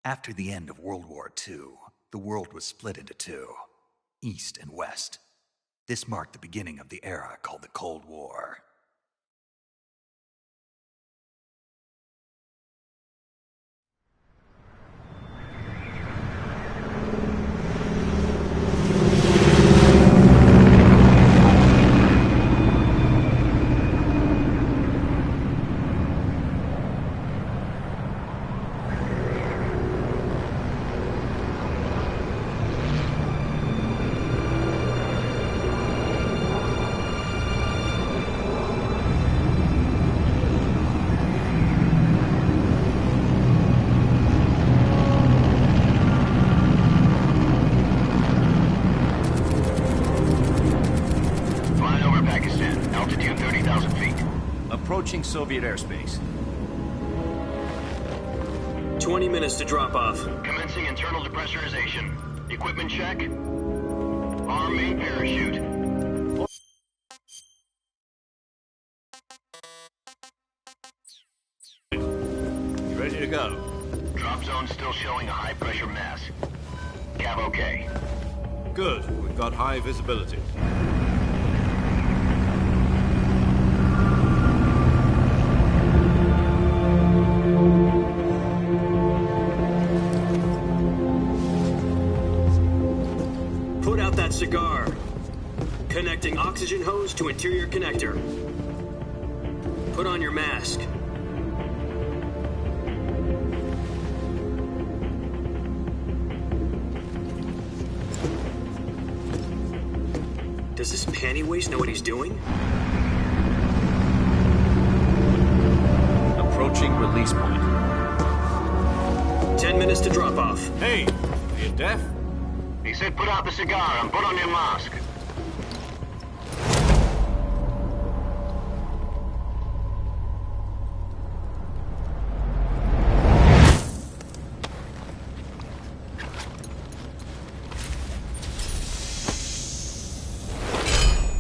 After the end of World War II, the world was split into two, East and West. This marked the beginning of the era called the Cold War. Approaching Soviet airspace. 20 minutes to drop off. Commencing internal depressurization. Equipment check. Arm main parachute. You ready to go? Drop zone still showing a high pressure mass. Cav okay. Good. We've got high visibility. Put out that cigar. Connecting oxygen hose to interior connector. Put on your mask. Does this panty waste know what he's doing? Approaching release point. 10 minutes to drop off. Hey, are you deaf? He said put out the cigar and put on your mask.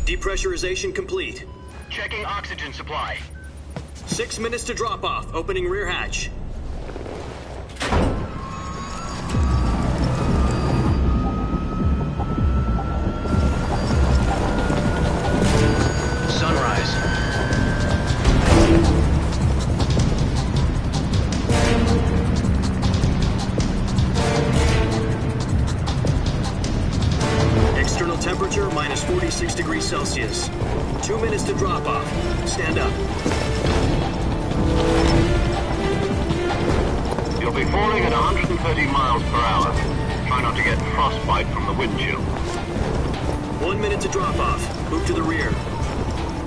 Depressurization complete. Checking oxygen supply. 6 minutes to drop off. Opening rear hatch. Sunrise. External temperature minus 46 degrees Celsius. 2 minutes to drop off. Stand up. You'll be falling at 130 miles per hour. Try not to get frostbite from the wind chill. 1 minute to drop off. Move to the rear.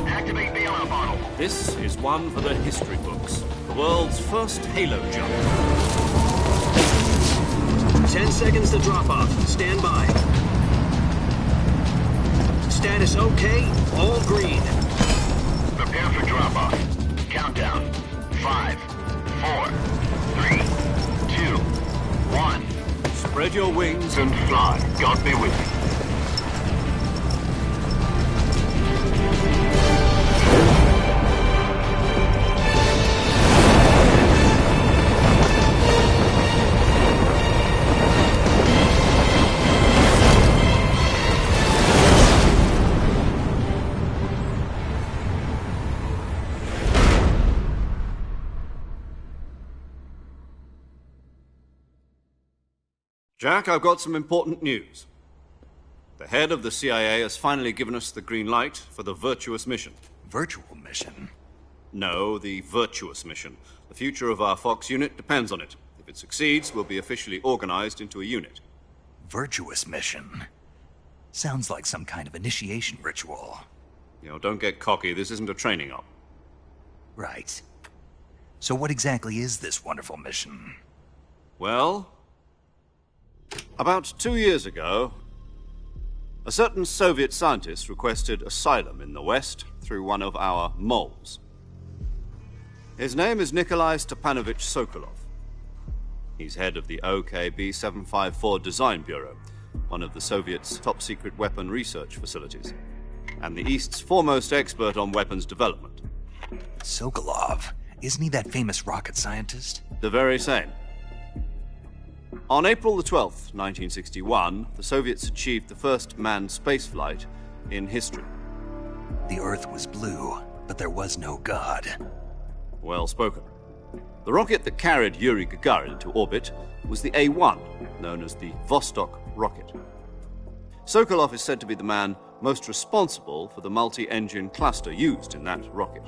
Activate the air bottle. This is one for the history books. The world's first halo jump. 10 seconds to drop off. Stand by. Status okay. All green. Prepare for drop-off. Countdown. 5, 4, 3, 2, 1. Spread your wings And fly. God be with you. Jack, I've got some important news. The head of the CIA has finally given us the green light for the virtuous mission. Virtual mission? No, the virtuous mission. The future of our Fox unit depends on it. If it succeeds, we'll be officially organized into a unit. Virtuous mission? Sounds like some kind of initiation ritual. You know, don't get cocky. This isn't a training op. Right. So what exactly is this wonderful mission? Well, about 2 years ago, a certain Soviet scientist requested asylum in the West through one of our moles. His name is Nikolai Stepanovich Sokolov. He's head of the OKB 754 Design Bureau, one of the Soviets' top-secret weapon research facilities, and the East's foremost expert on weapons development. Sokolov? Isn't he that famous rocket scientist? The very same. On April the 12th, 1961, the Soviets achieved the first manned spaceflight in history. The Earth was blue, but there was no God. Well spoken. The rocket that carried Yuri Gagarin to orbit was the A-1, known as the Vostok rocket. Sokolov is said to be the man most responsible for the multi-engine cluster used in that rocket.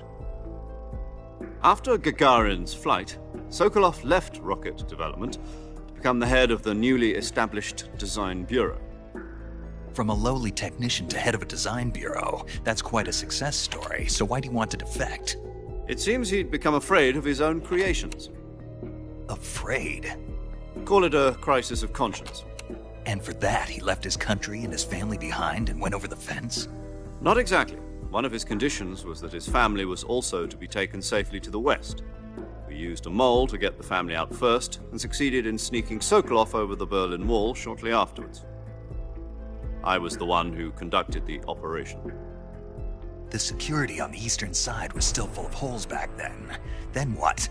After Gagarin's flight, Sokolov left rocket development to become the head of the newly established Design Bureau. From a lowly technician to head of a design bureau, that's quite a success story, so why do you want to defect? It seems he'd become afraid of his own creations. Afraid? Call it a crisis of conscience. And for that, he left his country and his family behind and went over the fence? Not exactly. One of his conditions was that his family was also to be taken safely to the west. We used a mole to get the family out first and succeeded in sneaking Sokolov over the Berlin Wall shortly afterwards. I was the one who conducted the operation. The security on the eastern side was still full of holes back then. Then what?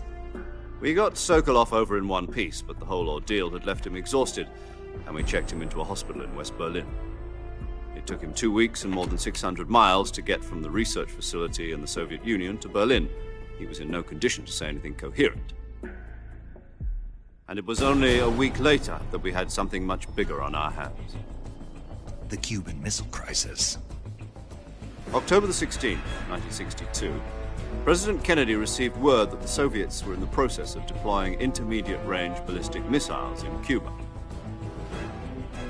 We got Sokolov over in one piece, but the whole ordeal had left him exhausted, and we checked him into a hospital in West Berlin. It took him 2 weeks and more than 600 miles to get from the research facility in the Soviet Union to Berlin. He was in no condition to say anything coherent. And it was only a week later that we had something much bigger on our hands. The Cuban Missile Crisis. October the 16th, 1962, President Kennedy received word that the Soviets were in the process of deploying intermediate-range ballistic missiles in Cuba.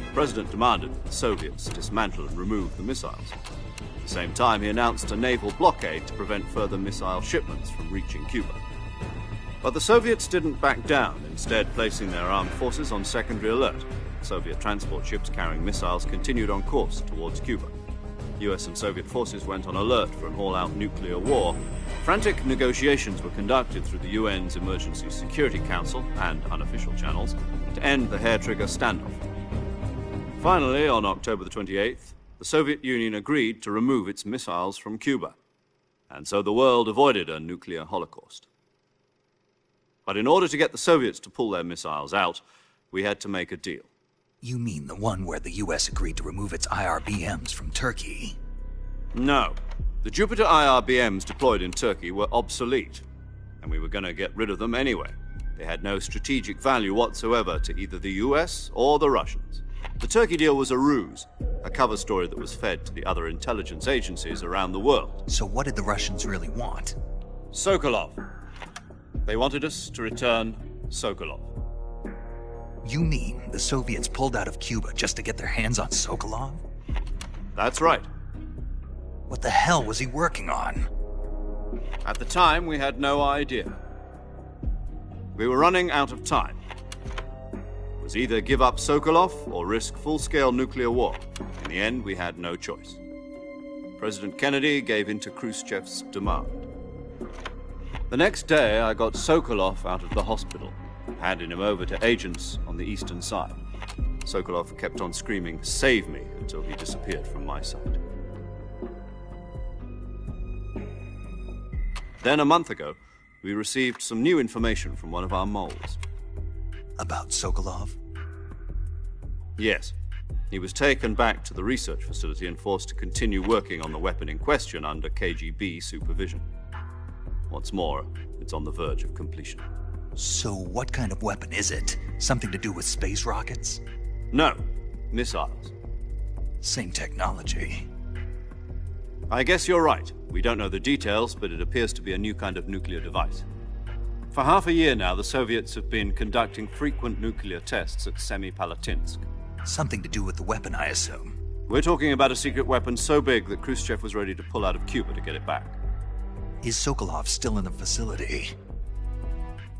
The President demanded that the Soviets dismantle and remove the missiles. At the same time, he announced a naval blockade to prevent further missile shipments from reaching Cuba. But the Soviets didn't back down, instead placing their armed forces on secondary alert. Soviet transport ships carrying missiles continued on course towards Cuba. US and Soviet forces went on alert for an all-out nuclear war. Frantic negotiations were conducted through the UN's Emergency Security Council and unofficial channels to end the hair-trigger standoff. Finally, on October the 28th, the Soviet Union agreed to remove its missiles from Cuba, and so the world avoided a nuclear holocaust. But in order to get the Soviets to pull their missiles out, we had to make a deal. You mean the one where the US agreed to remove its IRBMs from Turkey? No. The Jupiter IRBMs deployed in Turkey were obsolete, and we were going to get rid of them anyway. They had no strategic value whatsoever to either the US or the Russians. The Turkey deal was a ruse, a cover story that was fed to the other intelligence agencies around the world. So what did the Russians really want? Sokolov. They wanted us to return Sokolov. You mean the Soviets pulled out of Cuba just to get their hands on Sokolov? That's right. What the hell was he working on? At the time, we had no idea. We were running out of time. It was either give up Sokolov or risk full-scale nuclear war. In the end, we had no choice. President Kennedy gave in to Khrushchev's demand. The next day, I got Sokolov out of the hospital, handing him over to agents on the eastern side. Sokolov kept on screaming, "Save me," until he disappeared from my sight. Then, a month ago, we received some new information from one of our moles. About Sokolov? Yes. He was taken back to the research facility and forced to continue working on the weapon in question under KGB supervision. What's more, it's on the verge of completion. So what kind of weapon is it? Something to do with space rockets? No, missiles. Same technology. I guess you're right. We don't know the details, but it appears to be a new kind of nuclear device. For half a year now, the Soviets have been conducting frequent nuclear tests at Semipalatinsk. Something to do with the weapon, I assume. We're talking about a secret weapon so big that Khrushchev was ready to pull out of Cuba to get it back. Is Sokolov still in the facility?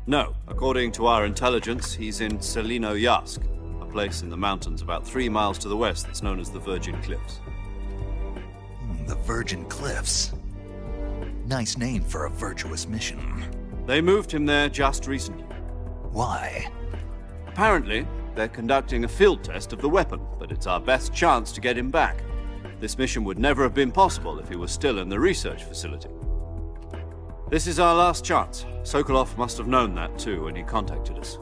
No. According to our intelligence, he's in Selinoyarsk, a place in the mountains about 3 miles to the west that's known as the Virgin Cliffs. The Virgin Cliffs. Nice name for a virtuous mission. They moved him there just recently. Why? Apparently, they're conducting a field test of the weapon, but it's our best chance to get him back. This mission would never have been possible if he was still in the research facility. This is our last chance. Sokolov must have known that too when he contacted us.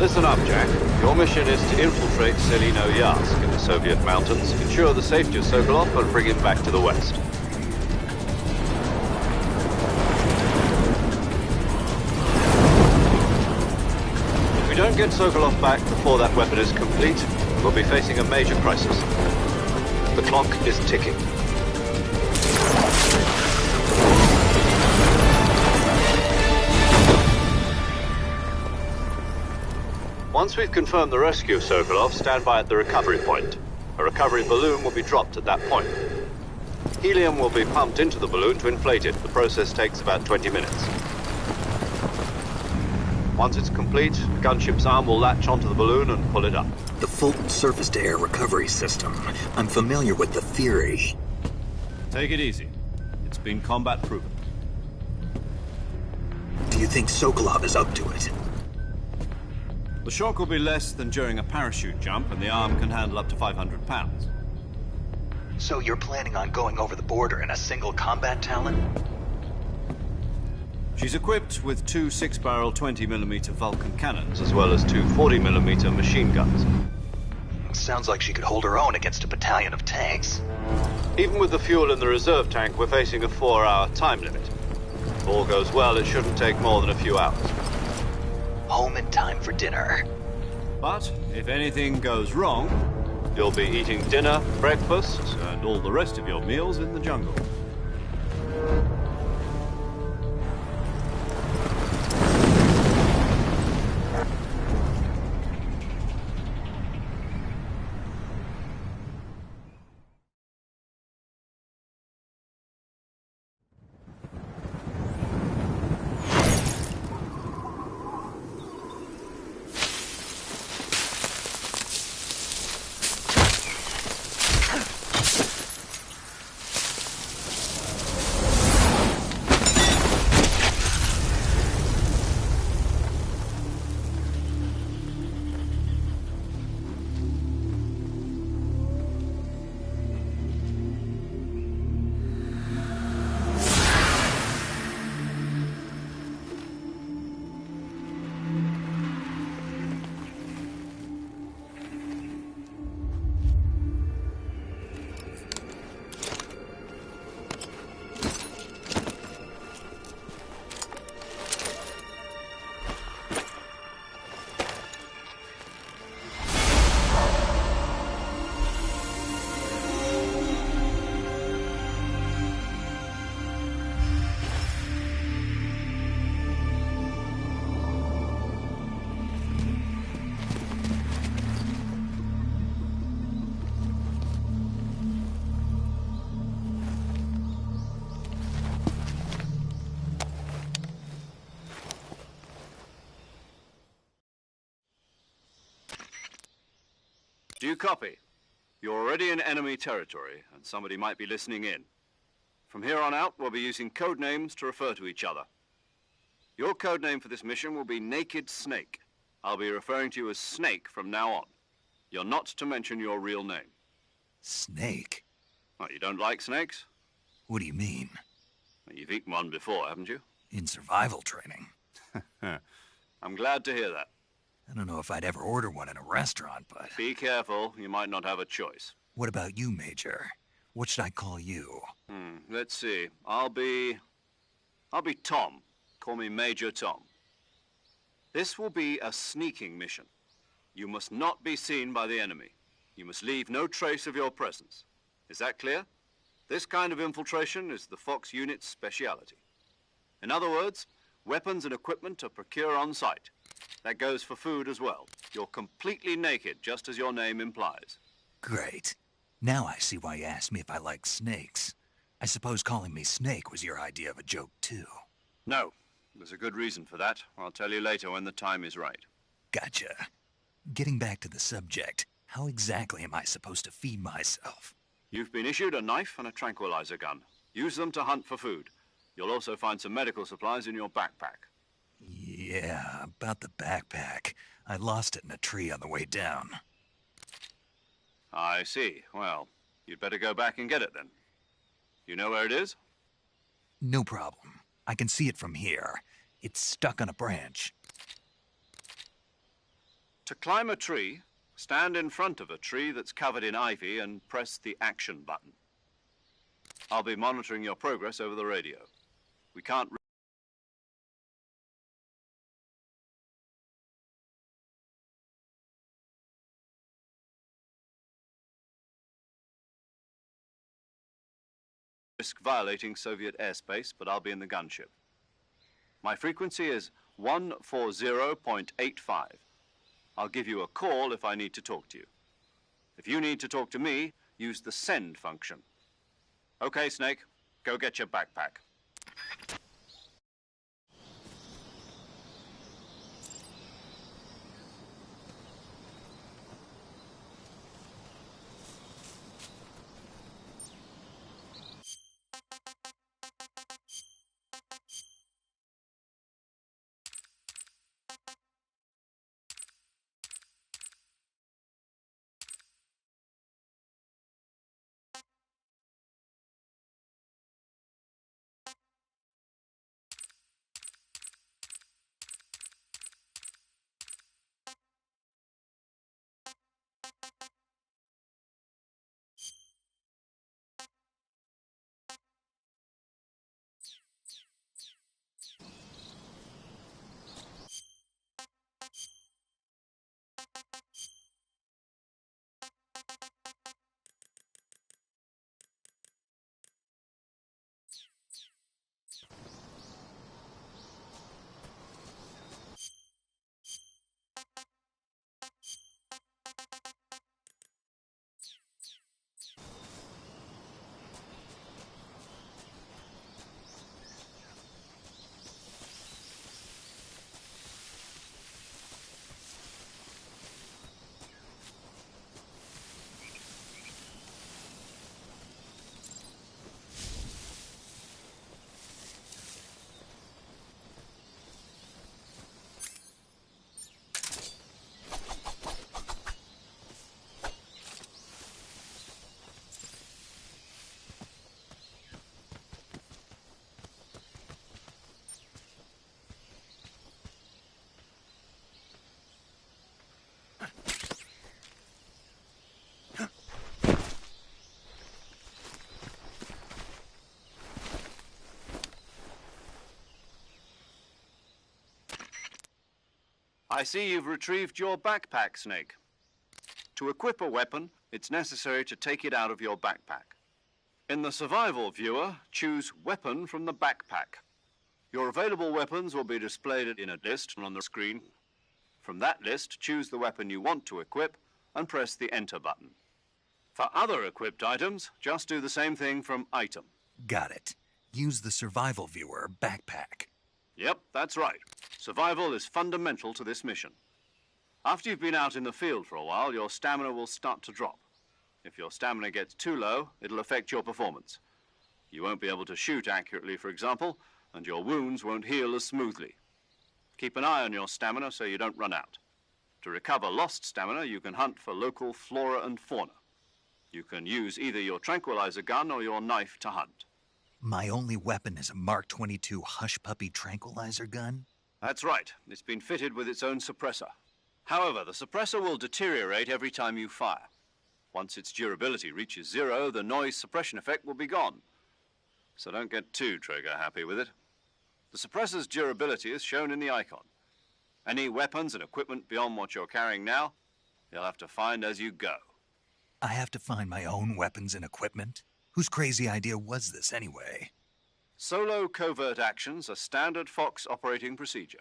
Listen up, Jack. Your mission is to infiltrate Selino Yask in the Soviet mountains, ensure the safety of Sokolov, and bring him back to the west. If we don't get Sokolov back before that weapon is complete, we'll be facing a major crisis. The clock is ticking. Once we've confirmed the rescue of Sokolov, stand by at the recovery point. A recovery balloon will be dropped at that point. Helium will be pumped into the balloon to inflate it. The process takes about 20 minutes. Once it's complete, the gunship's arm will latch onto the balloon and pull it up. The Fulton surface-to-air recovery system. I'm familiar with the theory. Take it easy. It's been combat proven. Do you think Sokolov is up to it? The shock will be less than during a parachute jump, and the arm can handle up to 500 pounds. So you're planning on going over the border in a single combat Talon? She's equipped with two 6-barrel 20mm Vulcan cannons, as well as two 40mm machine guns. Sounds like she could hold her own against a battalion of tanks. Even with the fuel in the reserve tank, we're facing a 4-hour time limit. If all goes well, it shouldn't take more than a few hours. Home in time for dinner. But if anything goes wrong, you'll be eating dinner, breakfast, and all the rest of your meals in the jungle. Do you copy? You're already in enemy territory, and somebody might be listening in. From here on out, we'll be using code names to refer to each other. Your code name for this mission will be Naked Snake. I'll be referring to you as Snake from now on. You're not to mention your real name. Snake? What, you don't like snakes? What do you mean? Well, you've eaten one before, haven't you? In survival training. I'm glad to hear that. I don't know if I'd ever order one in a restaurant, but... Be careful, you might not have a choice. What about you, Major? What should I call you? Let's see. I'll be Tom. Call me Major Tom. This will be a sneaking mission. You must not be seen by the enemy. You must leave no trace of your presence. Is that clear? This kind of infiltration is the Fox unit's speciality. In other words, weapons and equipment are procured on site. That goes for food as well. You're completely naked, just as your name implies. Great. Now I see why you asked me if I like snakes. I suppose calling me Snake was your idea of a joke, too. No. There's a good reason for that. I'll tell you later when the time is right. Gotcha. Getting back to the subject, how exactly am I supposed to feed myself? You've been issued a knife and a tranquilizer gun. Use them to hunt for food. You'll also find some medical supplies in your backpack. Yeah, about the backpack. I lost it in a tree on the way down. I see. Well, you'd better go back and get it then. You know where it is? No problem. I can see it from here. It's stuck on a branch. To climb a tree, stand in front of a tree that's covered in ivy and press the action button. I'll be monitoring your progress over the radio. We can't risk violating Soviet airspace, but I'll be in the gunship. My frequency is 140.85. I'll give you a call if I need to talk to you. If you need to talk to me, use the send function. Okay, Snake, go get your backpack. I see you've retrieved your backpack, Snake. To equip a weapon, it's necessary to take it out of your backpack. In the survival viewer, choose Weapon from the backpack. Your available weapons will be displayed in a list on the screen. From that list, choose the weapon you want to equip and press the Enter button. For other equipped items, just do the same thing from Item. Got it. Use the survival viewer backpack. Yep, that's right. Survival is fundamental to this mission. After you've been out in the field for a while, your stamina will start to drop. If your stamina gets too low, it'll affect your performance. You won't be able to shoot accurately, for example, and your wounds won't heal as smoothly. Keep an eye on your stamina so you don't run out. To recover lost stamina, you can hunt for local flora and fauna. You can use either your tranquilizer gun or your knife to hunt. My only weapon is a Mark 22 Hush Puppy tranquilizer gun? That's right. It's been fitted with its own suppressor. However, the suppressor will deteriorate every time you fire. Once its durability reaches 0, the noise suppression effect will be gone. So don't get too trigger happy with it. The suppressor's durability is shown in the icon. Any weapons and equipment beyond what you're carrying now, you'll have to find as you go. I have to find my own weapons and equipment? Whose crazy idea was this anyway? Solo covert actions are standard Fox operating procedure.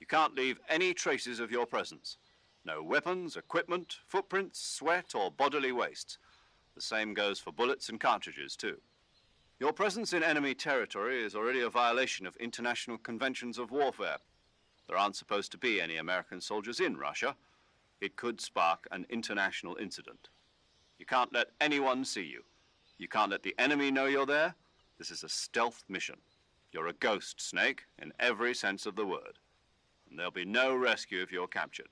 You can't leave any traces of your presence. No weapons, equipment, footprints, sweat, or bodily wastes. The same goes for bullets and cartridges, too. Your presence in enemy territory is already a violation of international conventions of warfare. There aren't supposed to be any American soldiers in Russia. It could spark an international incident. You can't let anyone see you. You can't let the enemy know you're there. This is a stealth mission. You're a ghost, Snake, in every sense of the word. And there'll be no rescue if you're captured.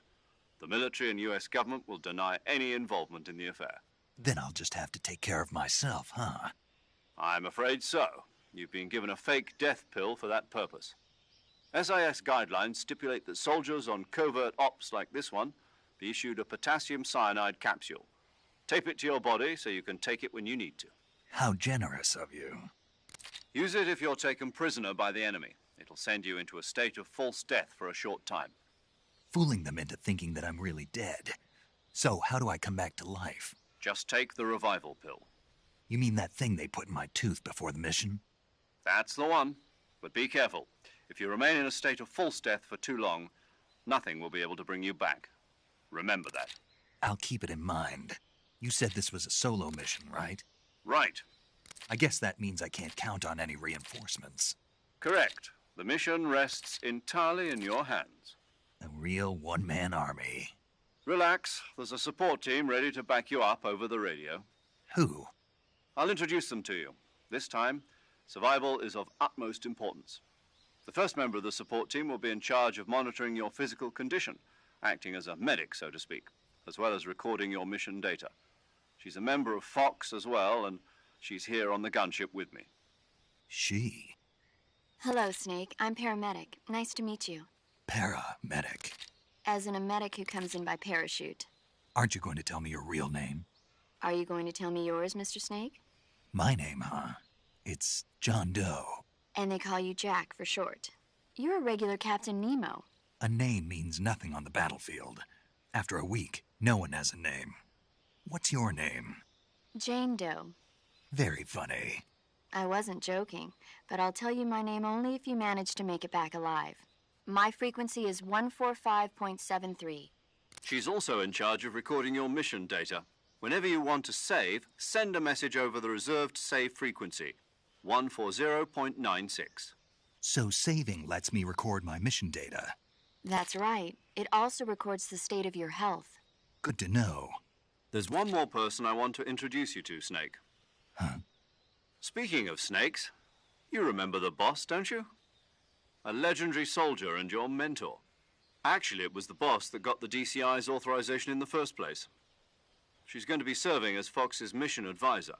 The military and U.S. government will deny any involvement in the affair. Then I'll just have to take care of myself, huh? I'm afraid so. You've been given a fake death pill for that purpose. SIS guidelines stipulate that soldiers on covert ops like this one be issued a potassium cyanide capsule. Tape it to your body so you can take it when you need to. How generous of you. Use it if you're taken prisoner by the enemy. It'll send you into a state of false death for a short time. Fooling them into thinking that I'm really dead. So, how do I come back to life? Just take the revival pill. You mean that thing they put in my tooth before the mission? That's the one. But be careful. If you remain in a state of false death for too long, nothing will be able to bring you back. Remember that. I'll keep it in mind. You said this was a solo mission, right? Right. I guess that means I can't count on any reinforcements. Correct. The mission rests entirely in your hands. A real one-man army. Relax. There's a support team ready to back you up over the radio. Who? I'll introduce them to you. This time, survival is of utmost importance. The first member of the support team will be in charge of monitoring your physical condition, acting as a medic, so to speak, as well as recording your mission data. She's a member of Fox as well, and she's here on the gunship with me. She? Hello, Snake. I'm paramedic. Nice to meet you. Paramedic. As in a medic who comes in by parachute. Aren't you going to tell me your real name? Are you going to tell me yours, Mr. Snake? My name, huh? It's John Doe. And they call you Jack for short. You're a regular Captain Nemo. A name means nothing on the battlefield. After a week, no one has a name. What's your name? Jane Doe. Very funny. I wasn't joking, but I'll tell you my name only if you manage to make it back alive. My frequency is 145.73. She's also in charge of recording your mission data. Whenever you want to save, send a message over the reserved save frequency, 140.96. So saving lets me record my mission data. That's right. It also records the state of your health. Good to know. There's one more person I want to introduce you to, Snake. Huh? Speaking of snakes, you remember the boss, don't you? A legendary soldier and your mentor. Actually, it was the boss that got the DCI's authorization in the first place. She's going to be serving as Fox's mission advisor.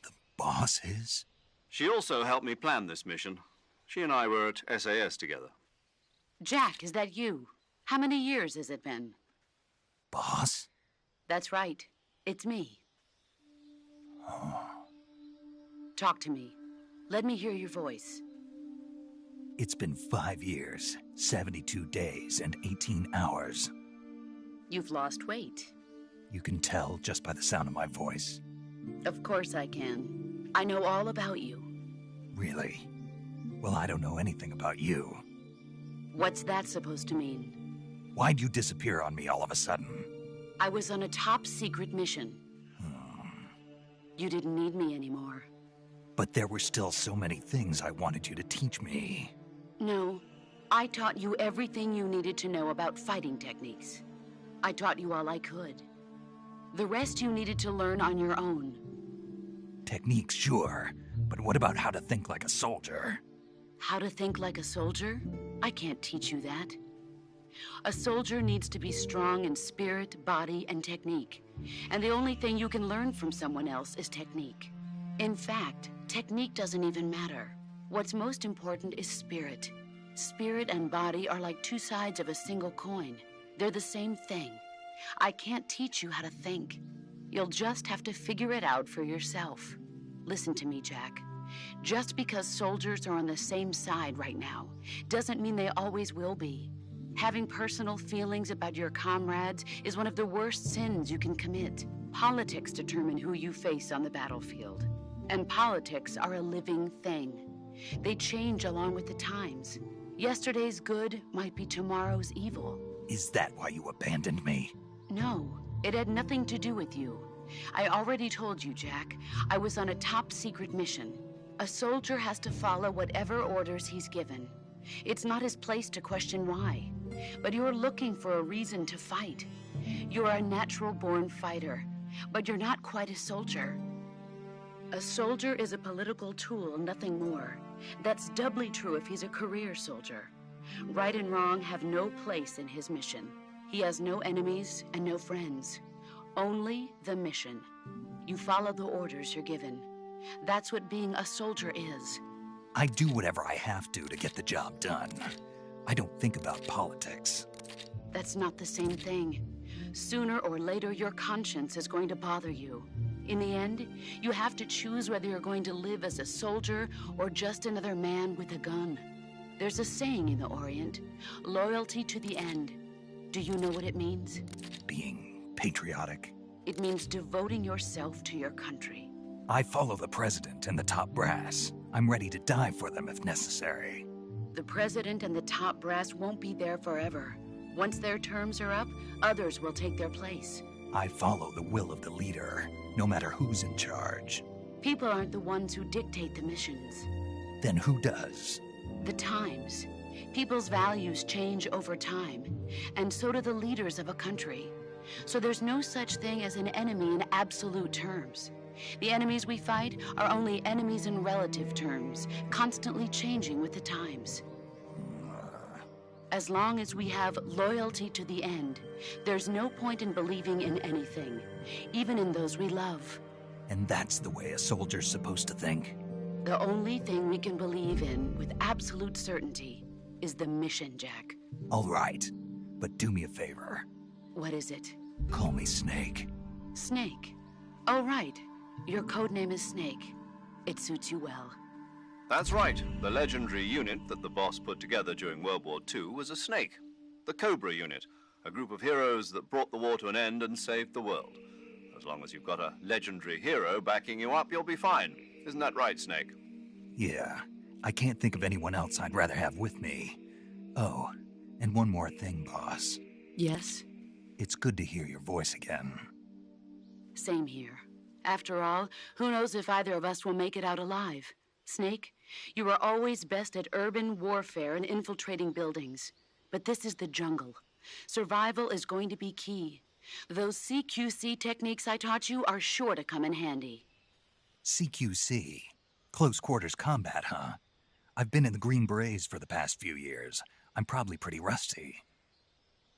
The boss is? She also helped me plan this mission. She and I were at SAS together. Jack, is that you? How many years has it been? Boss? That's right. It's me. Oh. Talk to me. Let me hear your voice. It's been 5 years, 72 days, and 18 hours. You've lost weight. You can tell just by the sound of my voice. Of course I can. I know all about you. Really? Well, I don't know anything about you. What's that supposed to mean? Why'd you disappear on me all of a sudden? I was on a top-secret mission. You didn't need me anymore. But there were still so many things I wanted you to teach me. No, I taught you everything you needed to know about fighting techniques. I taught you all I could. The rest you needed to learn on your own. Techniques, sure. But what about how to think like a soldier? How to think like a soldier? I can't teach you that. A soldier needs to be strong in spirit, body, and technique. And the only thing you can learn from someone else is technique. In fact, technique doesn't even matter. What's most important is spirit. Spirit and body are like two sides of a single coin. They're the same thing. I can't teach you how to think. You'll just have to figure it out for yourself. Listen to me, Jack. Just because soldiers are on the same side right now doesn't mean they always will be. Having personal feelings about your comrades is one of the worst sins you can commit. Politics determine who you face on the battlefield. And politics are a living thing. They change along with the times. Yesterday's good might be tomorrow's evil. Is that why you abandoned me? No, it had nothing to do with you. I already told you, Jack. I was on a top-secret mission. A soldier has to follow whatever orders he's given. It's not his place to question why. But you're looking for a reason to fight. You're a natural-born fighter, but you're not quite a soldier. A soldier is a political tool, nothing more. That's doubly true if he's a career soldier. Right and wrong have no place in his mission. He has no enemies and no friends. Only the mission. You follow the orders you're given. That's what being a soldier is. I do whatever I have to get the job done. I don't think about politics. That's not the same thing. Sooner or later, your conscience is going to bother you. In the end, you have to choose whether you're going to live as a soldier or just another man with a gun. There's a saying in the Orient, loyalty to the end. Do you know what it means? Being patriotic. It means devoting yourself to your country. I follow the president and the top brass. I'm ready to die for them if necessary. The president and the top brass won't be there forever. Once their terms are up, others will take their place. I follow the will of the leader, no matter who's in charge. People aren't the ones who dictate the missions. Then who does? The times. People's values change over time, and so do the leaders of a country. So there's no such thing as an enemy in absolute terms. The enemies we fight are only enemies in relative terms, constantly changing with the times. As long as we have loyalty to the end, there's no point in believing in anything, even in those we love. And that's the way a soldier's supposed to think? The only thing we can believe in with absolute certainty is the mission, Jack. All right, but do me a favor. What is it? Call me Snake. Snake. Oh, right. Your code name is Snake. It suits you well. That's right. The legendary unit that the boss put together during World War II was a snake. The Cobra unit, a group of heroes that brought the war to an end and saved the world. As long as you've got a legendary hero backing you up, you'll be fine. Isn't that right, Snake? Yeah, I can't think of anyone else I'd rather have with me. Oh, and one more thing, boss. Yes? It's good to hear your voice again. Same here. After all, who knows if either of us will make it out alive? Snake, you are always best at urban warfare and infiltrating buildings. But this is the jungle. Survival is going to be key. Those CQC techniques I taught you are sure to come in handy. CQC? Close quarters combat, huh? I've been in the Green Berets for the past few years. I'm probably pretty rusty.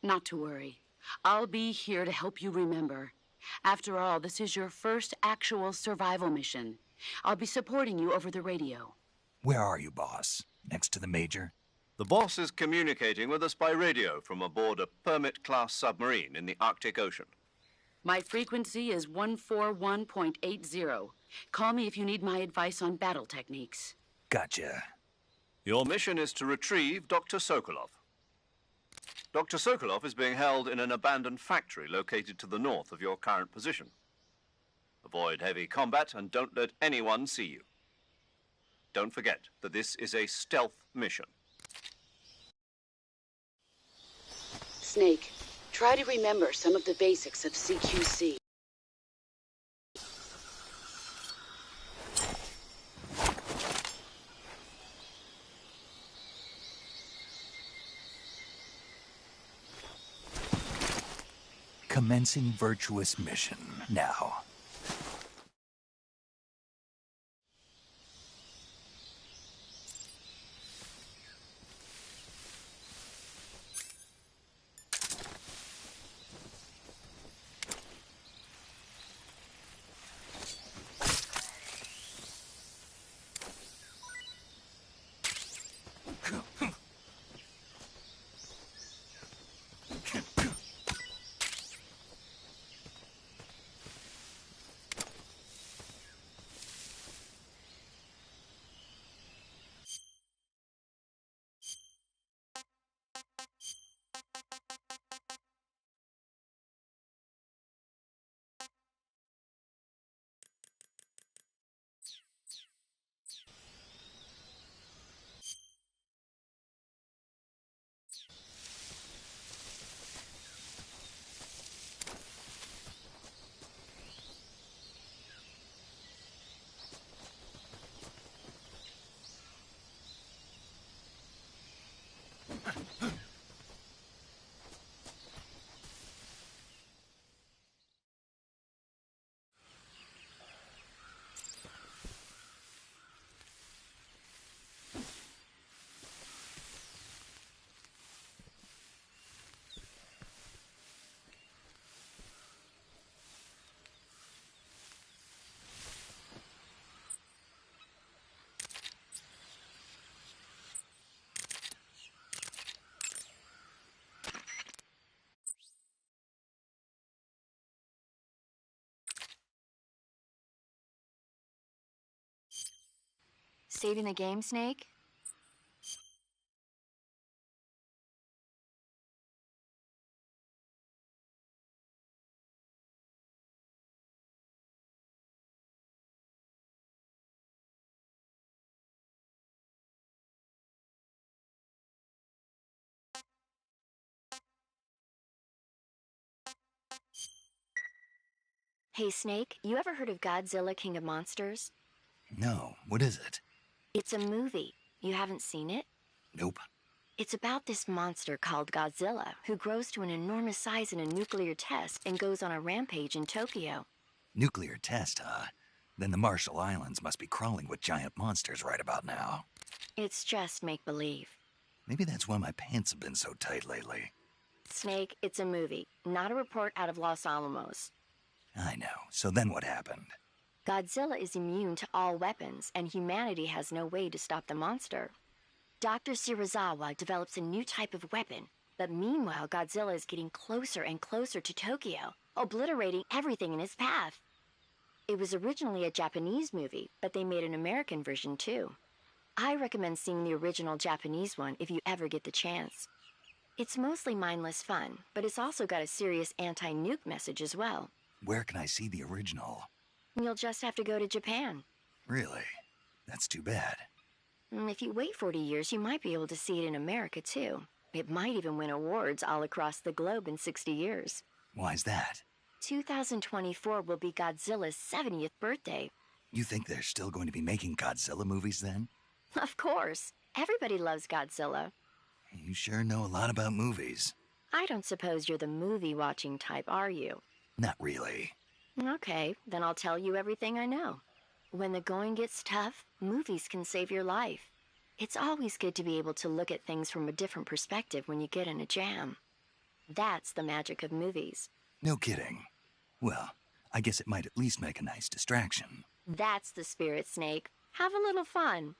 Not to worry. I'll be here to help you remember. After all, this is your first actual survival mission. I'll be supporting you over the radio. Where are you, boss? Next to the Major? The boss is communicating with us by radio from aboard a Permit-class submarine in the Arctic Ocean. My frequency is 141.80. Call me if you need my advice on battle techniques. Gotcha. Your mission is to retrieve Dr. Sokolov. Dr. Sokolov is being held in an abandoned factory located to the north of your current position. Avoid heavy combat and don't let anyone see you. Don't forget that this is a stealth mission. Snake, try to remember some of the basics of CQC. Commencing virtuous mission now. Saving the game, Snake? Hey, Snake, you ever heard of Godzilla King of Monsters? No, what is it? It's a movie. You haven't seen it? Nope. It's about this monster called Godzilla, who grows to an enormous size in a nuclear test and goes on a rampage in Tokyo. Nuclear test, huh? Then the Marshall Islands must be crawling with giant monsters right about now. It's just make-believe. Maybe that's why my pants have been so tight lately. Snake, it's a movie, not a report out of Los Alamos. I know. So then what happened? Godzilla is immune to all weapons, and humanity has no way to stop the monster. Dr. Shirazawa develops a new type of weapon, but meanwhile Godzilla is getting closer and closer to Tokyo, obliterating everything in his path. It was originally a Japanese movie, but they made an American version too. I recommend seeing the original Japanese one if you ever get the chance. It's mostly mindless fun, but it's also got a serious anti-nuke message as well. Where can I see the original? You'll just have to go to Japan. Really? That's too bad. If you wait 40 years, you might be able to see it in America too. It might even win awards all across the globe in 60 years. Why's that? 2024 will be Godzilla's 70th birthday. You think they're still going to be making Godzilla movies then? Of course. Everybody loves Godzilla. You sure know a lot about movies. I don't suppose you're the movie-watching type, are you? Not really. Okay, then I'll tell you everything I know. When the going gets tough, movies can save your life. It's always good to be able to look at things from a different perspective when you get in a jam. That's the magic of movies. No kidding. Well, I guess it might at least make a nice distraction. That's the spirit, Snake. Have a little fun.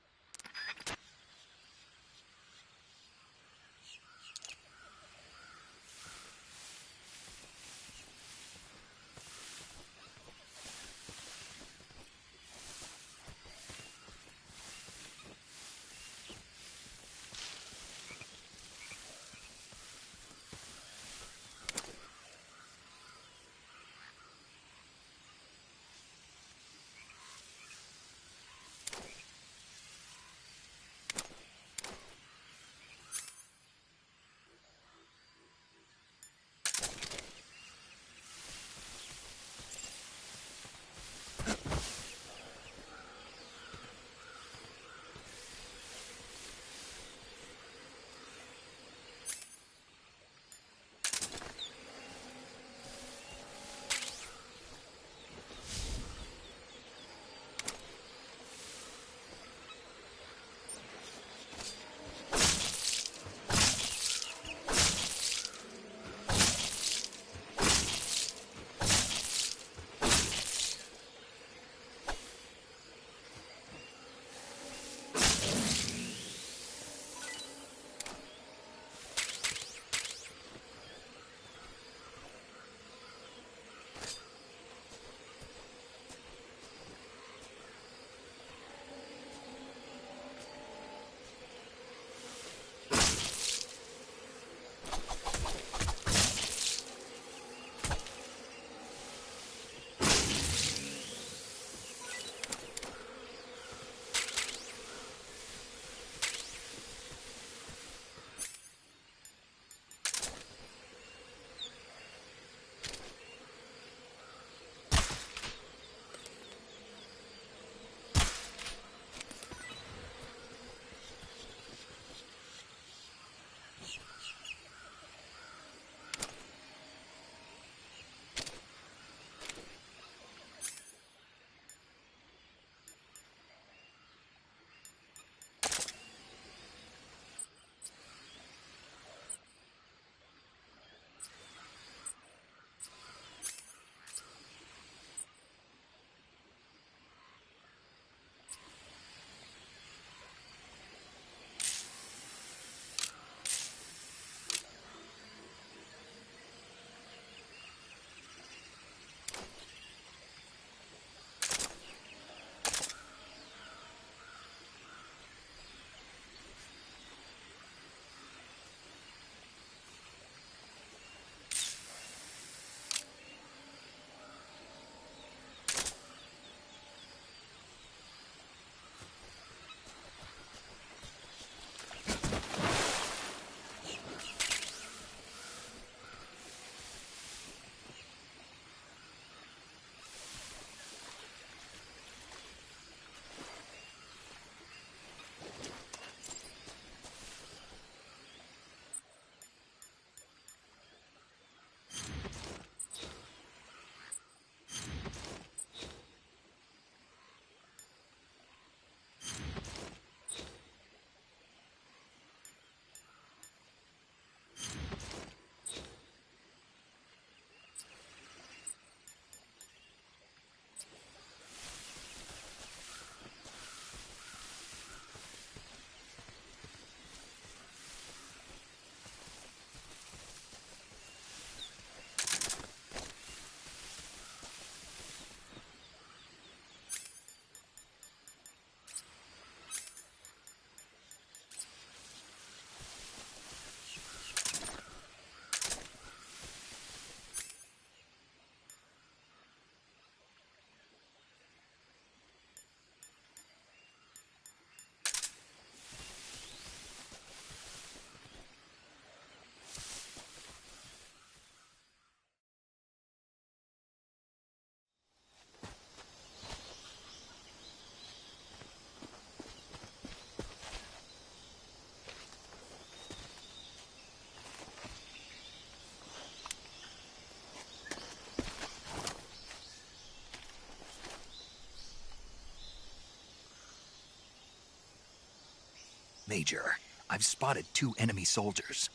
Major, I've spotted 2 enemy soldiers.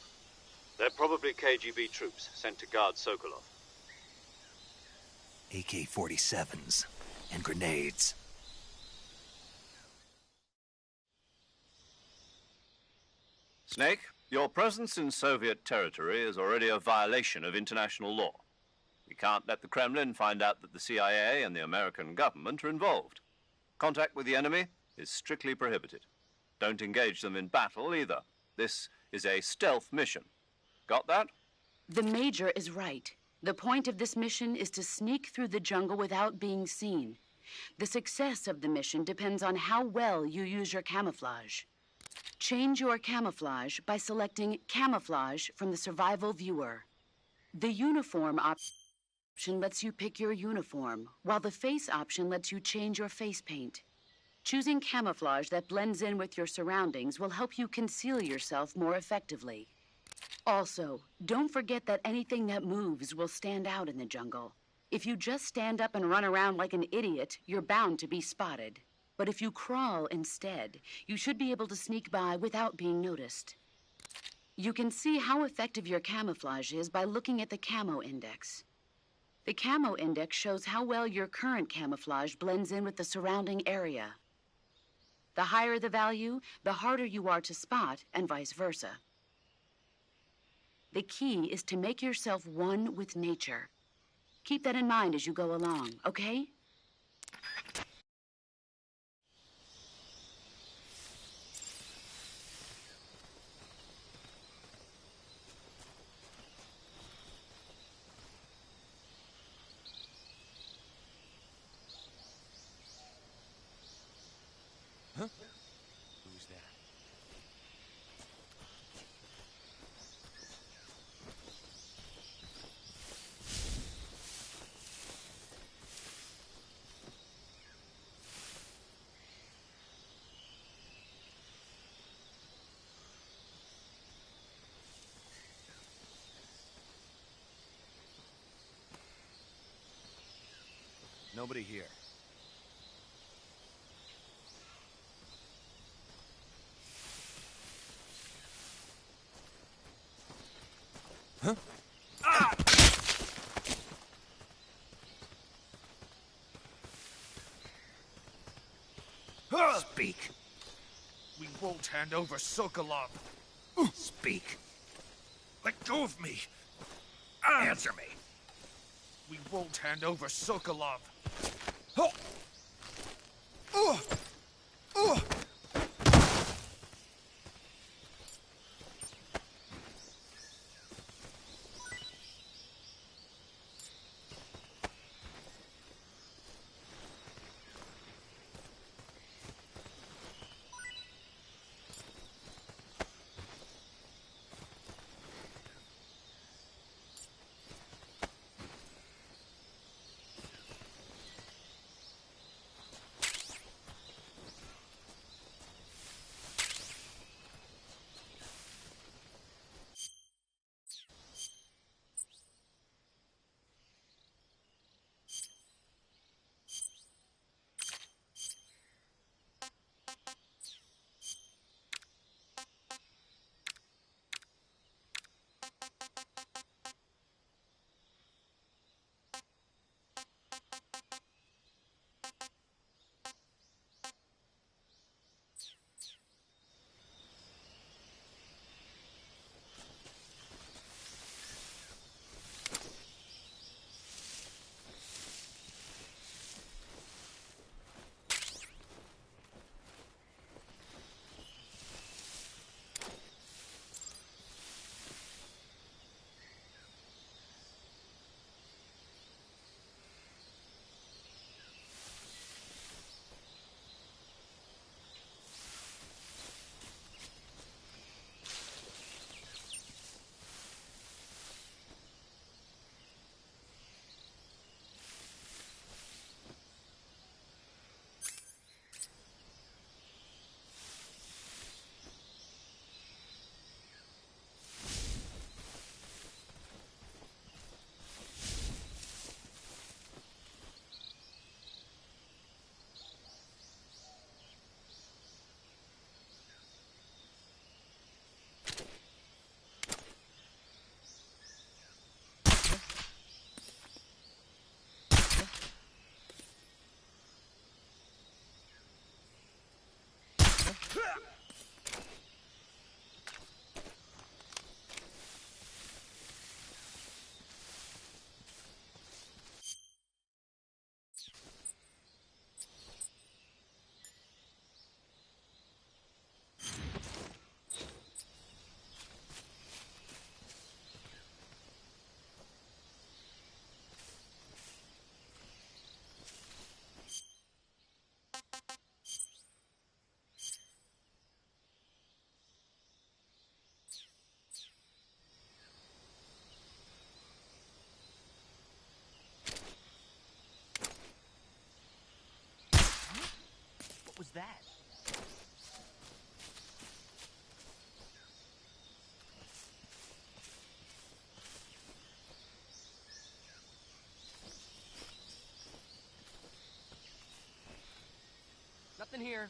They're probably KGB troops sent to guard Sokolov. AK-47s and grenades. Snake, your presence in Soviet territory is already a violation of international law. We can't let the Kremlin find out that the CIA and the American government are involved. Contact with the enemy is strictly prohibited. Don't engage them in battle either. This is a stealth mission. Got that? The Major is right. The point of this mission is to sneak through the jungle without being seen. The success of the mission depends on how well you use your camouflage. Change your camouflage by selecting Camouflage from the Survival Viewer. The Uniform option lets you pick your uniform, while the Face option lets you change your face paint. Choosing camouflage that blends in with your surroundings will help you conceal yourself more effectively. Also, don't forget that anything that moves will stand out in the jungle. If you just stand up and run around like an idiot, you're bound to be spotted. But if you crawl instead, you should be able to sneak by without being noticed. You can see how effective your camouflage is by looking at the Camo Index. The Camo Index shows how well your current camouflage blends in with the surrounding area. The higher the value, the harder you are to spot, and vice versa. The key is to make yourself one with nature. Keep that in mind as you go along, okay? Huh? Who's that? Nobody here. Huh? Ah! Speak. We won't hand over Sokolov. Speak. Let go of me. Answer me. We won't hand over Sokolov. nothing here.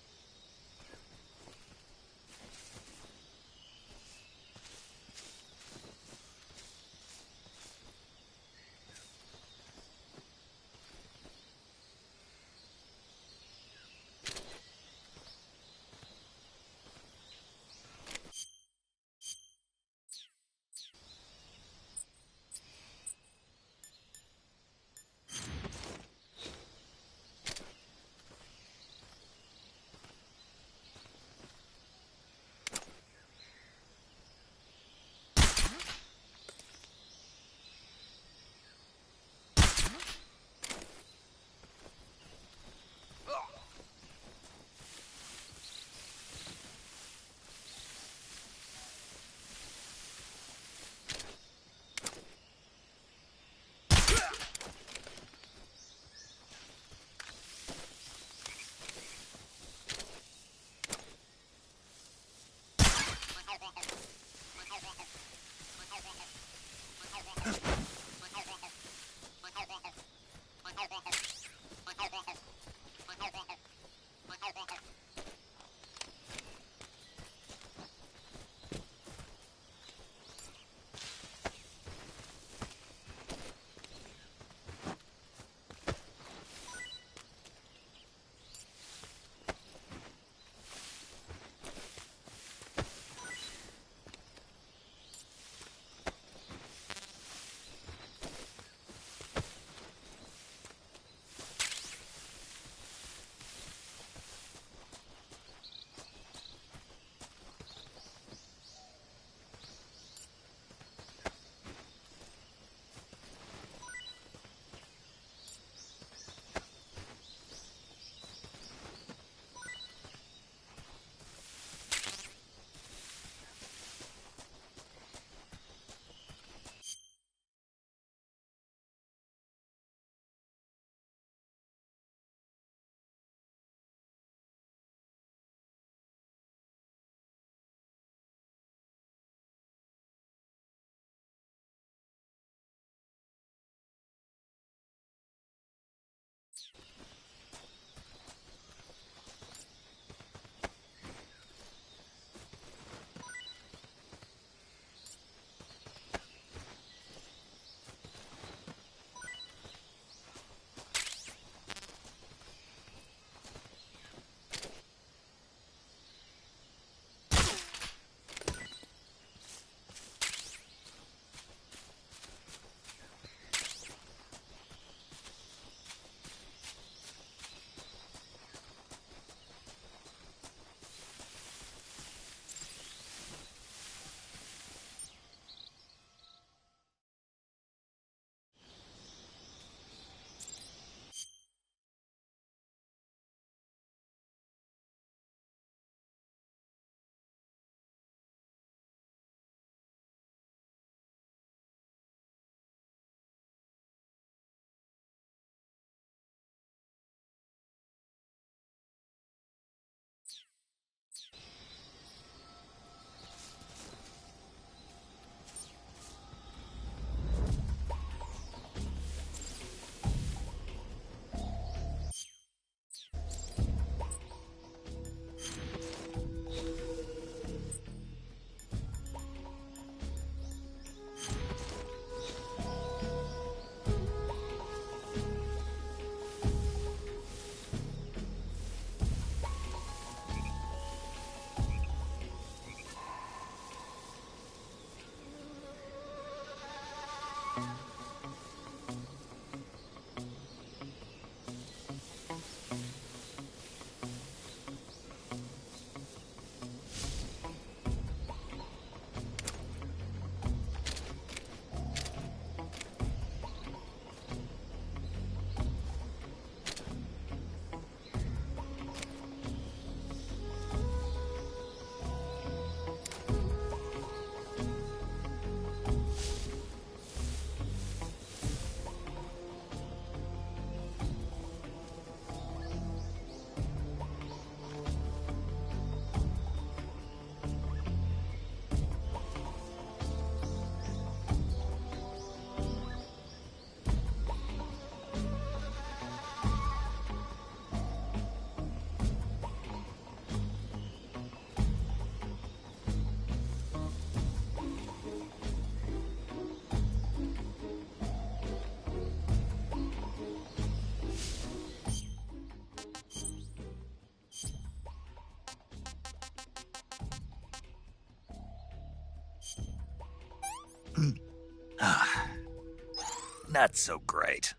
Not so great.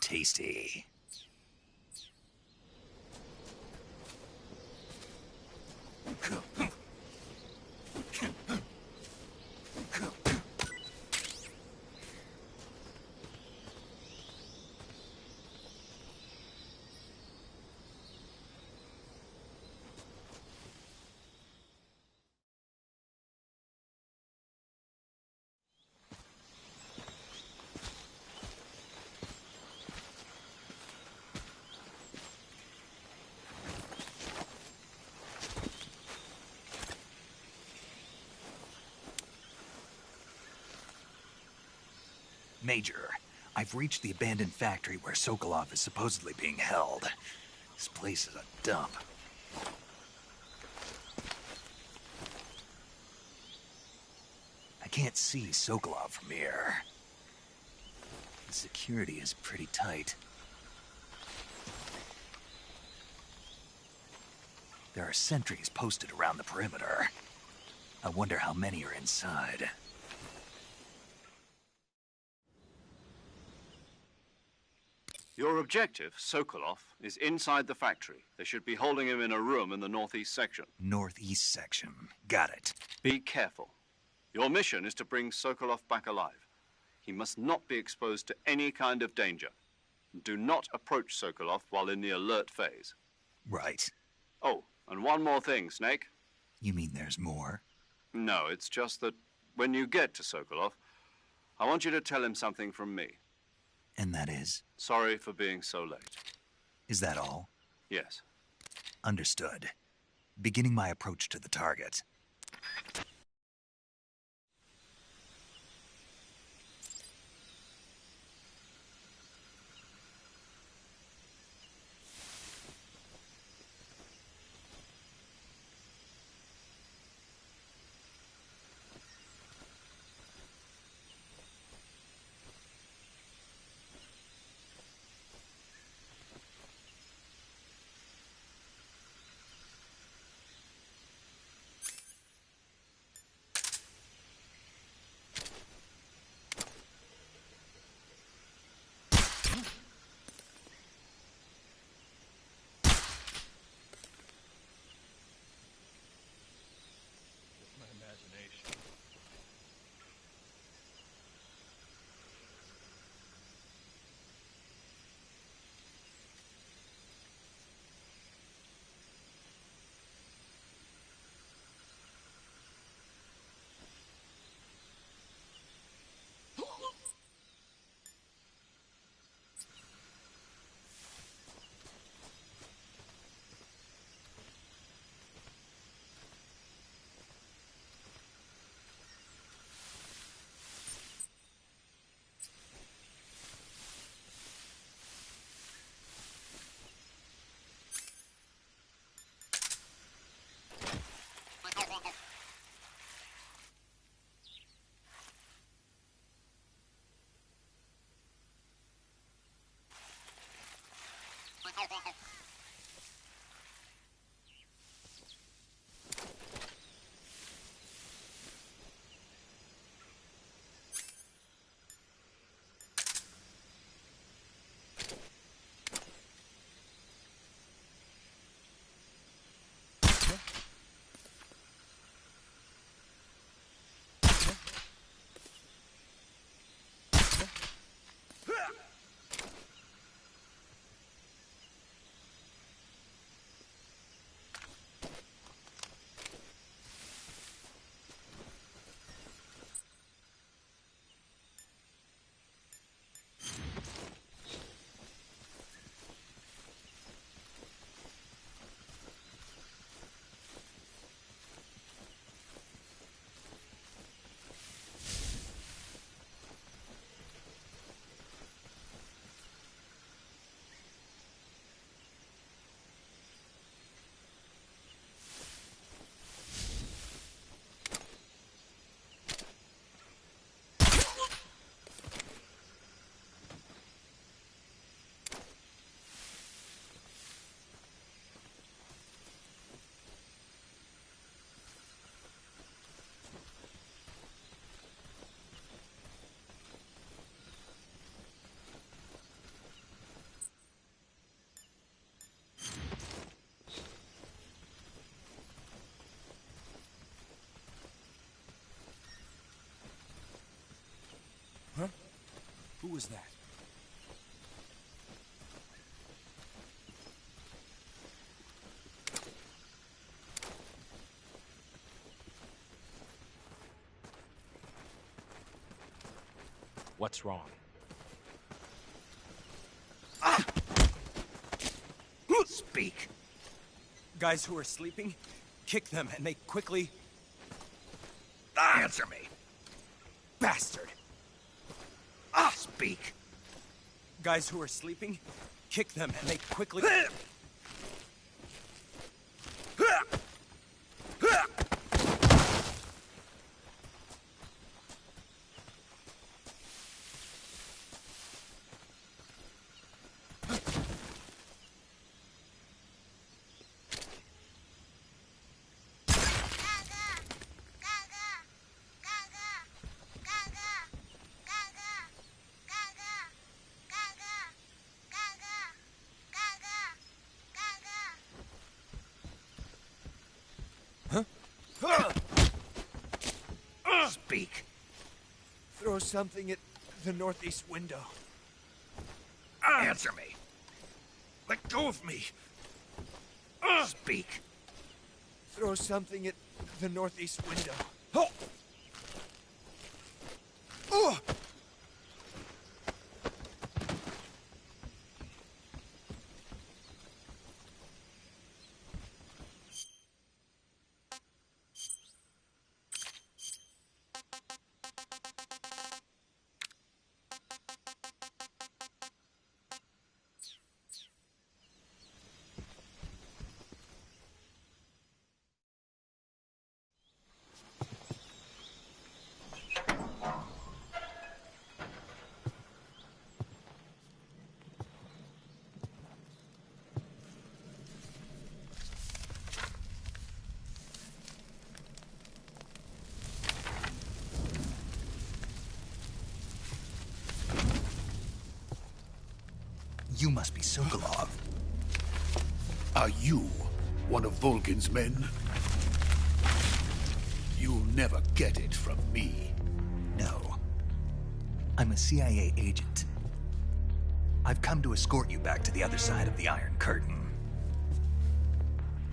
Tasty. Major, I've reached the abandoned factory where Sokolov is supposedly being held. This place is a dump. I can't see Sokolov from here. The security is pretty tight. There are sentries posted around the perimeter. I wonder how many are inside. Your objective, Sokolov, is inside the factory. They should be holding him in a room in the northeast section. Northeast section. Got it. Be careful. Your mission is to bring Sokolov back alive. He must not be exposed to any kind of danger. Do not approach Sokolov while in the alert phase. Right. Oh, and one more thing, Snake. You mean there's more? No, it's just that when you get to Sokolov, I want you to tell him something from me. And that is? Sorry for being so late. Is that all? Yes. Understood. Beginning my approach to the target. was that? What's wrong? Speak. Guys who are sleeping, kick them and they quickly... Answer me. Bastard! Speak. Guys who are sleeping, kick them and they quickly... Speak. Throw something at the northeast window. Answer me. Let go of me! Speak. Throw something at the northeast window. You must be Sokolov. Are you one of Volgin's men? You'll never get it from me. No. I'm a CIA agent. I've come to escort you back to the other side of the Iron Curtain.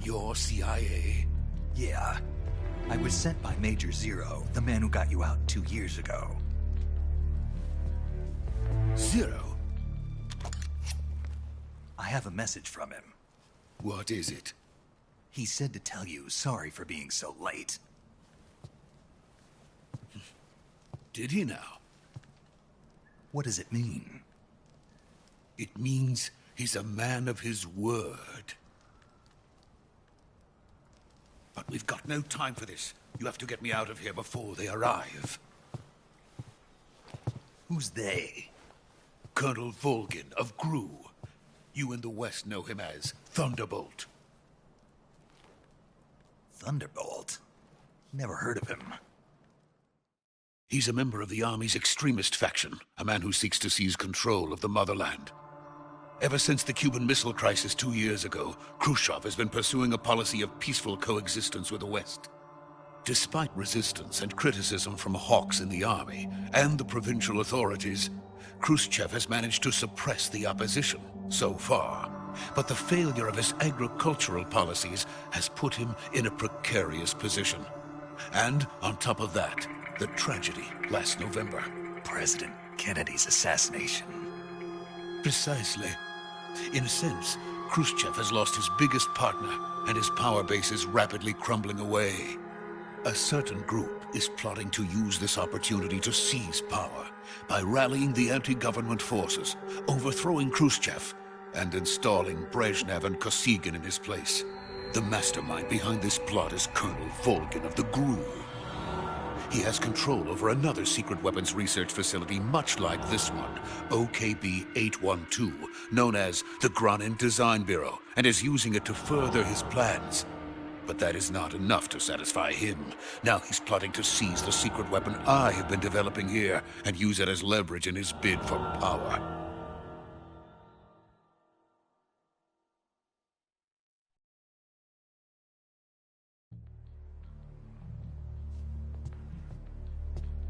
You're CIA? Yeah. I was sent by Major Zero, the man who got you out 2 years ago. Zero? I have a message from him. What is it? He said to tell you sorry for being so late. Did he now? What does it mean? It means he's a man of his word. But we've got no time for this. You have to get me out of here before they arrive. Who's they? Colonel Volgin of GRU. You in the West know him as Thunderbolt. Thunderbolt? Never heard of him. He's a member of the Army's extremist faction, a man who seeks to seize control of the motherland. Ever since the Cuban Missile Crisis 2 years ago, Khrushchev has been pursuing a policy of peaceful coexistence with the West. Despite resistance and criticism from hawks in the army and the provincial authorities, Khrushchev has managed to suppress the opposition so far. But the failure of his agricultural policies has put him in a precarious position. And on top of that, the tragedy last November. President Kennedy's assassination. Precisely. In a sense, Khrushchev has lost his biggest partner, and his power base is rapidly crumbling away. A certain group is plotting to use this opportunity to seize power by rallying the anti-government forces, overthrowing Khrushchev, and installing Brezhnev and Kosygin in his place. The mastermind behind this plot is Colonel Volgin of the GRU. He has control over another secret weapons research facility much like this one, OKB-812, known as the Granin Design Bureau, and is using it to further his plans. But that is not enough to satisfy him. Now he's plotting to seize the secret weapon I have been developing here and use it as leverage in his bid for power.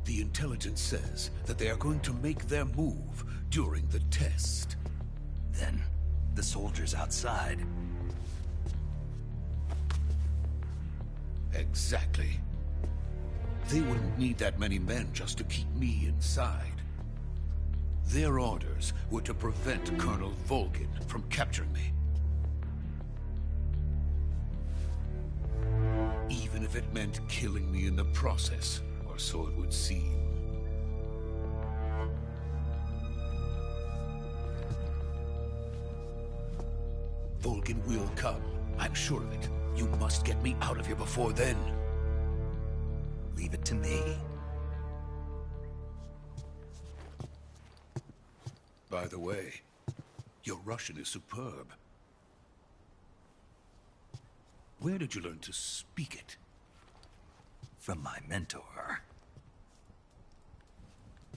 The The intelligence says that they are going to make their move during the test. Then, the soldiers outside. Exactly. They wouldn't need that many men just to keep me inside. Their orders were to prevent Colonel Volgin from capturing me. Even if it meant killing me in the process, or so it would seem. Volgin will come. I'm sure of it. You must get me out of here before then. Leave it to me. By the way, your Russian is superb. Where did you learn to speak it? From my mentor.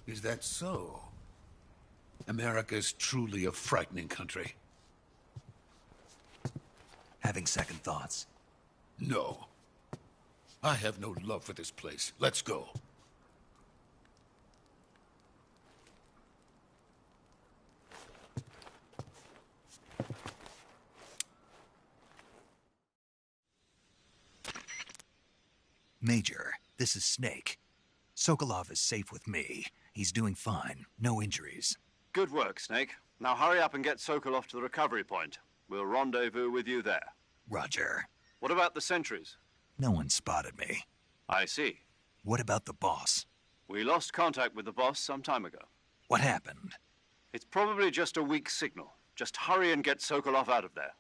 Is that so? America is truly a frightening country. Having second thoughts? No. I have no love for this place. Let's go. Major, this is Snake. Sokolov is safe with me. He's doing fine. No injuries. Good work, Snake. Now hurry up and get Sokolov to the recovery point. We'll rendezvous with you there. Roger. What about the sentries? No one spotted me. I see. What about the boss? We lost contact with the boss some time ago. What happened? It's probably just a weak signal. Just hurry and get Sokolov out of there.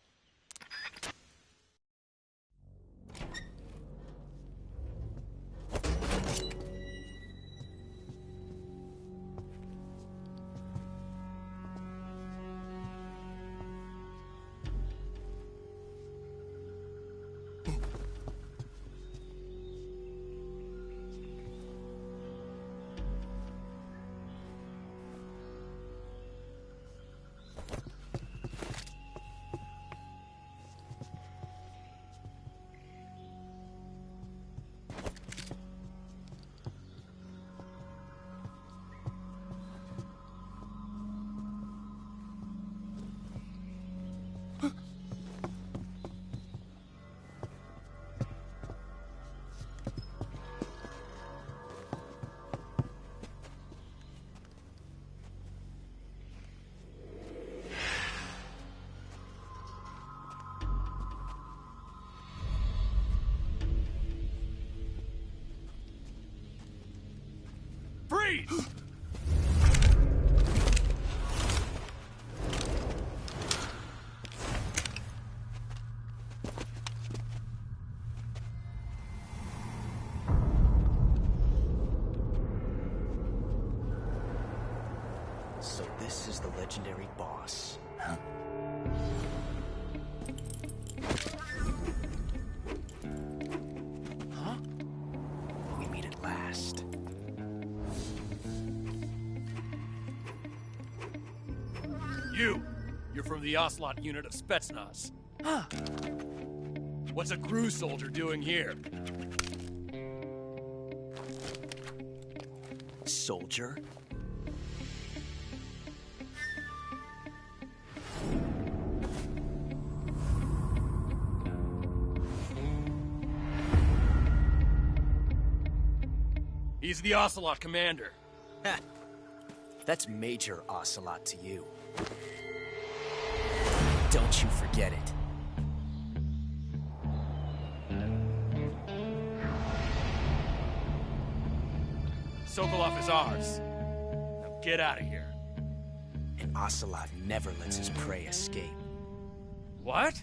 Freeze! So this is the legendary boss. Huh? Huh? We meet at last. You're from the Ocelot unit of Spetsnaz. Huh. What's a crew soldier doing here? Soldier? He's the Ocelot commander. Ha! That's Major Ocelot to you. Don't you forget it. Sokolov is ours. Now get out of here. And Ocelot never lets his prey escape. What?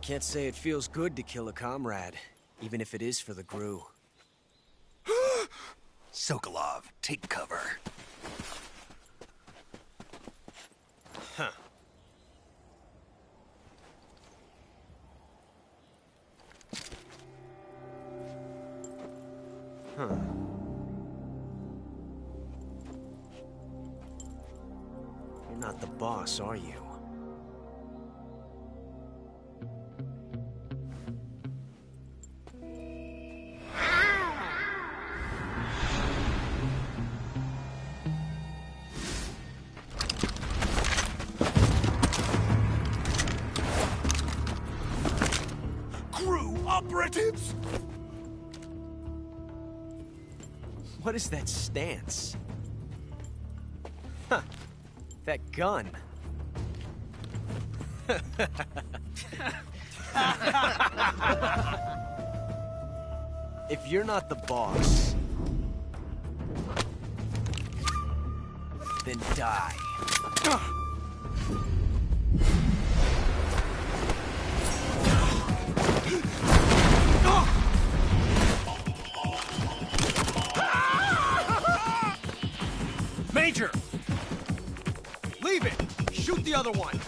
can't say it feels good to kill a comrade, even if it is for the GRU. Sokolov, take cover. Huh. Huh. You're not the boss, are you? GRU operatives! What is that stance? Huh. That gun. If you're not the boss, then die. Major! Leave it! Shoot the other one!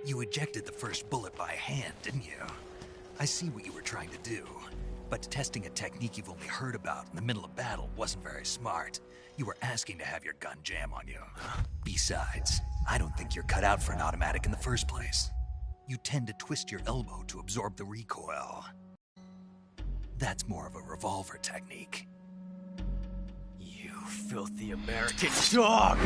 You ejected the first bullet by hand, didn't you? I see what you were trying to do. But testing a technique you've only heard about in the middle of battle wasn't very smart. You were asking to have your gun jam on you. Besides, I don't think you're cut out for an automatic in the first place. You tend to twist your elbow to absorb the recoil. That's more of a revolver technique. You filthy American dog!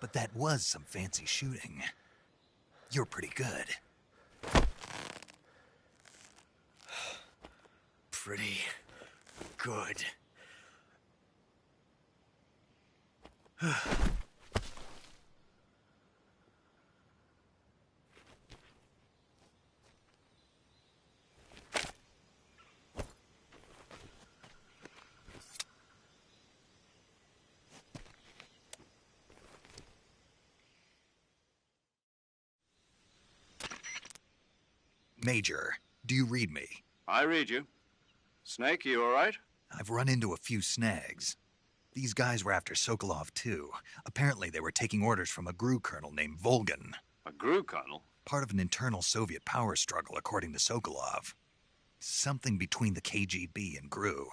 But that was some fancy shooting. You're pretty good. Pretty good. Major, do you read me? I read you. Snake, you all right? I've run into a few snags. These guys were after Sokolov, too. Apparently they were taking orders from a GRU colonel named Volgan. A GRU colonel? Part of an internal Soviet power struggle, according to Sokolov. Something between the KGB and GRU.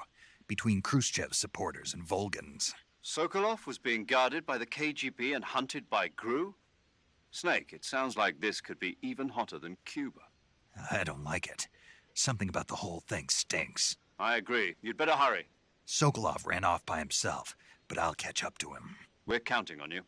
Between Khrushchev's supporters and Volgan's. Sokolov was being guarded by the KGB and hunted by GRU? Snake, it sounds like this could be even hotter than Cuba. I don't like it. Something about the whole thing stinks. I agree. You'd better hurry. Sokolov ran off by himself, but I'll catch up to him. We're counting on you.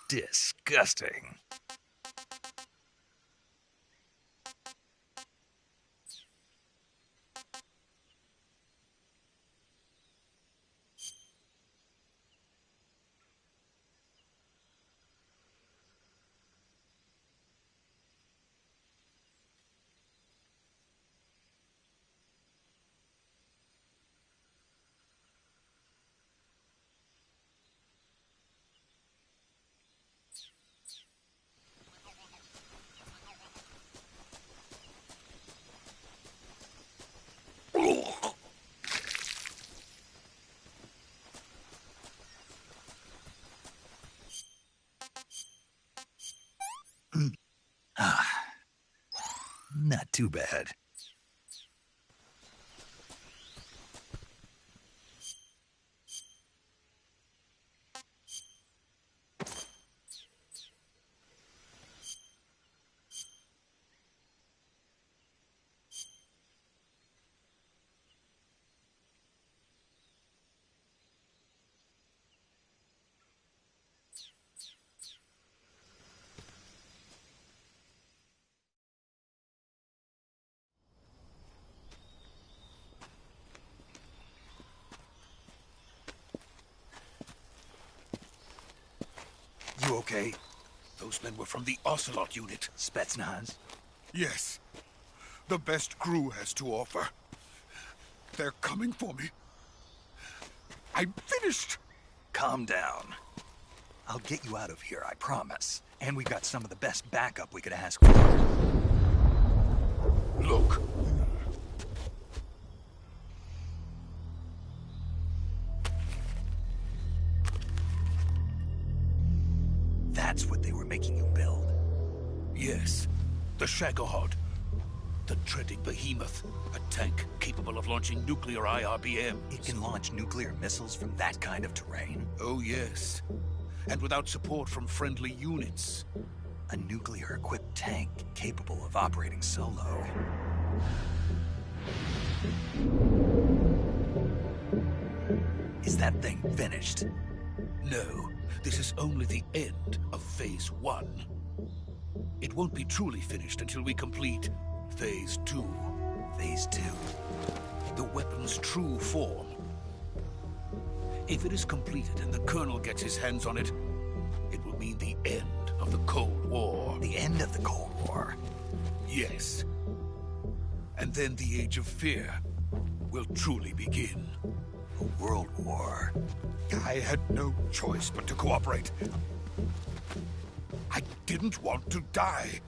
Disgusting. Not too bad. You okay? Those men were from the Ocelot unit. Spetsnaz? Yes. The best crew has to offer. They're coming for me. I'm finished. Calm down. I'll get you out of here, I promise. And we've got some of the best backup we could ask for. Look. That's what they were making you build? Yes. The Shagohod. The treading behemoth. A tank capable of launching nuclear IRBMs. It can launch nuclear missiles from that kind of terrain? Oh, yes. And without support from friendly units. A nuclear-equipped tank capable of operating solo. Is that thing finished? No. This is only the end of Phase 1. It won't be truly finished until we complete Phase 2. Phase 2? The weapon's true form. If it is completed and the Colonel gets his hands on it, it will mean the end of the Cold War. The end of the Cold War? Yes. And then the Age of Fear will truly begin. A world war. I had no choice but to cooperate. I didn't want to die.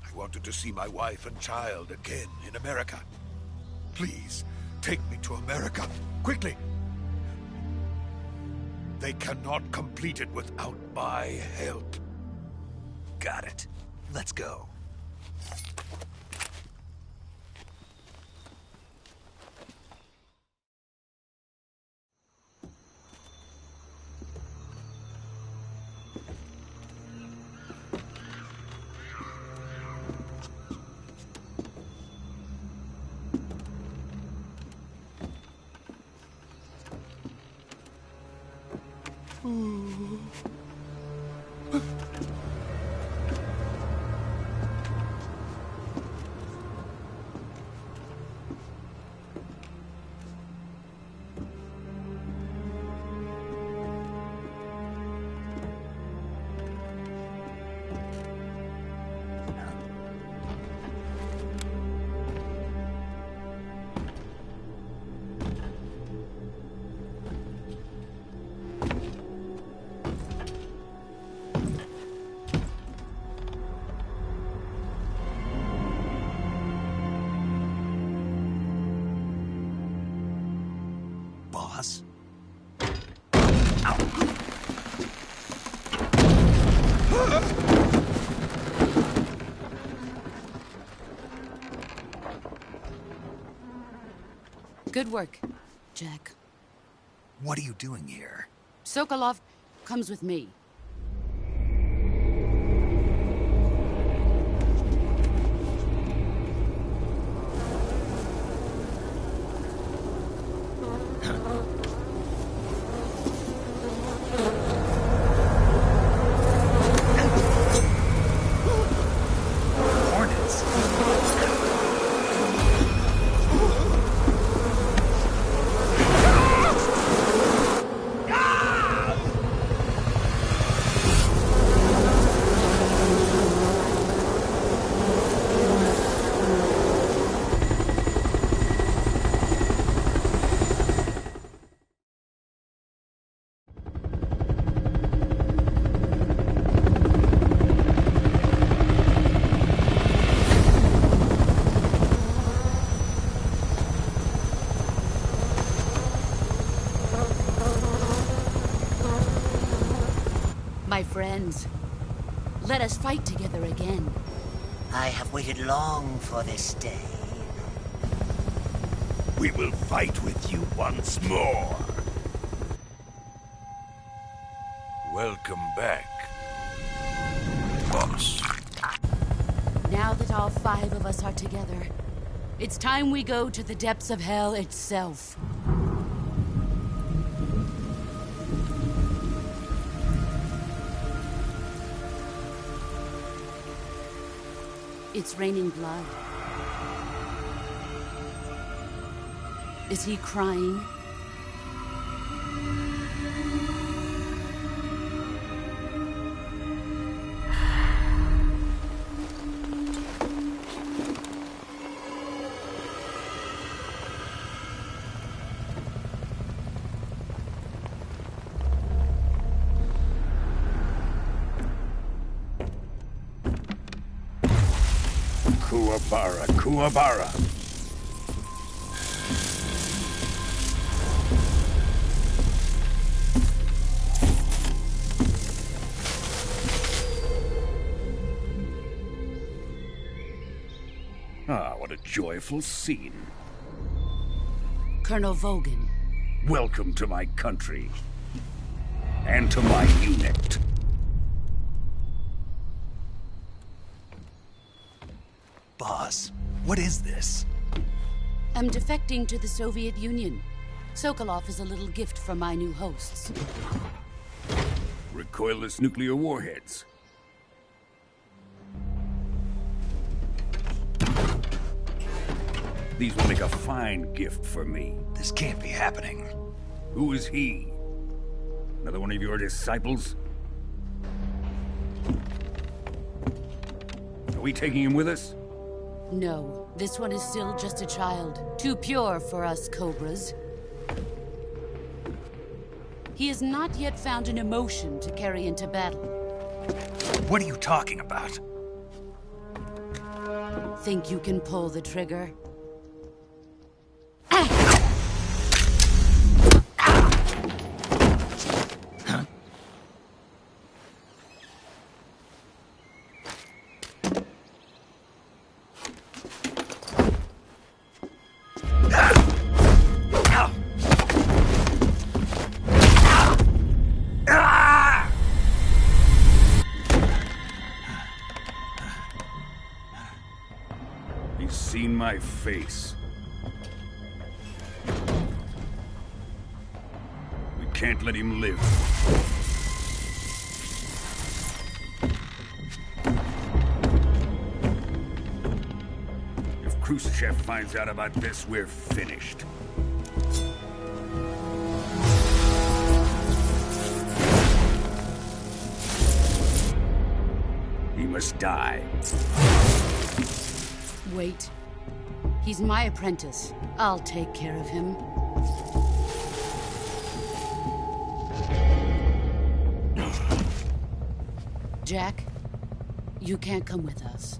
I wanted to see my wife and child again in America. Please, take me to America, quickly. They cannot complete it without my help. Got it. Let's go. Good work, Jack. What are you doing here? Sokolov comes with me. My friends, let us fight together again. I have waited long for this day. We will fight with you once more. Welcome back, boss. Now that all 5 of us are together, it's time we go to the depths of hell itself. It's raining blood. Is he crying? Kuwabara, Kuwabara. Ah, what a joyful scene. Colonel Vogan. Welcome to my country. And to my unit. Boss, what is this? I'm defecting to the Soviet Union. Sokolov is a little gift from my new hosts. Recoilless nuclear warheads. These will make a fine gift for me. This can't be happening. Who is he? Another one of your disciples? Are we taking him with us? No, this one is still just a child. Too pure for us Cobras. He has not yet found an emotion to carry into battle. What are you talking about? Think you can pull the trigger? He's seen my face. We can't let him live. If Khrushchev finds out about this, we're finished. He must die. Wait. He's my apprentice. I'll take care of him. Jack, you can't come with us.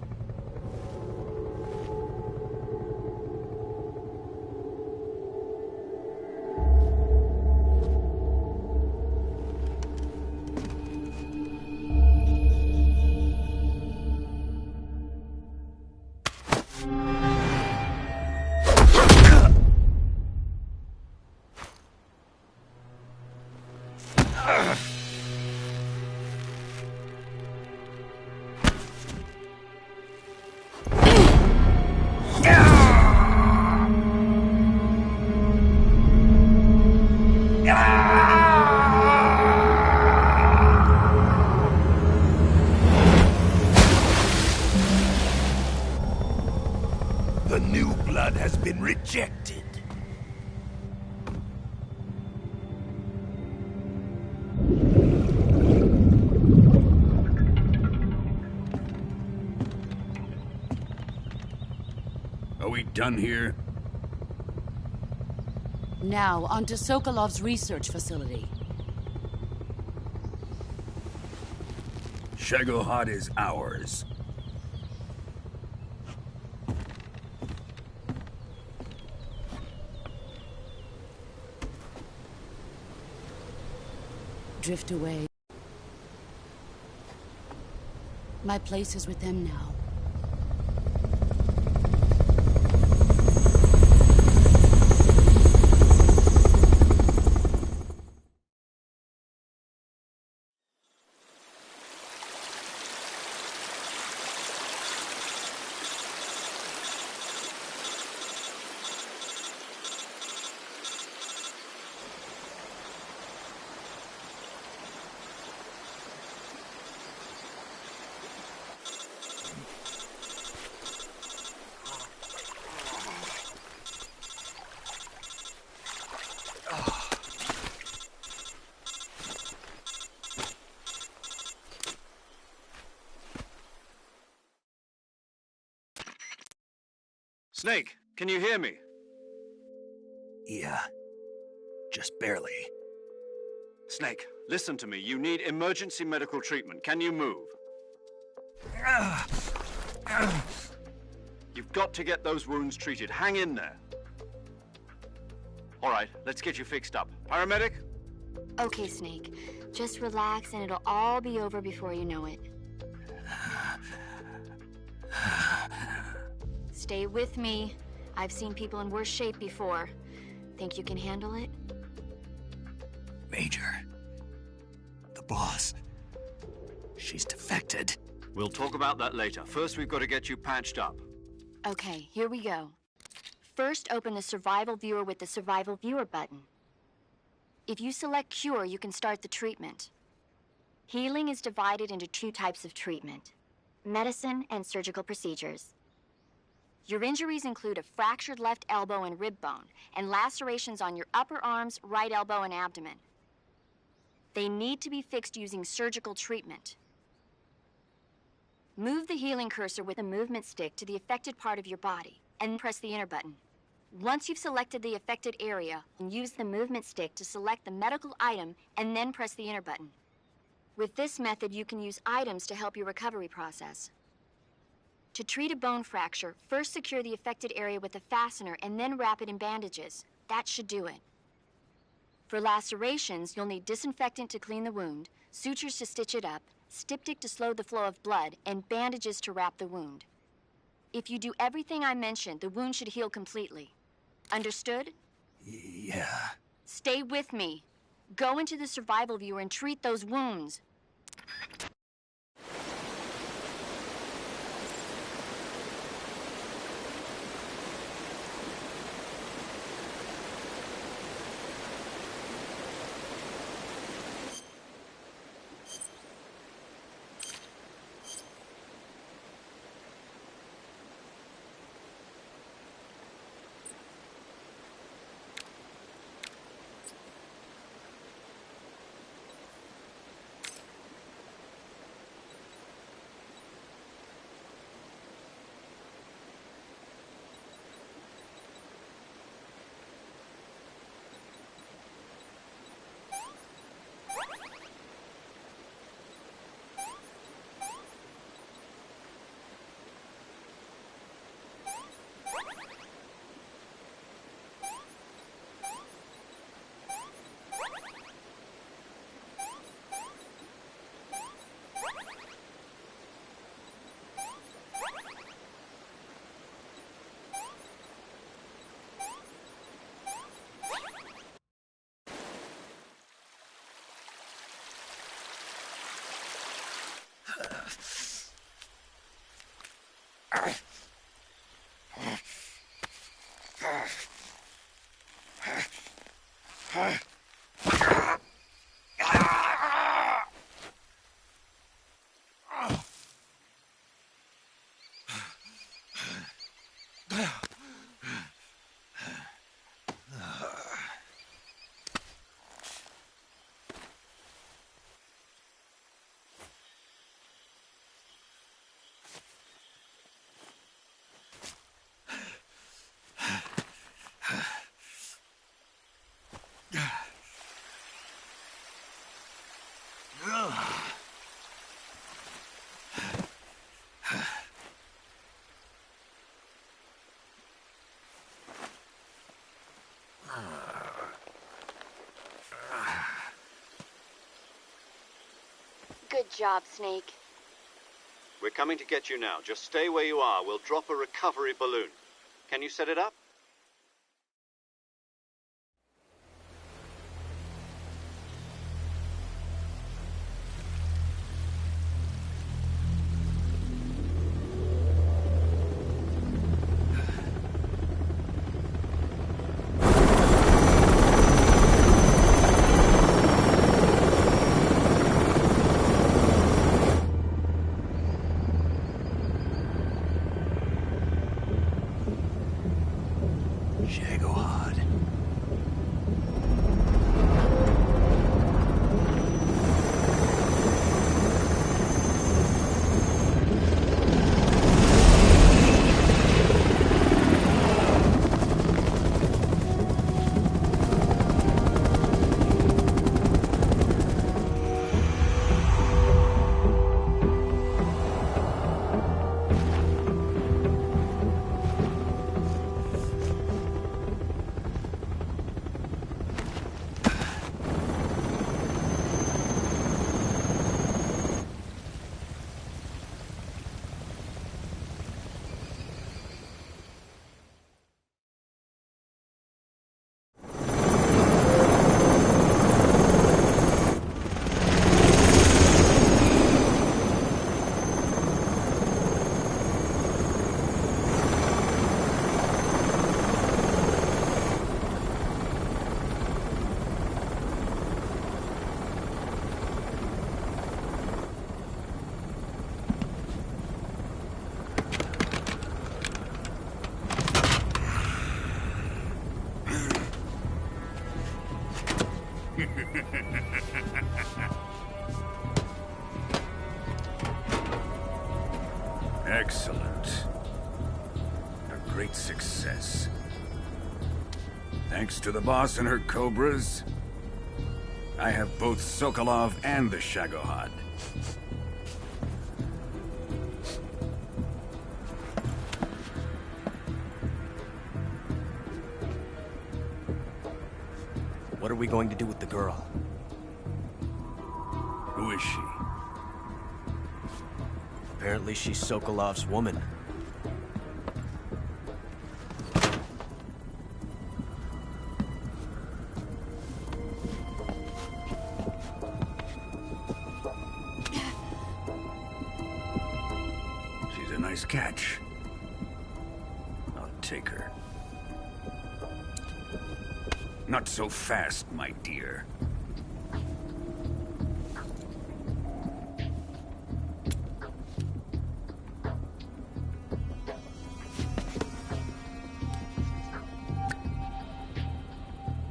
ejected. Are we done here? Now, on to Sokolov's research facility. Shagohod is ours. Drift away. My place is with them now. Snake, can you hear me? Yeah. Just barely. Snake, listen to me. You need emergency medical treatment. Can you move? You've got to get those wounds treated. Hang in there. All right, let's get you fixed up. Paramedic? Okay, Snake. Just relax and it'll all be over before you know it. Stay with me. I've seen people in worse shape before. Think you can handle it? Major. The boss. She's defected. We'll talk about that later. First, we've got to get you patched up. Okay, here we go. First, open the Survival Viewer with the Survival Viewer button. If you select Cure, you can start the treatment. Healing is divided into two types of treatment: medicine and surgical procedures. Your injuries include a fractured left elbow and rib bone, and lacerations on your upper arms, right elbow, and abdomen. They need to be fixed using surgical treatment. Move the healing cursor with a movement stick to the affected part of your body, and press the enter button. Once you've selected the affected area, use the movement stick to select the medical item, and then press the enter button. With this method, you can use items to help your recovery process. To treat a bone fracture, first secure the affected area with a fastener and then wrap it in bandages. That should do it. For lacerations, you'll need disinfectant to clean the wound, sutures to stitch it up, styptic to slow the flow of blood, and bandages to wrap the wound. If you do everything I mentioned, the wound should heal completely. Understood? Yeah. Stay with me. Go into the Survival Viewer and treat those wounds. Good job, Snake. We're coming to get you now. Just stay where you are. We'll drop a recovery balloon. Can you set it up? Excellent. A great success. Thanks to the boss and her cobras, I have both Sokolov and the Shagohod. What are we going to do with the girl? Who is she? Apparently she's Sokolov's woman. She's a nice catch. I'll take her. Not so fast, my dear.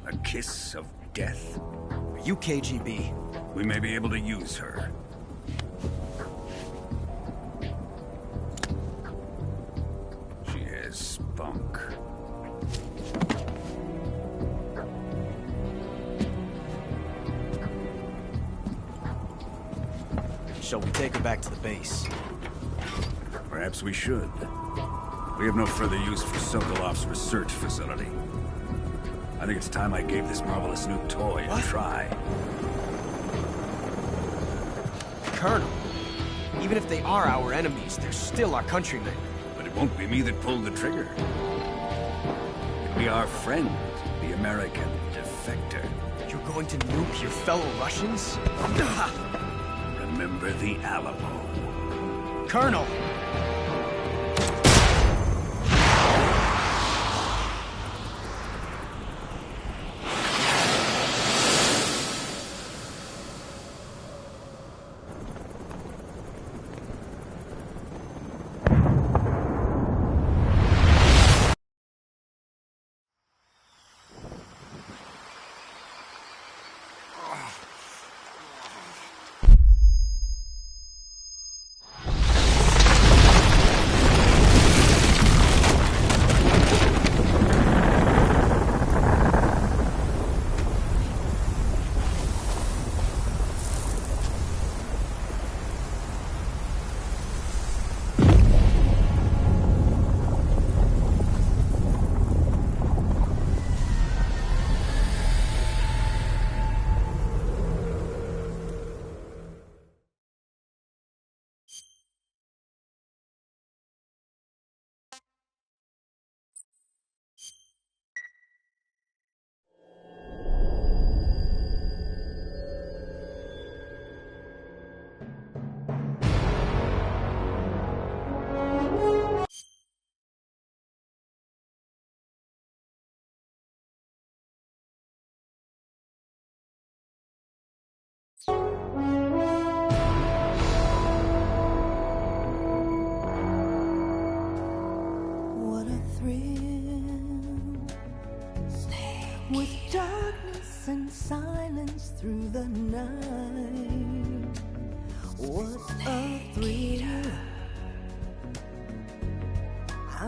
A kiss of death? Are you KGB? We may be able to use her. She has spunk. Shall we take her back to the base? Perhaps we should. We have no further use for Sokolov's research facility. I think it's time I gave this marvelous new toy a try. Colonel, even if they are our enemies, they're still our countrymen. But it won't be me that pulled the trigger. It'll be our friend, the American defector. You're going to nuke your fellow Russians? Remember the Alamo. Colonel!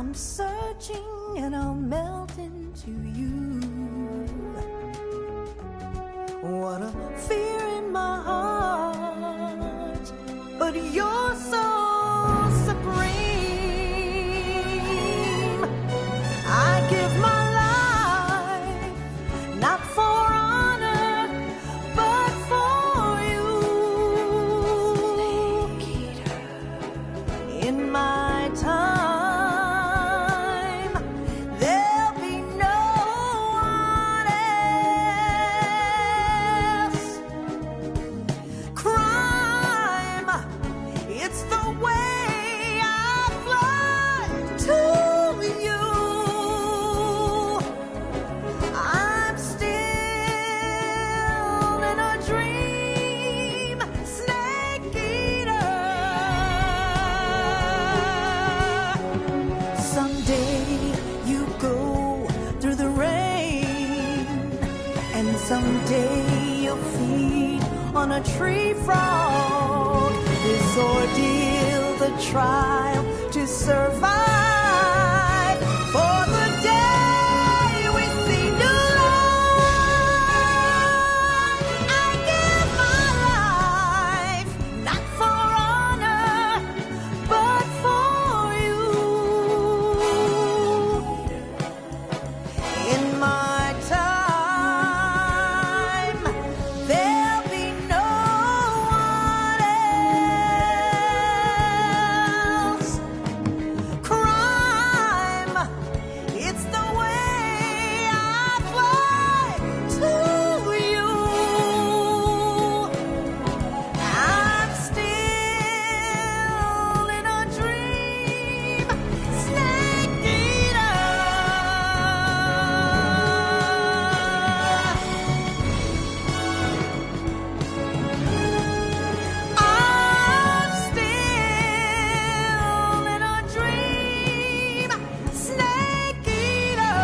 I'm searching and I'll melt into you. What a fear in my heart, but you're so supreme. I give my life, not for honor, but for you. In my time, there'll be no one else. Crime, it's the way I fly to you. I'm still in a dream, snake eater. Someday you go through the rain, and someday you'll feed on a tree frog. This ordeal, the trial to survive, for the day we see new light. I give my life, not for honor, but for you. In my time, there'll be no one else. Crime, it's the way I fly to you. I'm still in a dream, snake eater. I'm still in a dream, snake eater.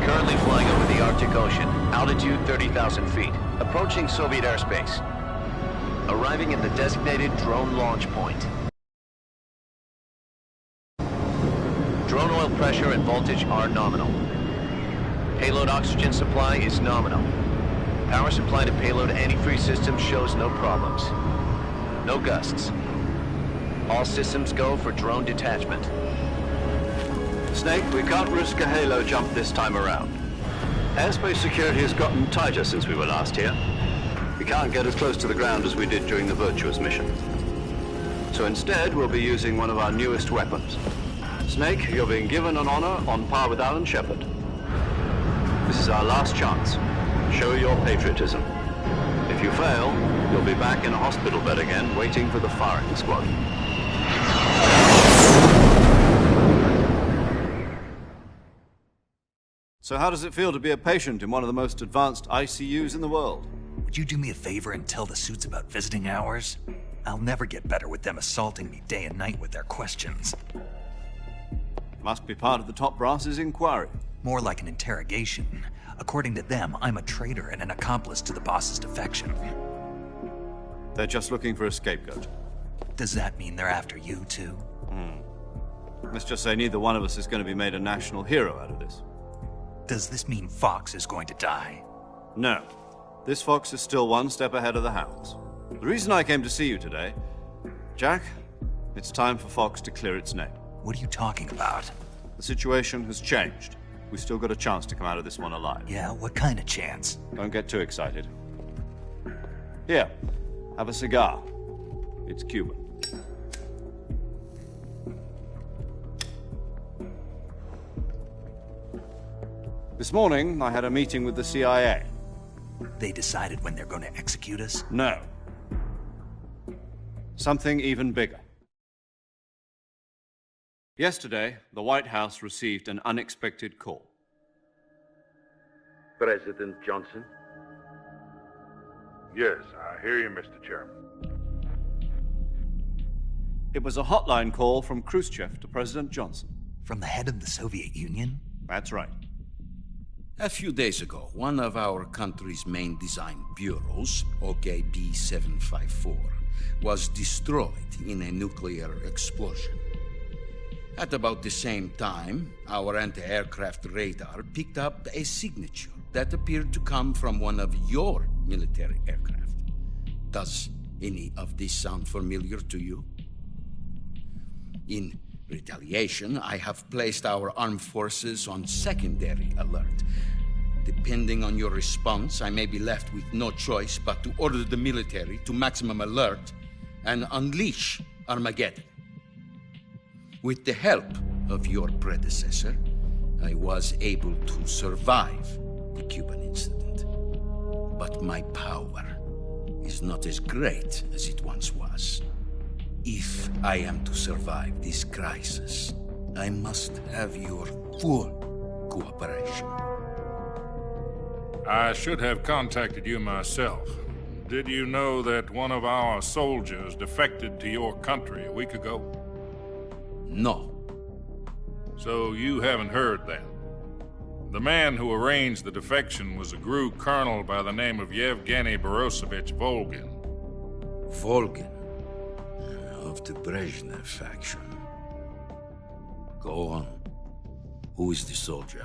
Currently flying over the Arctic Ocean, altitude 30,000 feet, approaching Soviet airspace. Arriving at the designated drone launch point. Drone oil pressure and voltage are nominal. Payload oxygen supply is nominal. Power supply to payload antifreeze system shows no problems. No gusts. All systems go for drone detachment. Snake, we can't risk a halo jump this time around. Airspace security has gotten tighter since we were last here. We can't get as close to the ground as we did during the Virtuous mission. So instead, we'll be using one of our newest weapons. Snake, you're being given an honor on par with Alan Shepard. This is our last chance. Show your patriotism. If you fail, you'll be back in a hospital bed again, waiting for the firing squad. So how does it feel to be a patient in one of the most advanced ICUs in the world? Would you do me a favor and tell the suits about visiting hours? I'll never get better with them assaulting me day and night with their questions. Must be part of the top brass's inquiry. More like an interrogation. According to them, I'm a traitor and an accomplice to the boss's defection. They're just looking for a scapegoat. Does that mean they're after you, too? Let's just say neither one of us is going to be made a national hero out of this. Does this mean Fox is going to die? No. This fox is still one step ahead of the hounds. The reason I came to see you today, Jack, it's time for Fox to clear its name. What are you talking about? The situation has changed. We've still got a chance to come out of this one alive. Yeah, what kind of chance? Don't get too excited. Here, have a cigar. It's Cuban. This morning, I had a meeting with the CIA. They decided when they're going to execute us? No. Something even bigger. Yesterday, the White House received an unexpected call. President Johnson? Yes, I hear you, Mr. Chairman. It was a hotline call from Khrushchev to President Johnson. From the head of the Soviet Union? That's right. A few days ago, one of our country's main design bureaus, OKB 754, was destroyed in a nuclear explosion. At about the same time, our anti-aircraft radar picked up a signature that appeared to come from one of your military aircraft. Does any of this sound familiar to you? In retaliation, I have placed our armed forces on secondary alert. Depending on your response, I may be left with no choice but to order the military to maximum alert and unleash Armageddon. With the help of your predecessor, I was able to survive the Cuban incident. But my power is not as great as it once was. If I am to survive this crisis, I must have your full cooperation. I should have contacted you myself. Did you know that one of our soldiers defected to your country a week ago? No. So you haven't heard then? The man who arranged the defection was a GRU colonel by the name of Yevgeny Borosovich Volgin. Volgin? Of the Brezhnev faction. Go on. Who is the soldier?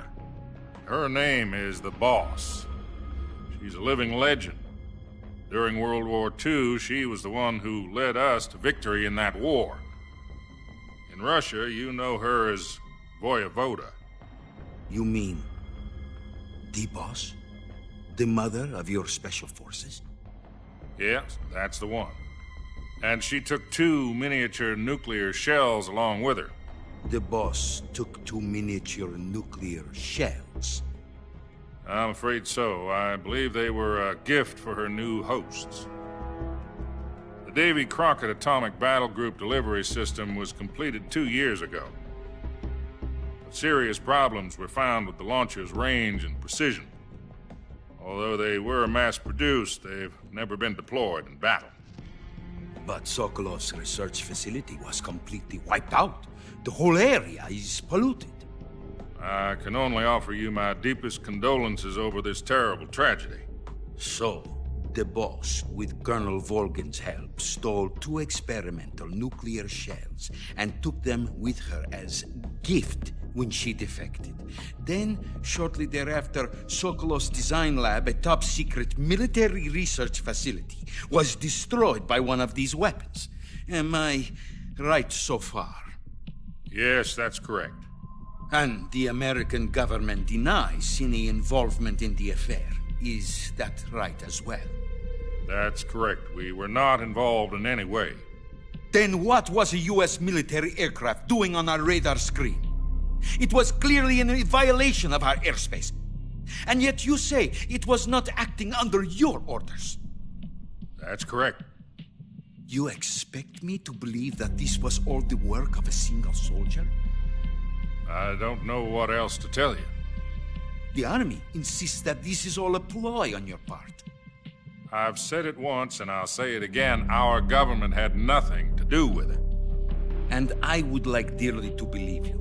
Her name is the Boss. She's a living legend. During World War II, she was the one who led us to victory in that war. In Russia, you know her as Voyevoda. You mean the Boss? The mother of your special forces? Yes, that's the one. And she took 2 miniature nuclear shells along with her. The Boss took 2 miniature nuclear shells? I'm afraid so. I believe they were a gift for her new hosts. The Davy Crockett Atomic Battle Group delivery system was completed 2 years ago. But serious problems were found with the launcher's range and precision. Although they were mass-produced, they've never been deployed in battle. But Sokolov's research facility was completely wiped out. The whole area is polluted. I can only offer you my deepest condolences over this terrible tragedy. So, the Boss, with Colonel Volgin's help, stole 2 experimental nuclear shells and took them with her as gift when she defected. Then, shortly thereafter, Sokolov's design lab, a top-secret military research facility, was destroyed by one of these weapons. Am I right so far? Yes, that's correct. And the American government denies any involvement in the affair. Is that right as well? That's correct. We were not involved in any way. Then what was a U.S. military aircraft doing on our radar screen? It was clearly in violation of our airspace. And yet you say it was not acting under your orders. That's correct. You expect me to believe that this was all the work of a single soldier? I don't know what else to tell you. The army insists that this is all a ploy on your part. I've said it once and I'll say it again. Our government had nothing to do with it. And I would like dearly to believe you.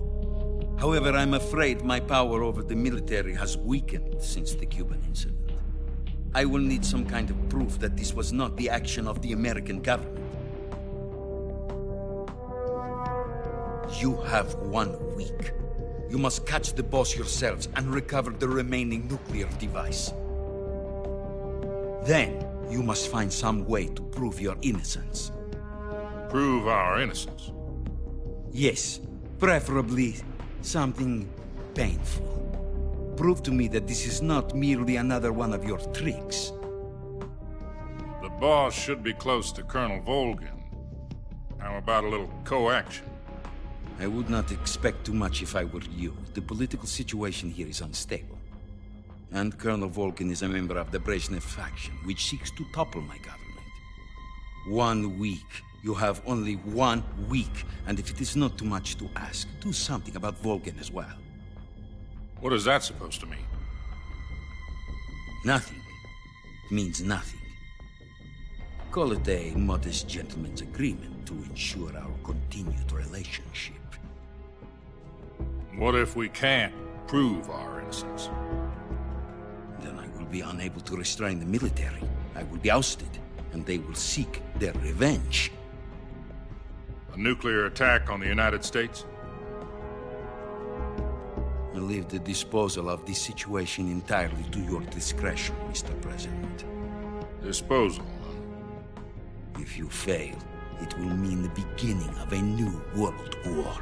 However, I'm afraid my power over the military has weakened since the Cuban incident. I will need some kind of proof that this was not the action of the American government. You have 1 week. You must catch the Boss yourselves and recover the remaining nuclear device. Then, you must find some way to prove your innocence. Prove our innocence? Yes, preferably something painful. Prove to me that this is not merely another one of your tricks. The Boss should be close to Colonel Volgin. How about a little co-action? I would not expect too much if I were you. The political situation here is unstable. And Colonel Volgin is a member of the Brezhnev faction, which seeks to topple my government. 1 week. You have only 1 week. And if it is not too much to ask, do something about Volgin as well. What is that supposed to mean? Nothing. It means nothing. Call it a modest gentleman's agreement to ensure our continued relationship. What if we can't prove our innocence? Then I will be unable to restrain the military. I will be ousted, and they will seek their revenge. A nuclear attack on the United States? I leave the disposal of this situation entirely to your discretion, Mr. President. Disposal? If you fail, it will mean the beginning of a new world war.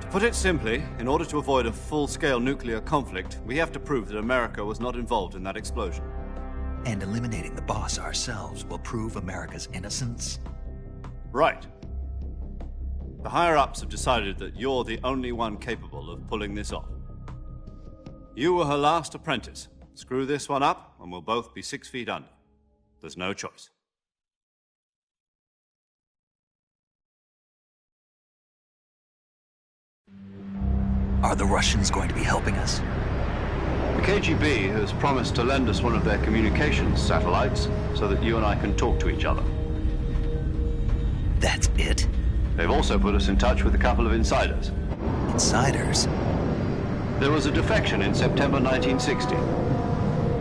To put it simply, in order to avoid a full-scale nuclear conflict, we have to prove that America was not involved in that explosion. And eliminating the boss ourselves will prove America's innocence? Right. The higher-ups have decided that you're the only one capable of pulling this off. You were her last apprentice. Screw this one up, and we'll both be 6 feet under. There's no choice. Are the Russians going to be helping us? The KGB has promised to lend us one of their communications satellites so that you and I can talk to each other. That's it? They've also put us in touch with a couple of insiders. Insiders? There was a defection in September 1960.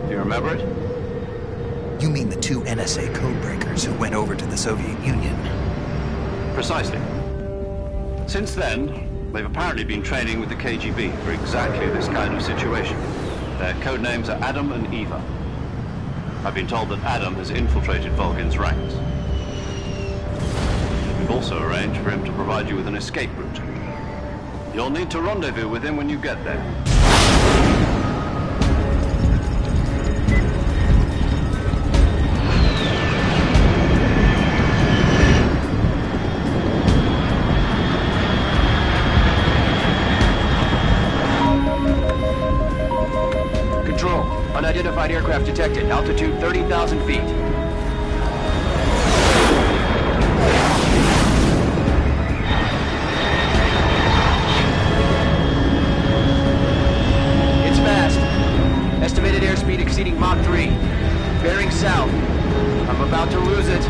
Do you remember it? You mean the 2 NSA codebreakers who went over to the Soviet Union? Precisely. Since then, they've apparently been training with the KGB for exactly this kind of situation. Their code names are Adam and Eva. I've been told that Adam has infiltrated Volgin's ranks. We've also arranged for him to provide you with an escape route. You'll need to rendezvous with him when you get there. Control. Unidentified aircraft detected. Altitude 30,000 feet. It's fast. Estimated airspeed exceeding Mach 3. Bearing south. I'm about to lose it.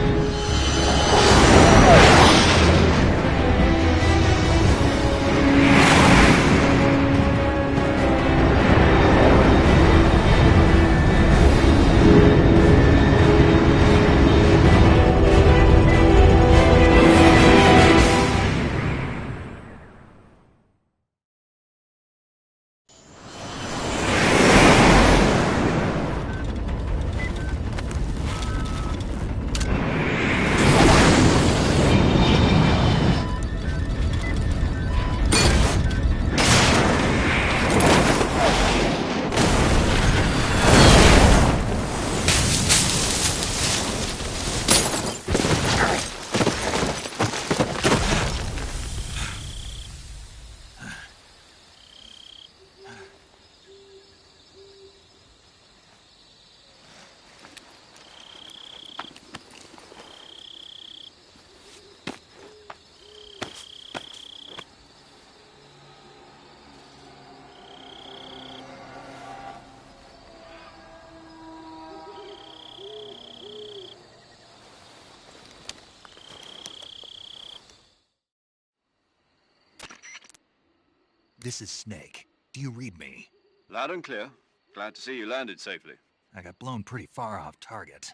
This is Snake. Do you read me? Loud and clear. Glad to see you landed safely. I got blown pretty far off target.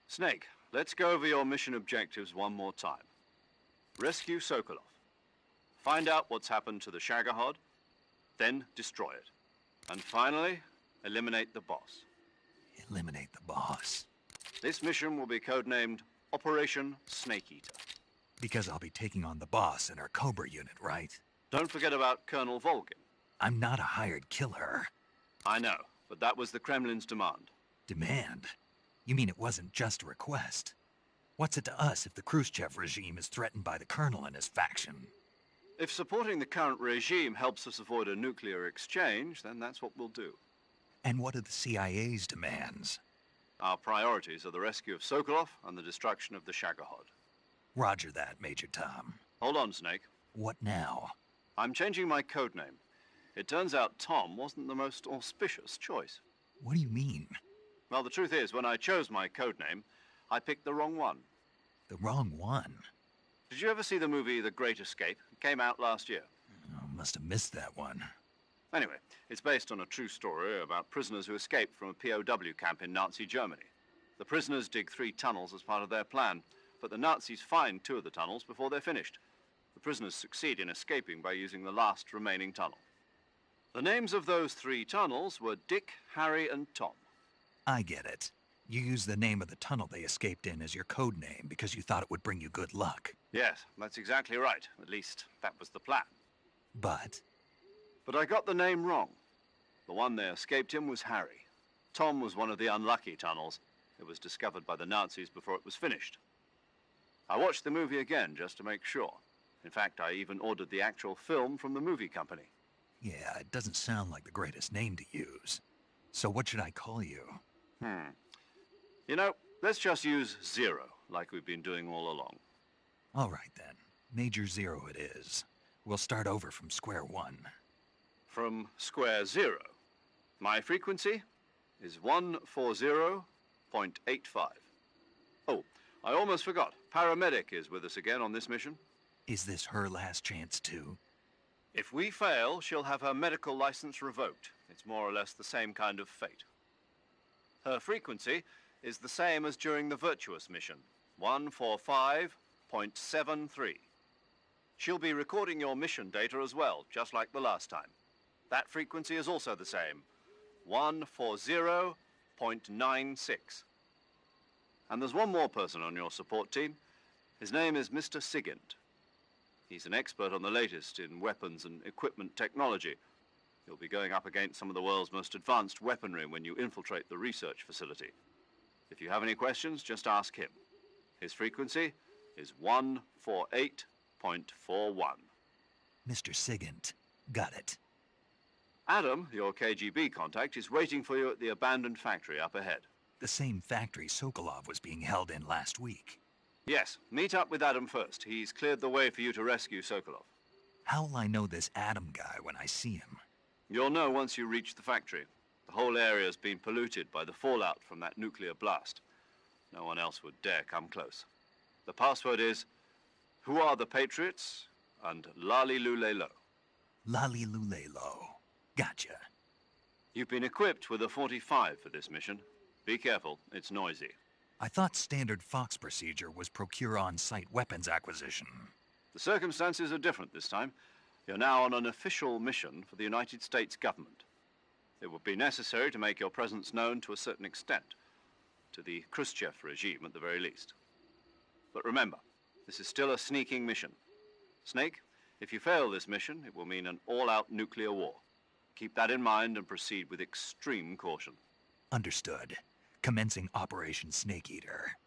Snake, let's go over your mission objectives one more time. Rescue Sokolov. Find out what's happened to the Shagohod, then destroy it. And finally, eliminate the boss. Eliminate the boss. This mission will be codenamed Operation Snake Eater. Because I'll be taking on the boss in our Cobra unit, right? Don't forget about Colonel Volgin. I'm not a hired killer. I know, but that was the Kremlin's demand. Demand? You mean it wasn't just a request? What's it to us if the Khrushchev regime is threatened by the Colonel and his faction? If supporting the current regime helps us avoid a nuclear exchange, then that's what we'll do. And what are the CIA's demands? Our priorities are the rescue of Sokolov and the destruction of the Shagohod. Roger that, Major Tom. Hold on, Snake. What now? I'm changing my codename. It turns out Tom wasn't the most auspicious choice. What do you mean? Well, the truth is, when I chose my codename, I picked the wrong one. The wrong one? Did you ever see the movie The Great Escape? It came out last year. Oh, must have missed that one. Anyway, it's based on a true story about prisoners who escaped from a POW camp in Nazi Germany. The prisoners dig 3 tunnels as part of their plan, but the Nazis find 2 of the tunnels before they're finished. The prisoners succeed in escaping by using the last remaining tunnel. The names of those 3 tunnels were Dick, Harry, and Tom. I get it. You used the name of the tunnel they escaped in as your code name because you thought it would bring you good luck. Yes, that's exactly right. At least, that was the plan. But I got the name wrong. The one they escaped in was Harry. Tom was one of the unlucky tunnels. It was discovered by the Nazis before it was finished. I watched the movie again just to make sure. In fact, I even ordered the actual film from the movie company. yeah, it doesn't sound like the greatest name to use. So what should I call you? You know, let's just use Zero, like we've been doing all along. All right, then. Major Zero it is. We'll start over from square one. From square 0. My frequency is 140.85. Oh, I almost forgot. Paramedic is with us again on this mission. Is this her last chance, too? If we fail, she'll have her medical license revoked. It's more or less the same kind of fate. Her frequency is the same as during the Virtuous mission, 145.73. She'll be recording your mission data as well, just like the last time. That frequency is also the same, 140.96. And there's one more person on your support team. His name is Mr. Sigint. He's an expert on the latest in weapons and equipment technology. You'll be going up against some of the world's most advanced weaponry when you infiltrate the research facility. If you have any questions, just ask him. His frequency is 148.41. Mr. Sigint. Got it. Adam, your KGB contact, is waiting for you at the abandoned factory up ahead. The same factory Sokolov was being held in last week. Yes, meet up with Adam first. He's cleared the way for you to rescue Sokolov. How'll I know this Adam guy when I see him? You'll know once you reach the factory. The whole area's been polluted by the fallout from that nuclear blast. No one else would dare come close. The password is, "Who are the Patriots?" and Lali Lulelo. Lali Lulelo. Gotcha. You've been equipped with a 45 for this mission. Be careful, it's noisy. I thought standard Fox procedure was procure on-site weapons acquisition. The circumstances are different this time. You're now on an official mission for the United States government. It would be necessary to make your presence known to a certain extent, to the Khrushchev regime at the very least. But remember, this is still a sneaking mission. Snake, if you fail this mission, it will mean an all-out nuclear war. Keep that in mind and proceed with extreme caution. Understood. Commencing Operation Snake Eater.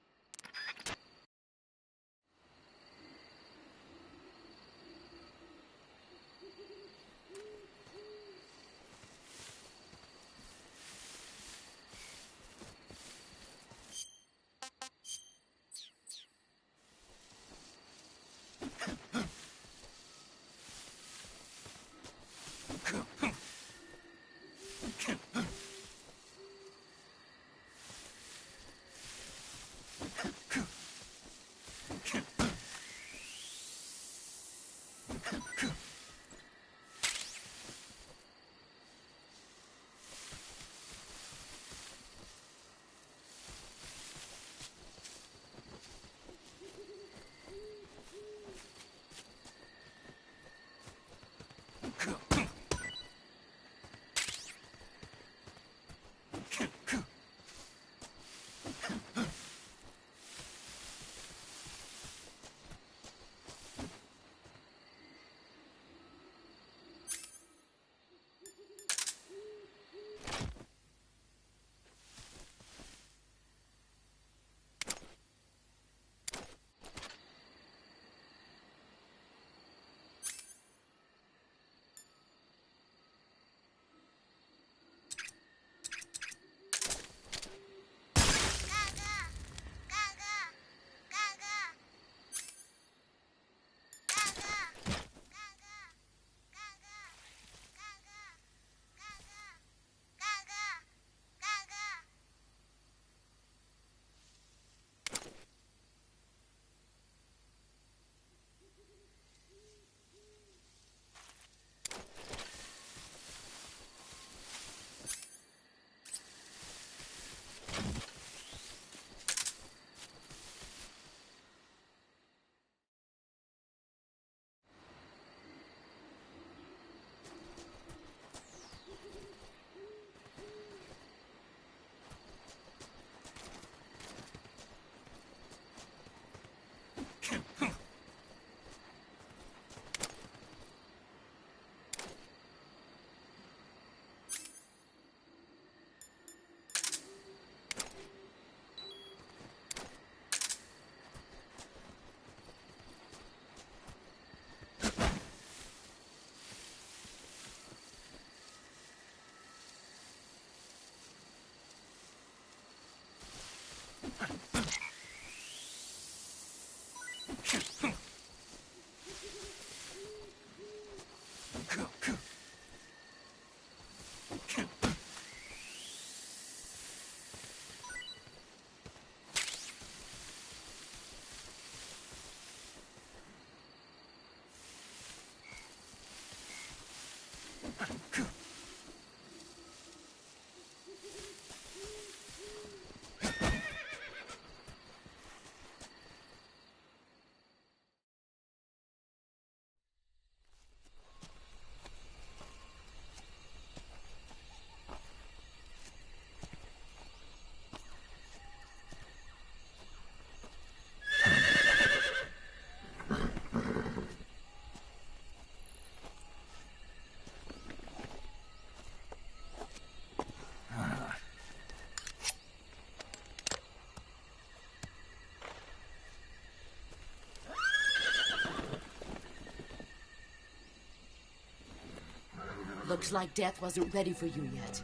Looks like death wasn't ready for you yet.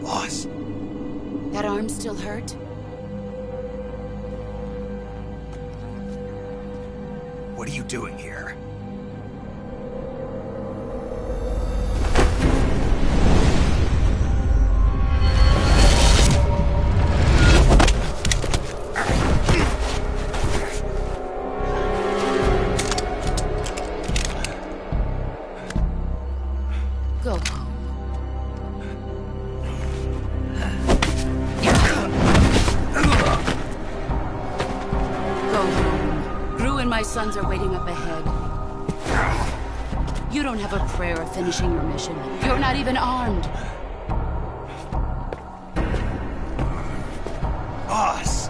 Boss. That arm still hurt? What are you doing here? Go home. My sons are waiting up ahead. You don't have a prayer of finishing your mission. You're not even armed. Boss!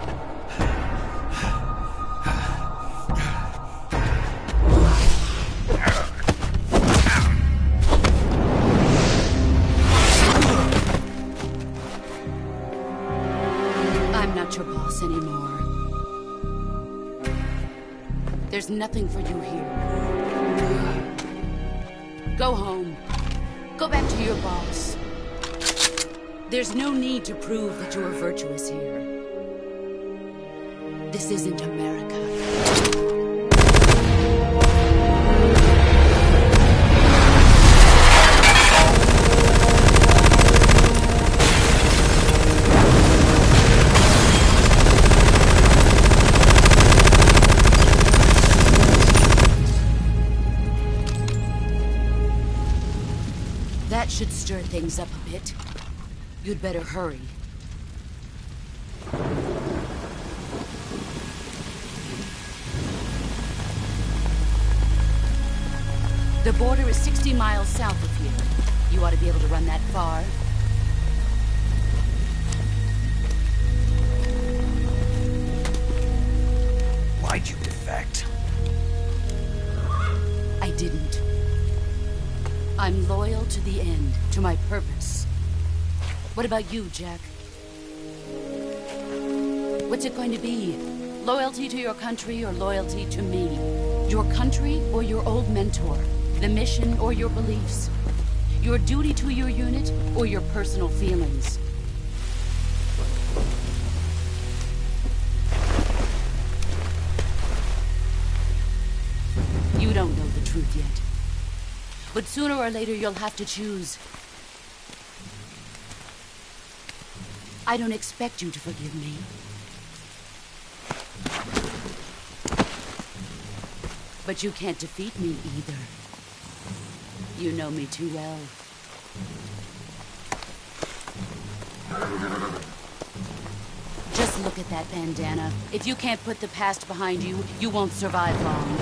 I'm not your boss anymore. There's nothing for you here. Go home. Go back to your boss. There's no need to prove that you are virtuous here. This isn't America. That should stir things up a bit. You'd better hurry. The border is 60 miles south of here. You ought to be able to run that far. Why'd you defect? I didn't. I'm loyal to the end, to my purpose. What about you, Jack? What's it going to be? Loyalty to your country or loyalty to me? Your country or your old mentor? The mission or your beliefs? Your duty to your unit or your personal feelings? You don't know the truth yet. But sooner or later, you'll have to choose. I don't expect you to forgive me. But you can't defeat me either. You know me too well. Just look at that bandana. If you can't put the past behind you, you won't survive long.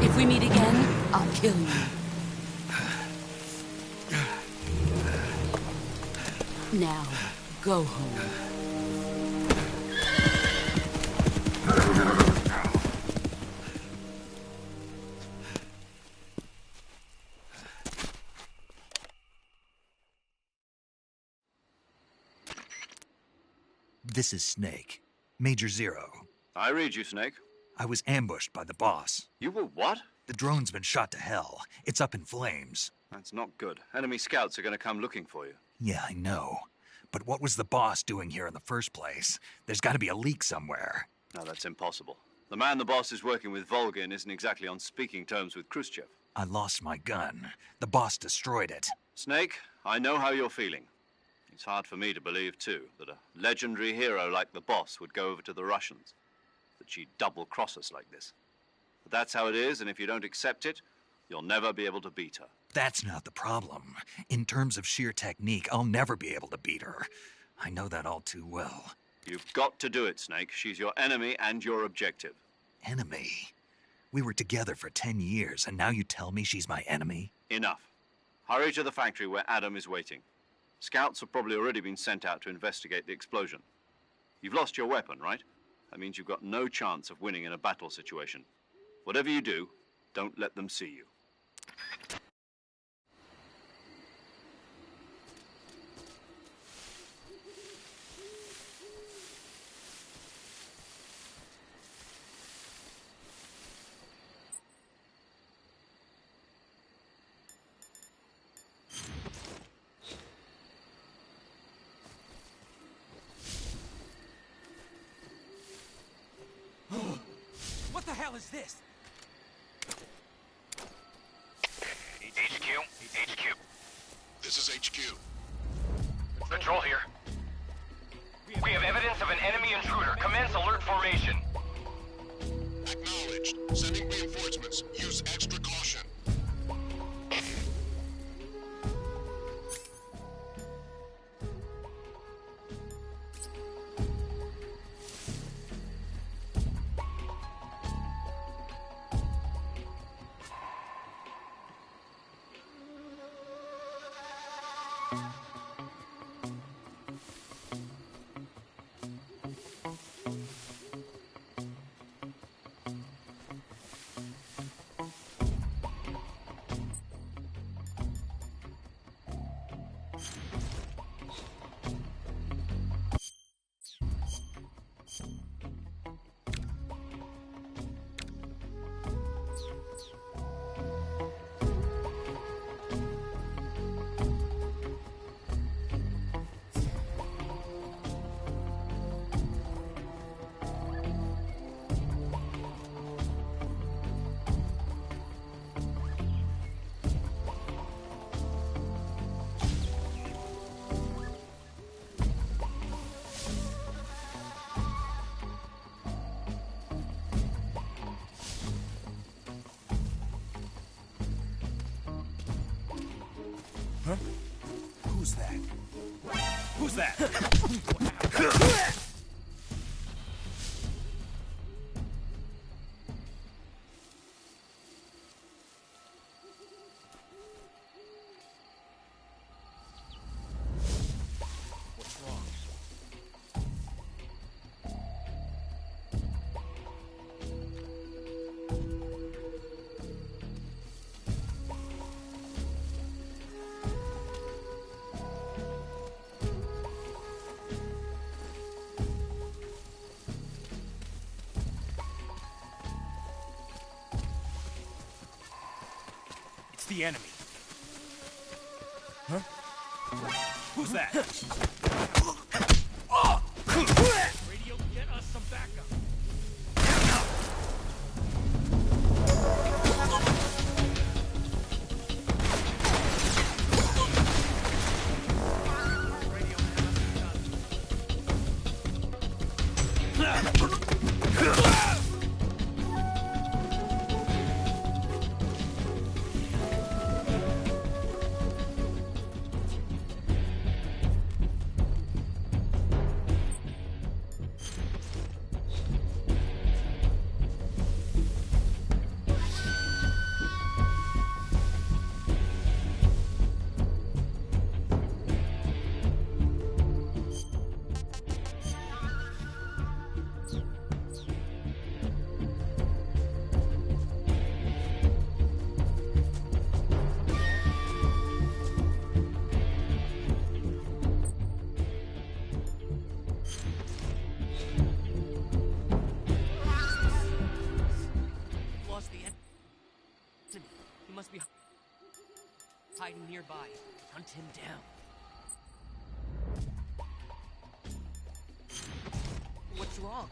If we meet again, I'll kill you. Now, go home. This is Snake. Major Zero. I read you, Snake. I was ambushed by the boss. You were what? The drone's been shot to hell. It's up in flames. That's not good. Enemy scouts are going to come looking for you. Yeah, I know. But what was the boss doing here in the first place? There's got to be a leak somewhere. No, that's impossible. The man the boss is working with, Volgin, isn't exactly on speaking terms with Khrushchev. I lost my gun. The boss destroyed it. Snake, I know how you're feeling. It's hard for me to believe, too, that a legendary hero like the boss would go over to the Russians. That she'd double-cross us like this. But that's how it is, and if you don't accept it, you'll never be able to beat her. That's not the problem. In terms of sheer technique, I'll never be able to beat her. I know that all too well. You've got to do it, Snake. She's your enemy and your objective. Enemy? We were together for 10 years, and now you tell me she's my enemy? Enough. Hurry to the factory where Adam is waiting. Scouts have probably already been sent out to investigate the explosion. You've lost your weapon, right? That means you've got no chance of winning in a battle situation. Whatever you do, don't let them see you. the hell is this? HQ. This is HQ. Control here. We have evidence of an enemy intruder. Commence alert formation. Acknowledged. Sending reinforcements. Use extra caution. Huh? Who's that? Who's that? What's wrong? The enemy. Huh? Who's that? Radio, get us some backup. Hiding nearby. Hunt him down. What's wrong?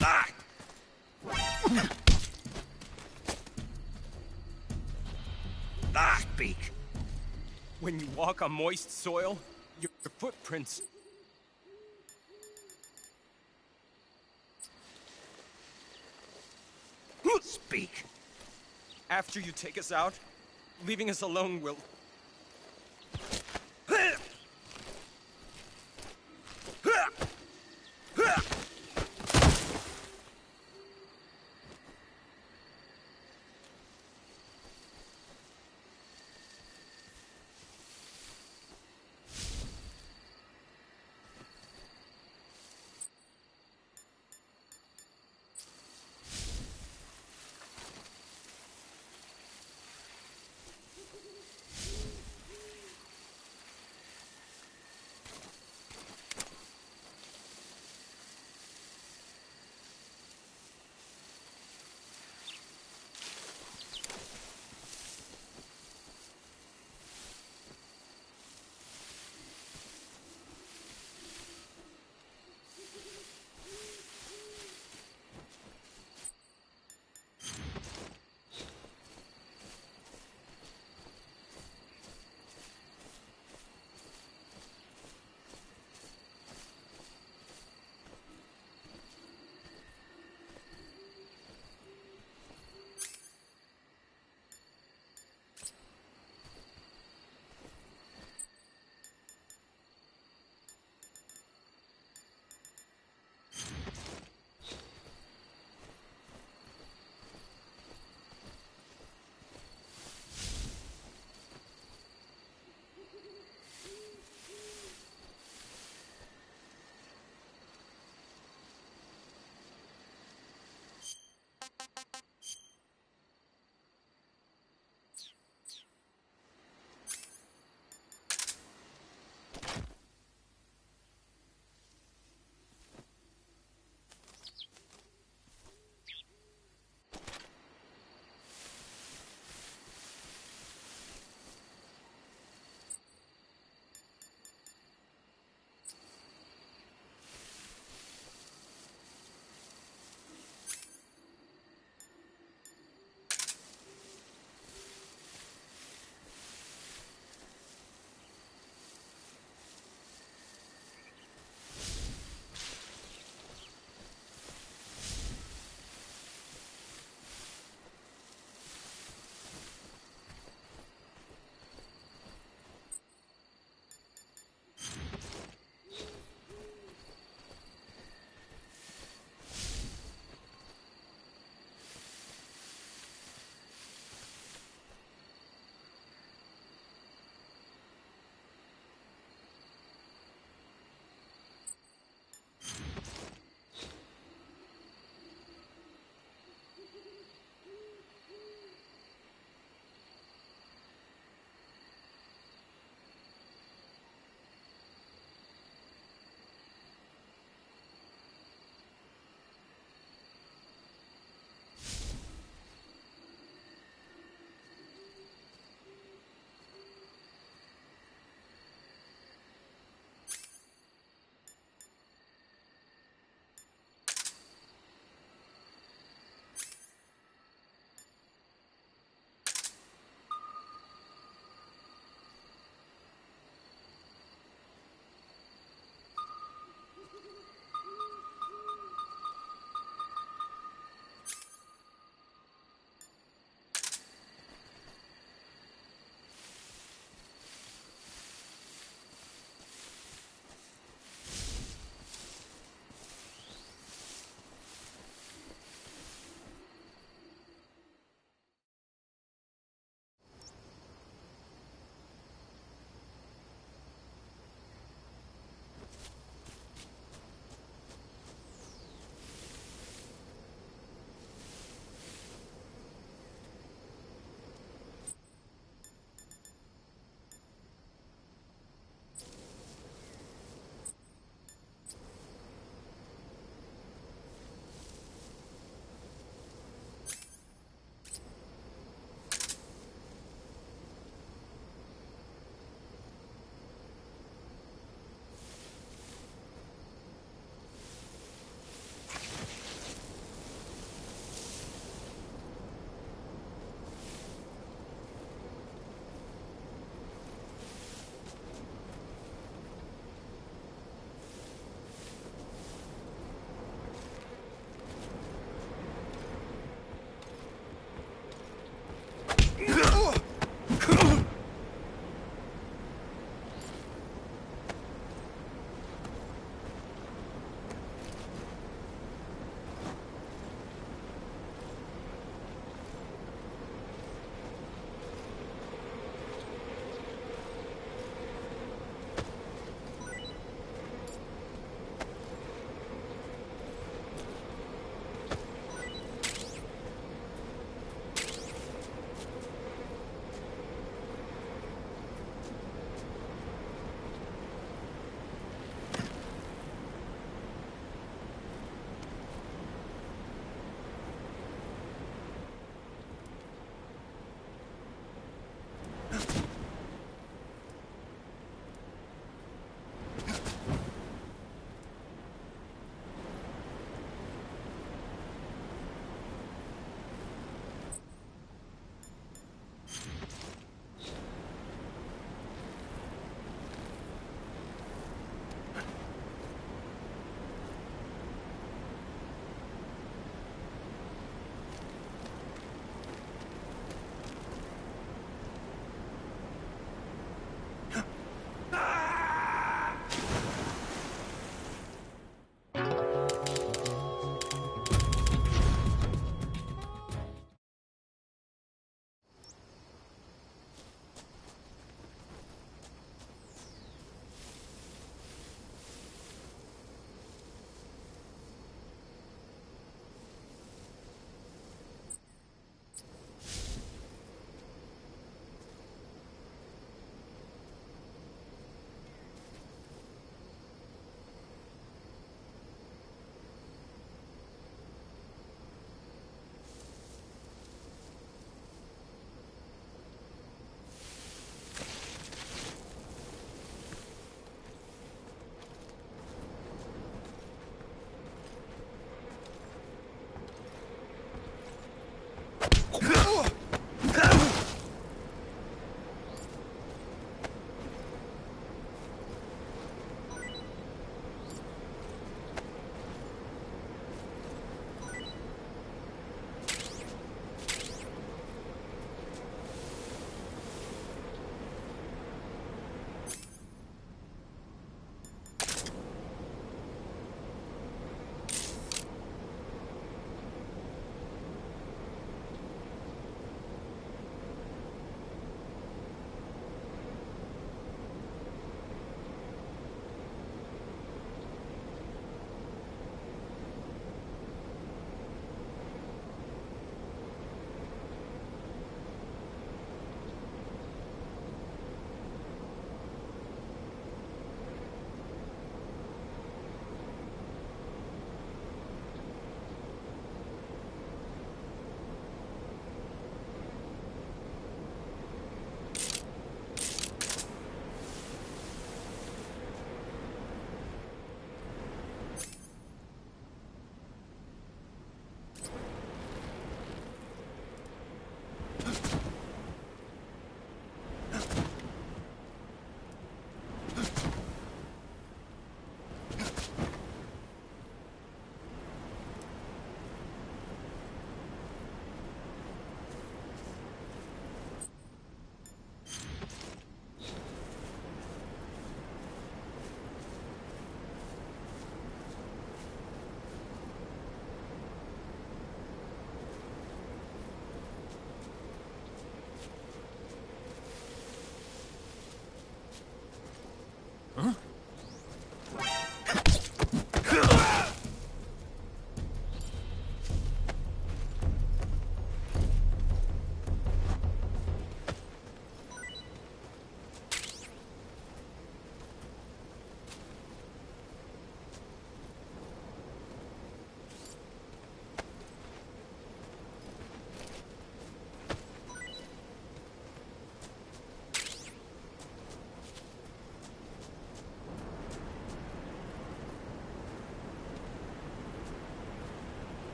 Ah! Ah, Beak. When you walk on moist soil, your footprints... Speak. After you take us out, leaving us alone will...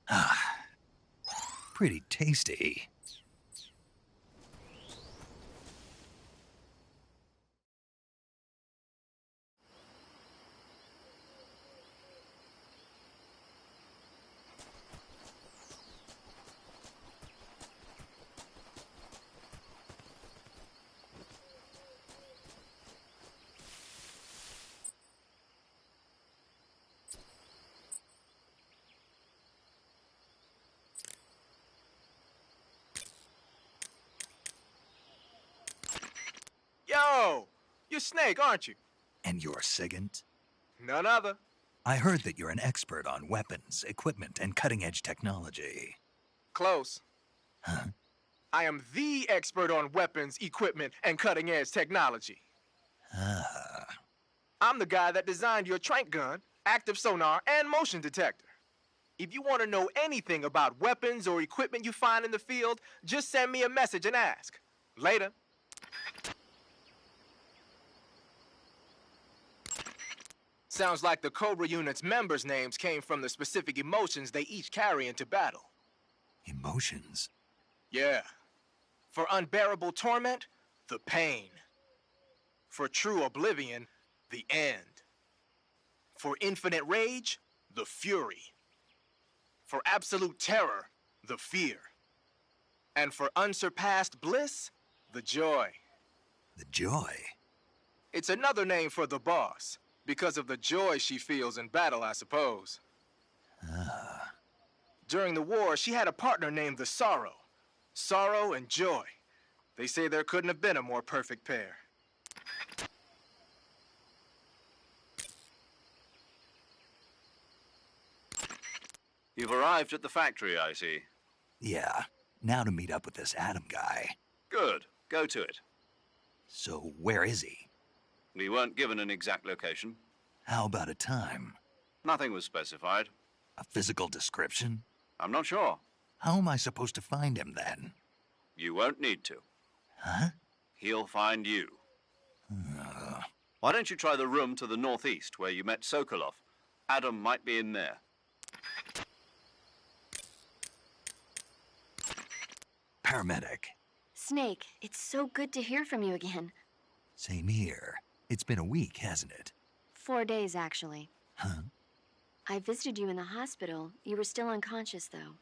Ah, pretty tasty. Yo! You're Snake, aren't you? And you're Sigint? None other. I heard that you're an expert on weapons, equipment, and cutting-edge technology. Close. Huh? I am the expert on weapons, equipment, and cutting-edge technology. Ah. I'm the guy that designed your trank gun, active sonar, and motion detector. If you want to know anything about weapons or equipment you find in the field, just send me a message and ask. Later. Sounds like the Cobra unit's members' names came from the specific emotions they each carry into battle. Emotions? Yeah. For unbearable torment, the pain. For true oblivion, the end. For infinite rage, the fury. For absolute terror, the fear. And for unsurpassed bliss, the joy. The joy? It's another name for the boss, because of the joy she feels in battle, I suppose. Ah. During the war, she had a partner named the Sorrow. Sorrow and joy. They say there couldn't have been a more perfect pair. You've arrived at the factory, I see. Yeah. Now to meet up with this Adam guy. Good. Go to it. So where is he? We weren't given an exact location. How about a time? Nothing was specified. A physical description? I'm not sure. How am I supposed to find him then? You won't need to. Huh? He'll find you. Why don't you try the room to the northeast where you met Sokolov? Adam might be in there. Paramedic. Snake, it's so good to hear from you again. Same here. It's been a week, hasn't it? 4 days, actually. Huh? I visited you in the hospital. You were still unconscious, though.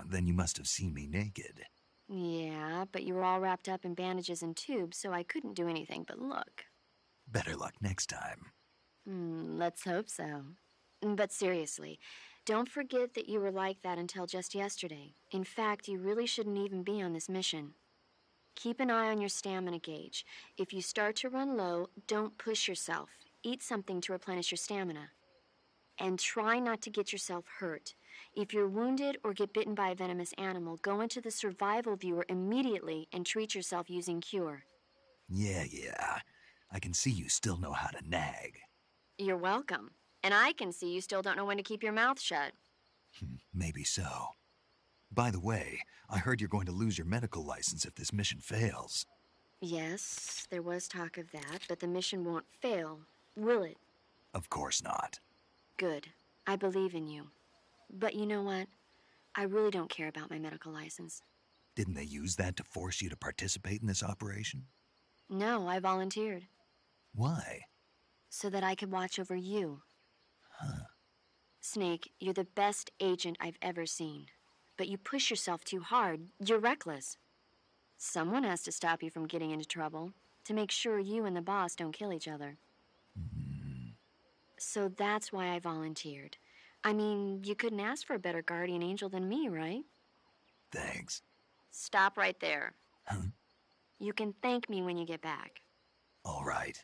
Then you must have seen me naked. Yeah, but you were all wrapped up in bandages and tubes, so I couldn't do anything but look. Better luck next time. Let's hope so. But seriously, don't forget that you were like that until just yesterday. In fact, you really shouldn't even be on this mission. Keep an eye on your stamina gauge. If you start to run low, don't push yourself. Eat something to replenish your stamina. And try not to get yourself hurt. If you're wounded or get bitten by a venomous animal, go into the survival viewer immediately and treat yourself using Cure. Yeah. I can see you still know how to nag. You're welcome. And I can see you still don't know when to keep your mouth shut. Maybe so. By the way, I heard you're going to lose your medical license if this mission fails. Yes, there was talk of that, but the mission won't fail, will it? Of course not. Good. I believe in you. But you know what? I really don't care about my medical license. Didn't they use that to force you to participate in this operation? No, I volunteered. Why? So that I could watch over you. Huh. Snake, you're the best agent I've ever seen. But you push yourself too hard. You're reckless. Someone has to stop you from getting into trouble, to make sure you and the boss don't kill each other. So that's why I volunteered. I mean, you couldn't ask for a better guardian angel than me, right? Thanks. Stop right there. Huh? You can thank me when you get back. All right.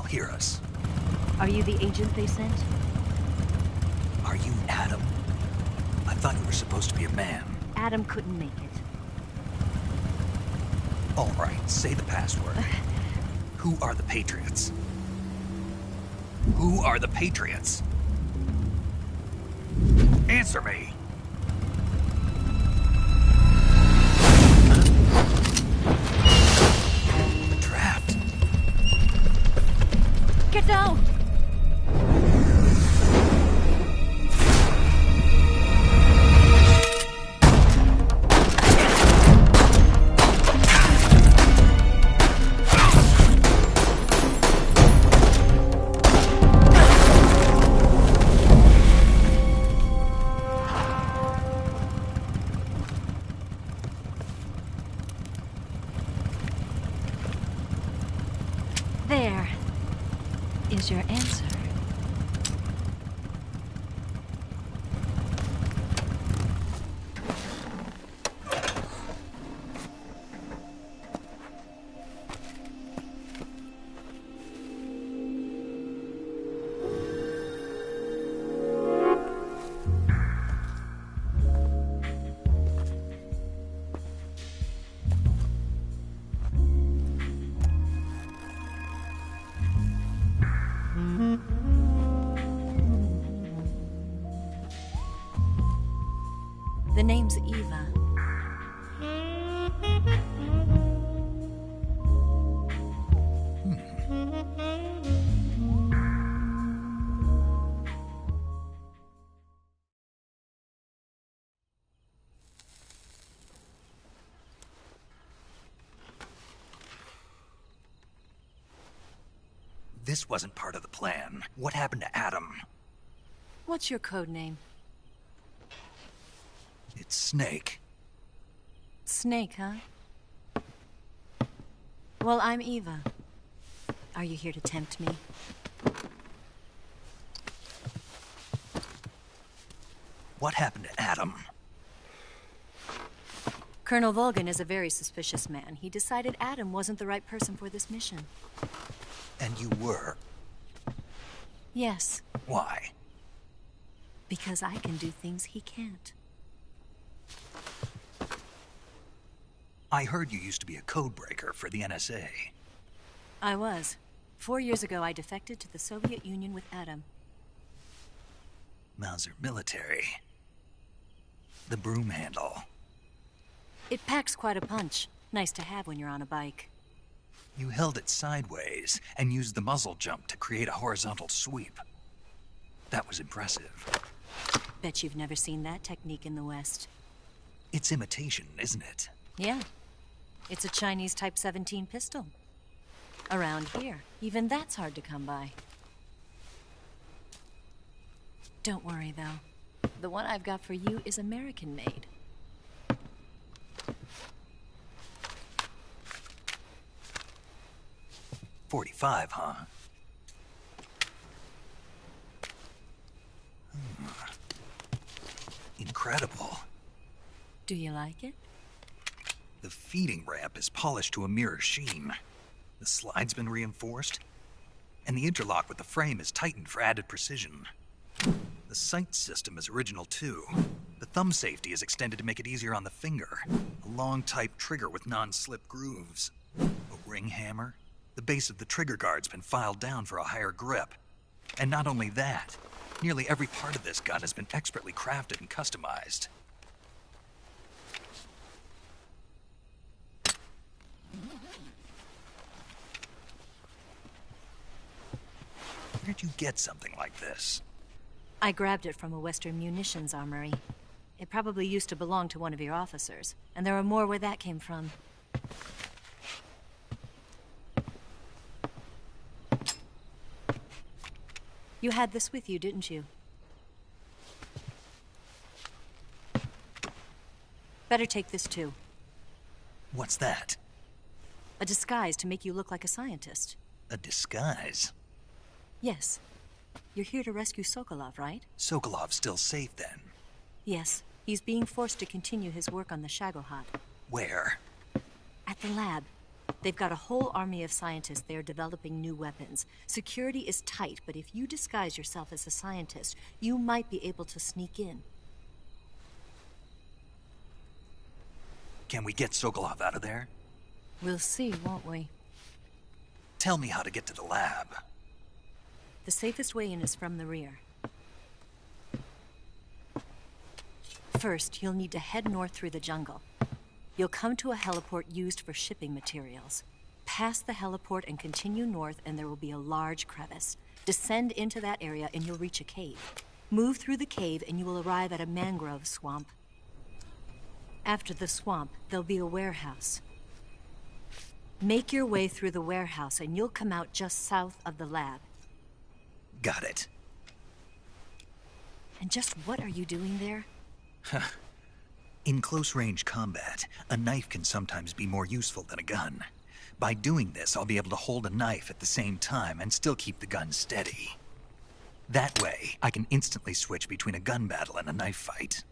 They'll hear us. Are you the agent they sent? Are you Adam? I thought you were supposed to be a man. Adam couldn't make it. All right, say the password. Who are the Patriots? Who are the Patriots? Answer me! Trapped. Get down! There is your answer. The name's Eva. This wasn't part of the plan. What happened to Adam? What's your code name? It's Snake. Snake, huh? Well, I'm Eva. Are you here to tempt me? What happened to Adam? Colonel Volgan is a very suspicious man. He decided Adam wasn't the right person for this mission. And you were? Yes. Why? Because I can do things he can't. I heard you used to be a codebreaker for the NSA. I was. 4 years ago, I defected to the Soviet Union with Adam. Mauser military. The broom handle. It packs quite a punch. Nice to have when you're on a bike. You held it sideways and used the muzzle jump to create a horizontal sweep. That was impressive. Bet you've never seen that technique in the West. It's imitation, isn't it? Yeah. It's a Chinese Type 17 pistol. Around here, even that's hard to come by. Don't worry, though. The one I've got for you is American-made. .45, huh? Incredible. Do you like it? The feeding ramp is polished to a mirror sheen. The slide's been reinforced, and the interlock with the frame is tightened for added precision. The sight system is original too. The thumb safety is extended to make it easier on the finger. A long type trigger with non-slip grooves. A ring hammer. The base of the trigger guard's been filed down for a higher grip. And not only that, nearly every part of this gun has been expertly crafted and customized. Where'd you get something like this? I grabbed it from a Western munitions armory. It probably used to belong to one of your officers, and there are more where that came from. You had this with you, didn't you? Better take this too. What's that? A disguise to make you look like a scientist. A disguise? Yes. You're here to rescue Sokolov, right? Sokolov's still safe then? Yes. He's being forced to continue his work on the Shagohod. Where? At the lab. They've got a whole army of scientists there developing new weapons. Security is tight, but if you disguise yourself as a scientist, you might be able to sneak in. Can we get Sokolov out of there? We'll see, won't we? Tell me how to get to the lab. The safest way in is from the rear. First, you'll need to head north through the jungle. You'll come to a heliport used for shipping materials. Pass the heliport and continue north, and there will be a large crevice. Descend into that area and you'll reach a cave. Move through the cave and you will arrive at a mangrove swamp. After the swamp, there'll be a warehouse. Make your way through the warehouse and you'll come out just south of the lab. Got it. And just what are you doing there? In close-range combat, a knife can sometimes be more useful than a gun. By doing this, I'll be able to hold a knife at the same time and still keep the gun steady. That way, I can instantly switch between a gun battle and a knife fight.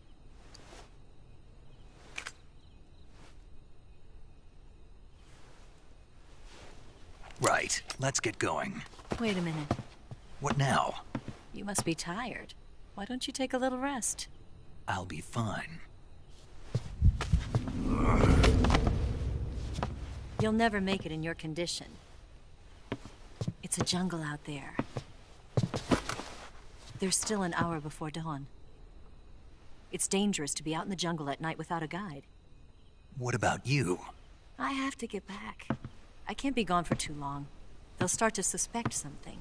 Right, let's get going. Wait a minute. What now? You must be tired. Why don't you take a little rest? I'll be fine. You'll never make it in your condition. It's a jungle out there. There's still an hour before dawn. It's dangerous to be out in the jungle at night without a guide. What about you? I have to get back. I can't be gone for too long. They'll start to suspect something.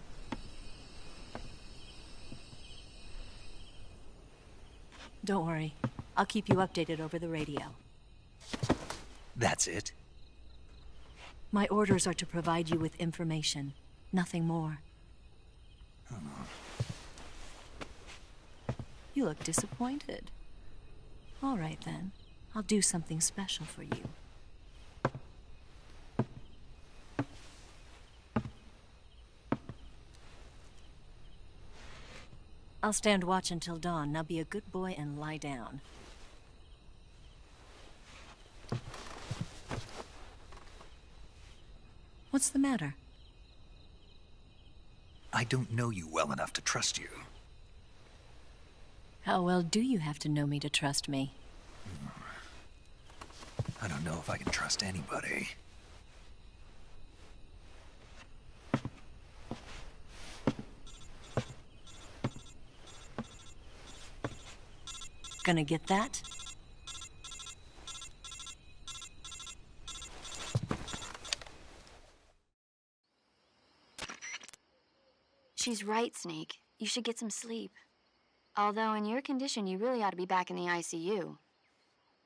Don't worry. I'll keep you updated over the radio. That's it? My orders are to provide you with information. Nothing more. You look disappointed. All right, then. I'll do something special for you. I'll stand watch until dawn. Now be a good boy and lie down. What's the matter? I don't know you well enough to trust you. How well do you have to know me to trust me? I don't know if I can trust anybody. Gonna get that? She's right, Snake. You should get some sleep. Although in your condition, you really ought to be back in the ICU.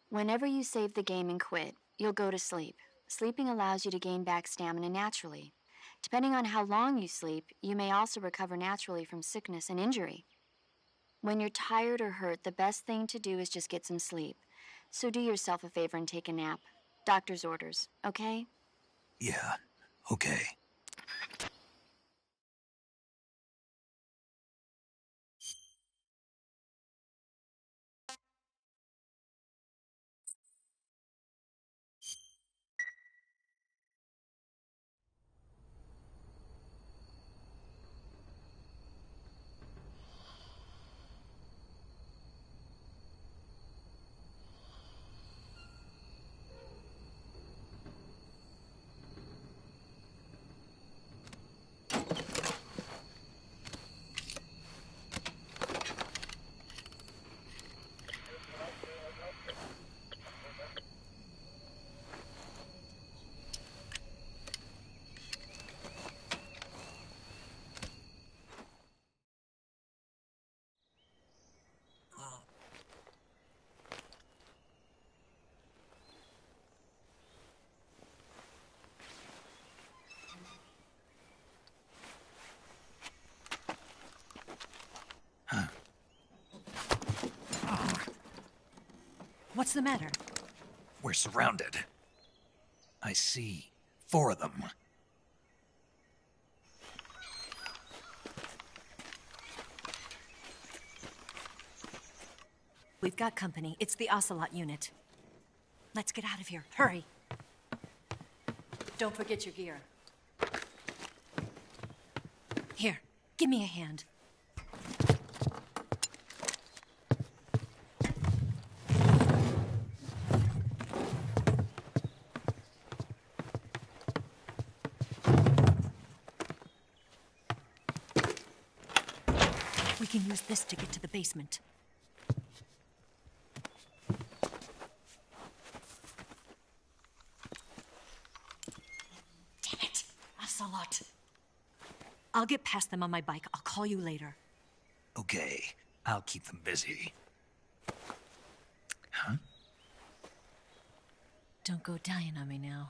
Whenever you save the game and quit, you'll go to sleep. Sleeping allows you to gain back stamina naturally. Depending on how long you sleep, you may also recover naturally from sickness and injury. When you're tired or hurt, the best thing to do is just get some sleep. So do yourself a favor and take a nap. Doctor's orders, okay? Yeah, okay. What's the matter? We're surrounded. I see 4 of them. We've got company. It's the Ocelot unit. Let's get out of here. Hurry. Don't forget your gear. Here, give me a hand. We can use this to get to the basement. Damn it, Ocelot. I'll get past them on my bike. I'll call you later. Okay, I'll keep them busy. Huh? Don't go dying on me now.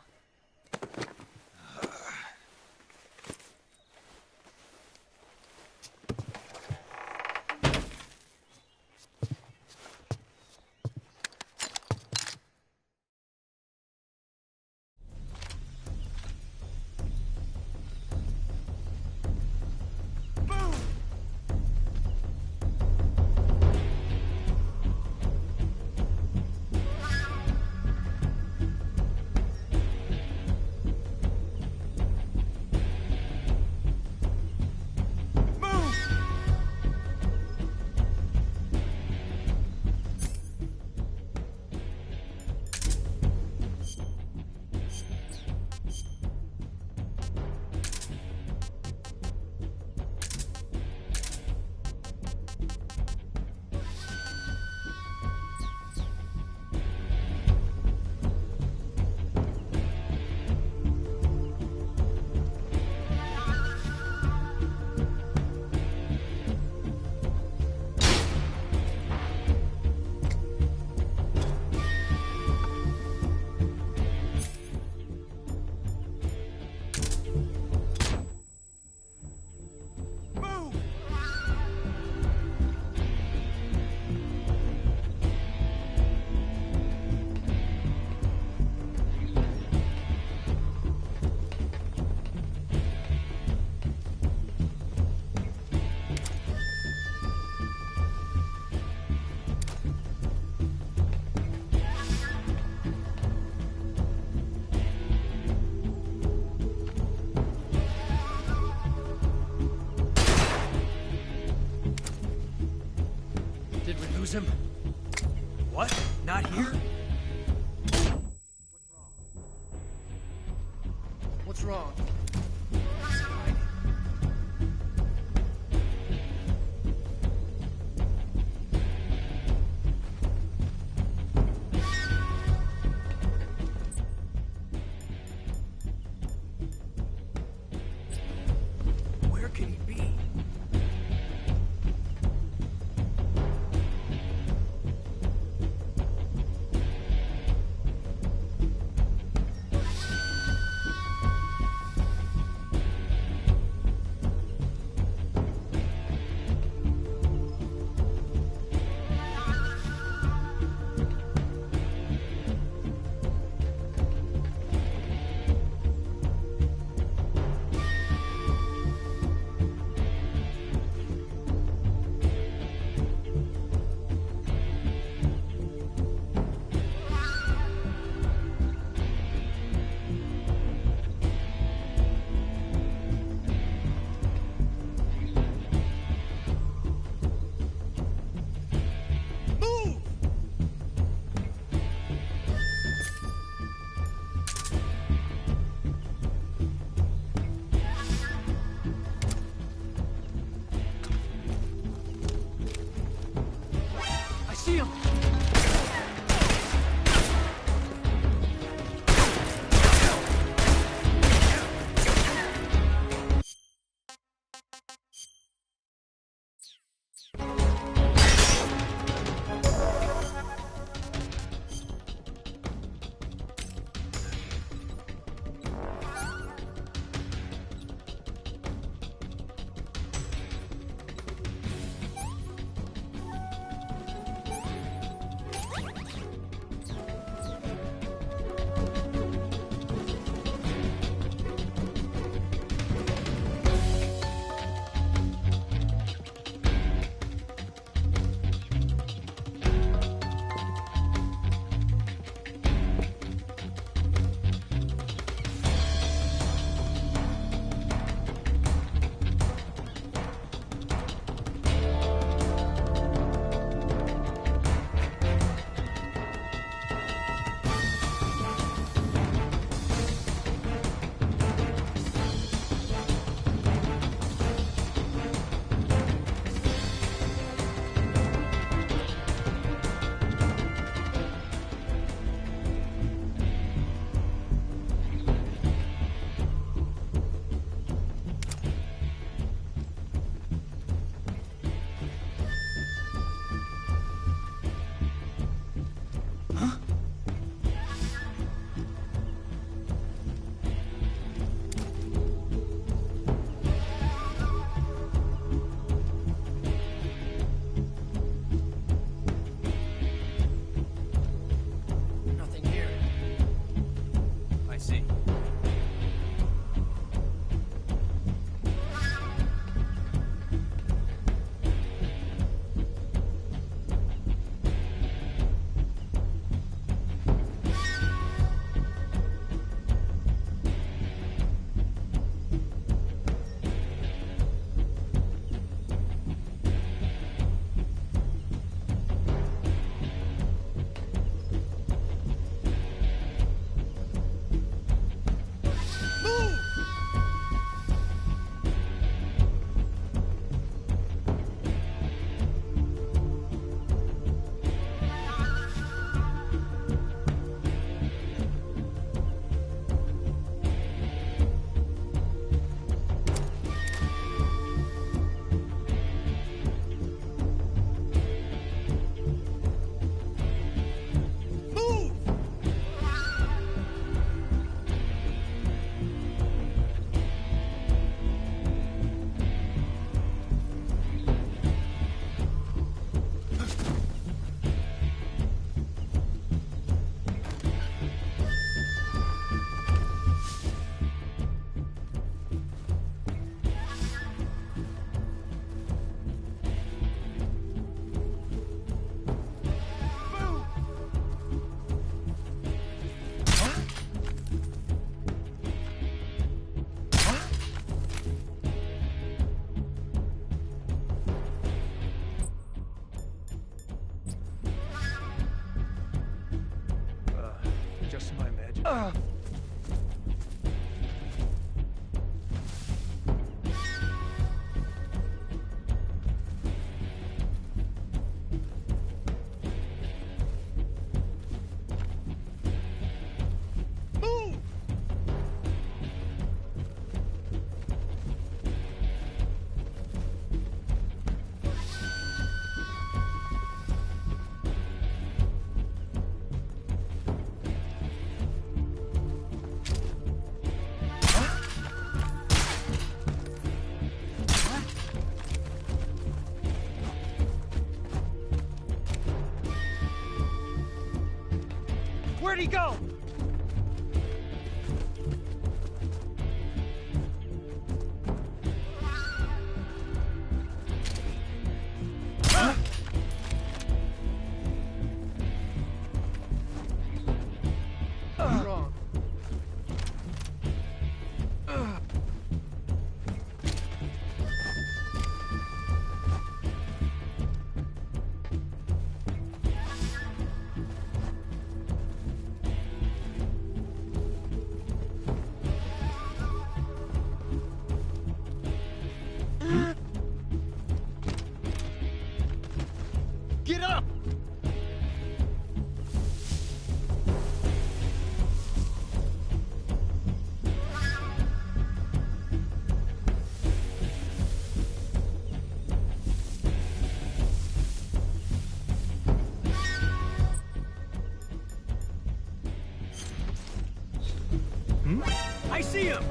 Lose him? What? Not here? What's wrong? Where could he be? See him! Where'd he go? Wrong. Get up! I see him!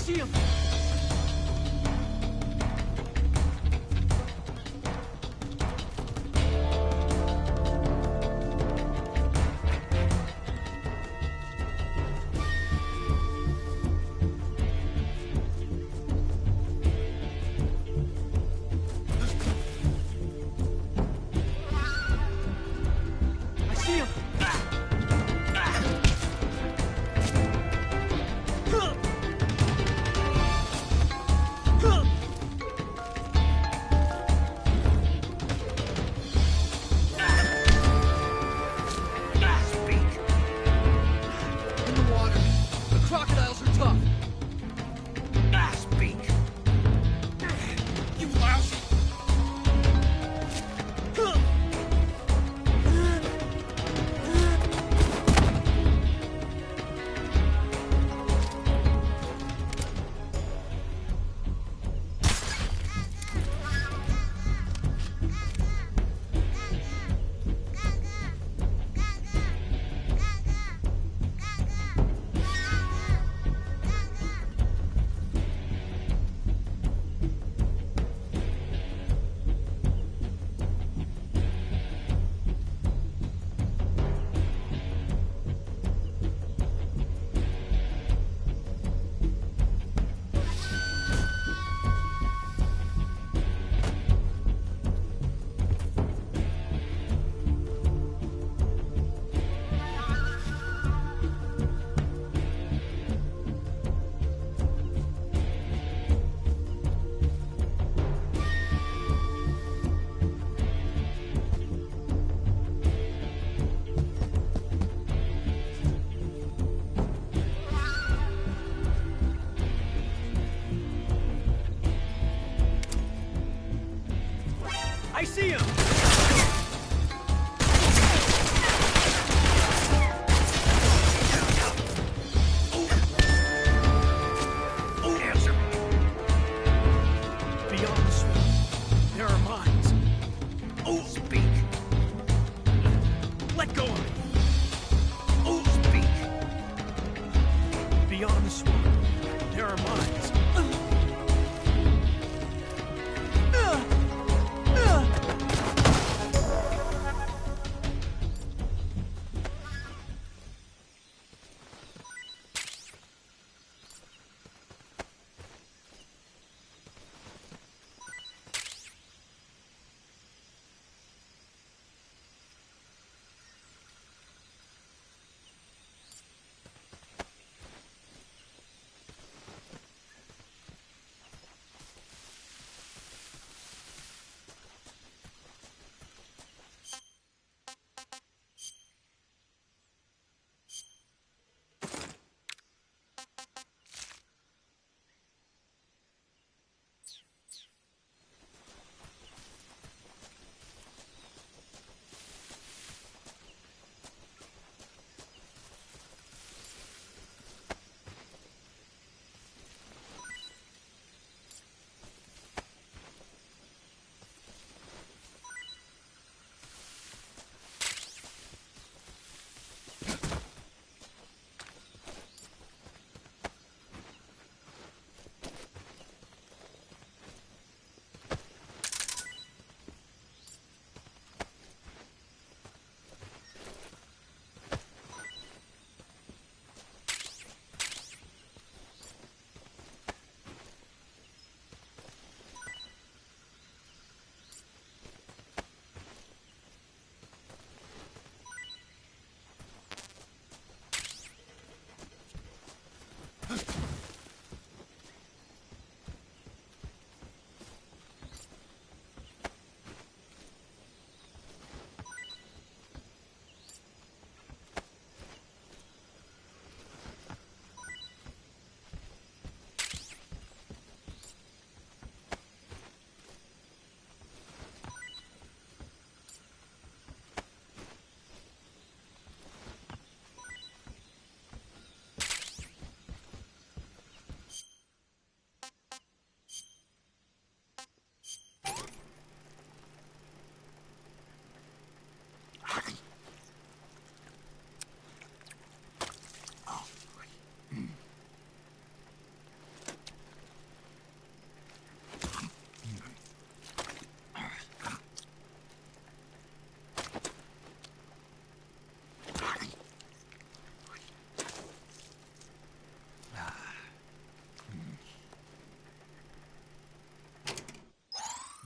See him! I see him!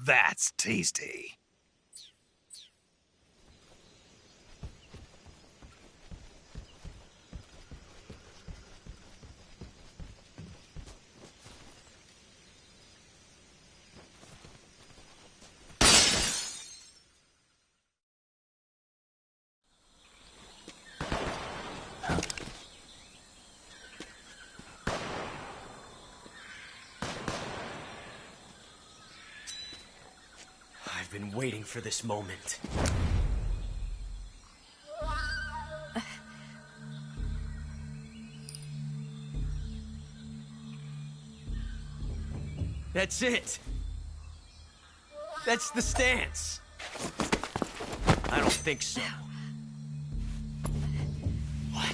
That's tasty. I've been waiting for this moment. That's it. That's the stance. I don't think so. What?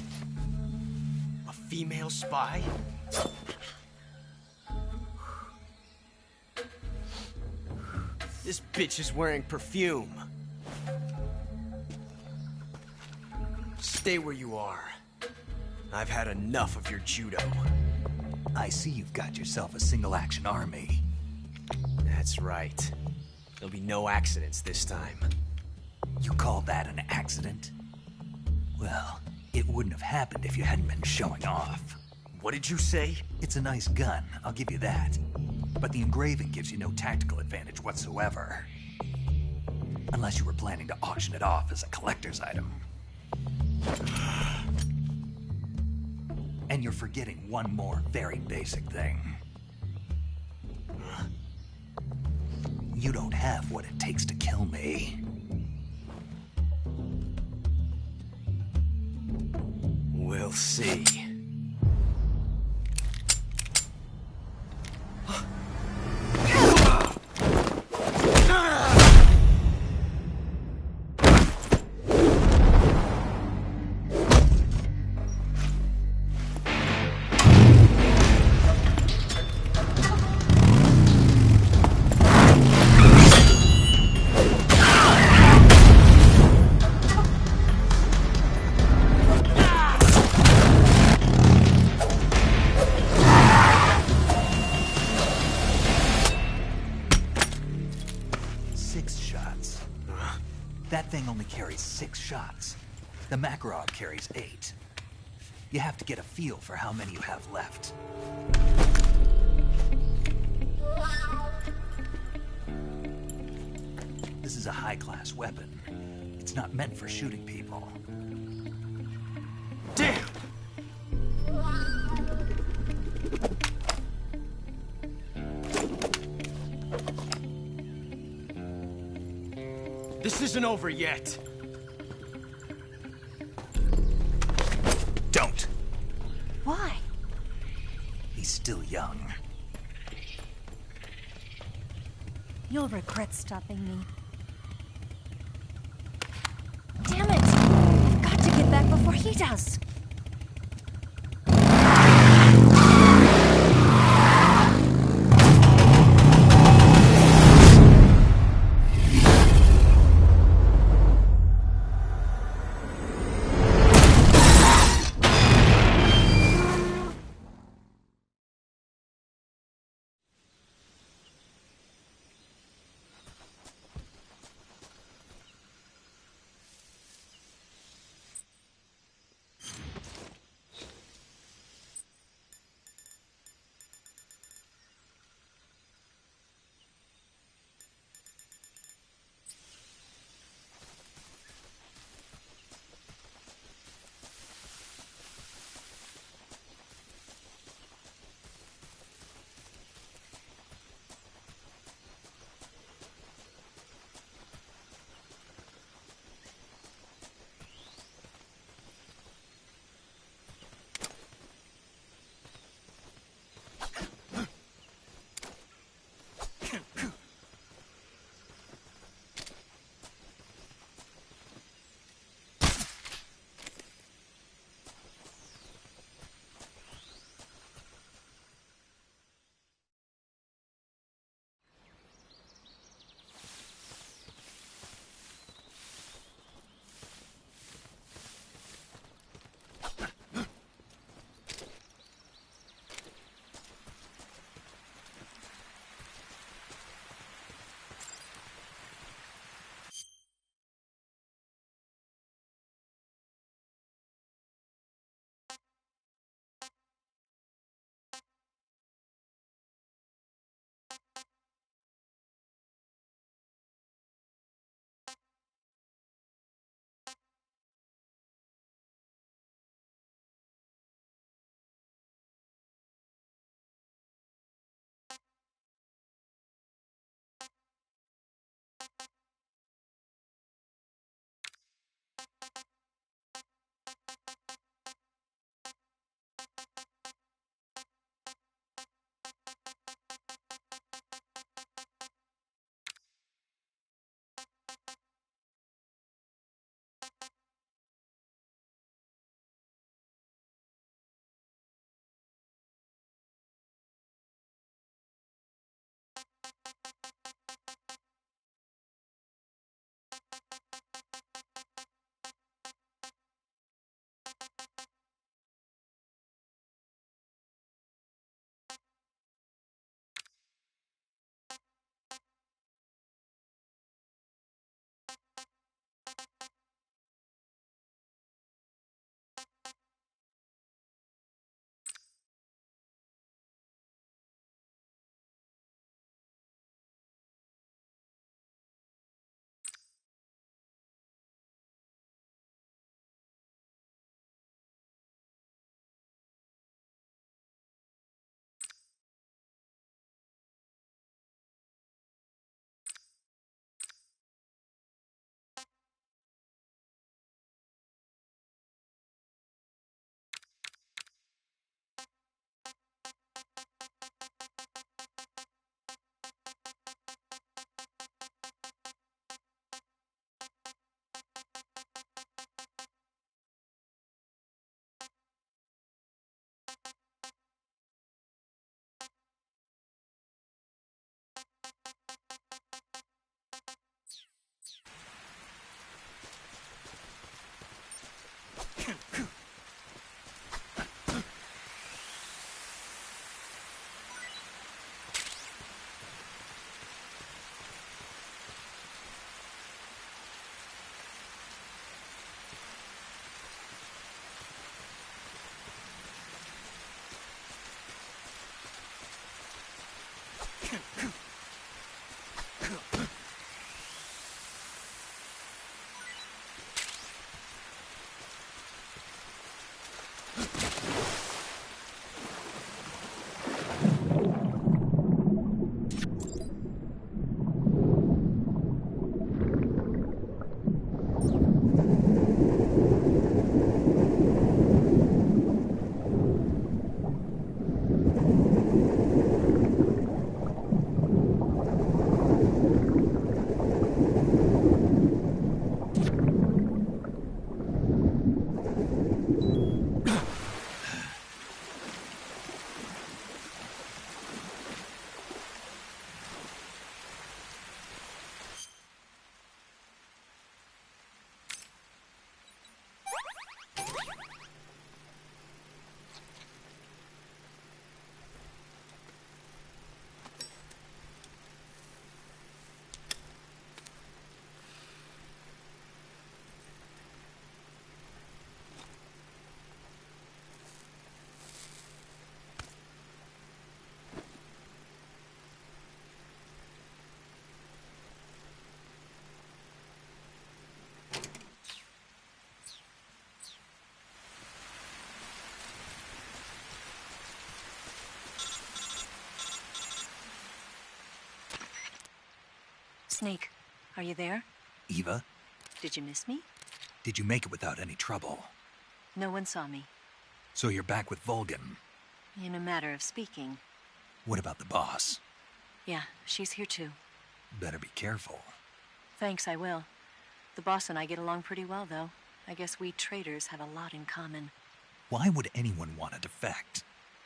A female spy? This bitch is wearing perfume. Stay where you are. I've had enough of your judo. I see you've got yourself a single-action army. That's right. There'll be no accidents this time. You call that an accident? Well, it wouldn't have happened if you hadn't been showing off. What did you say? It's a nice gun, I'll give you that. But the engraving gives you no tactical advantage whatsoever. Unless you were planning to auction it off as a collector's item. And you're forgetting one more very basic thing. You don't have what it takes to kill me. We'll see. That thing only carries 6 shots. The Makarov carries 8. You have to get a feel for how many you have left. This is a high-class weapon. It's not meant for shooting people. Damn! This isn't over yet. Don't. Why? He's still young. You'll regret stopping me. Damn it! I've got to get back before he does. Snake, are you there? Eva, Did you miss me? did you make it without any trouble? No one saw me. So you're back with Vulcan. In a matter of speaking. What about the boss? Yeah, she's here too. Better be careful. Thanks, I will. The boss and I get along pretty well, though. I guess we traitors have a lot in common. Why would anyone want to defect?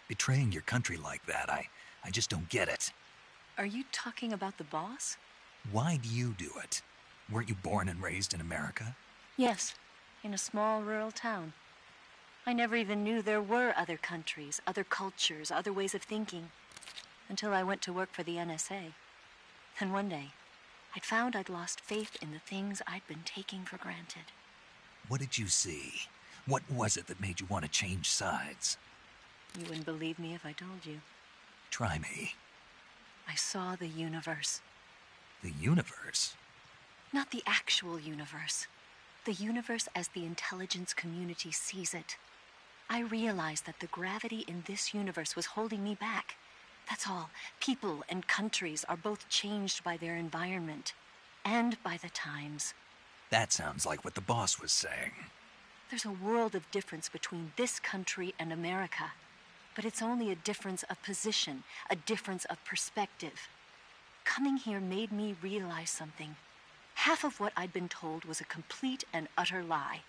Betraying your country like that, I just don't get it. Are you talking about the boss? Why do you do it? Weren't you born and raised in America? Yes, in a small rural town. I never even knew there were other countries, other cultures, other ways of thinking, until I went to work for the NSA. Then one day, I'd found I'd lost faith in the things I'd been taking for granted. What did you see? What was it that made you want to change sides? You wouldn't believe me if I told you. Try me. I saw the universe. The universe? Not the actual universe. The universe as the intelligence community sees it. I realized that the gravity in this universe was holding me back. That's all. People and countries are both changed by their environment and by the times. That sounds like what the boss was saying. There's a world of difference between this country and America. But it's only a difference of position, a difference of perspective. Coming here made me realize something. Half of what I'd been told was a complete and utter lie.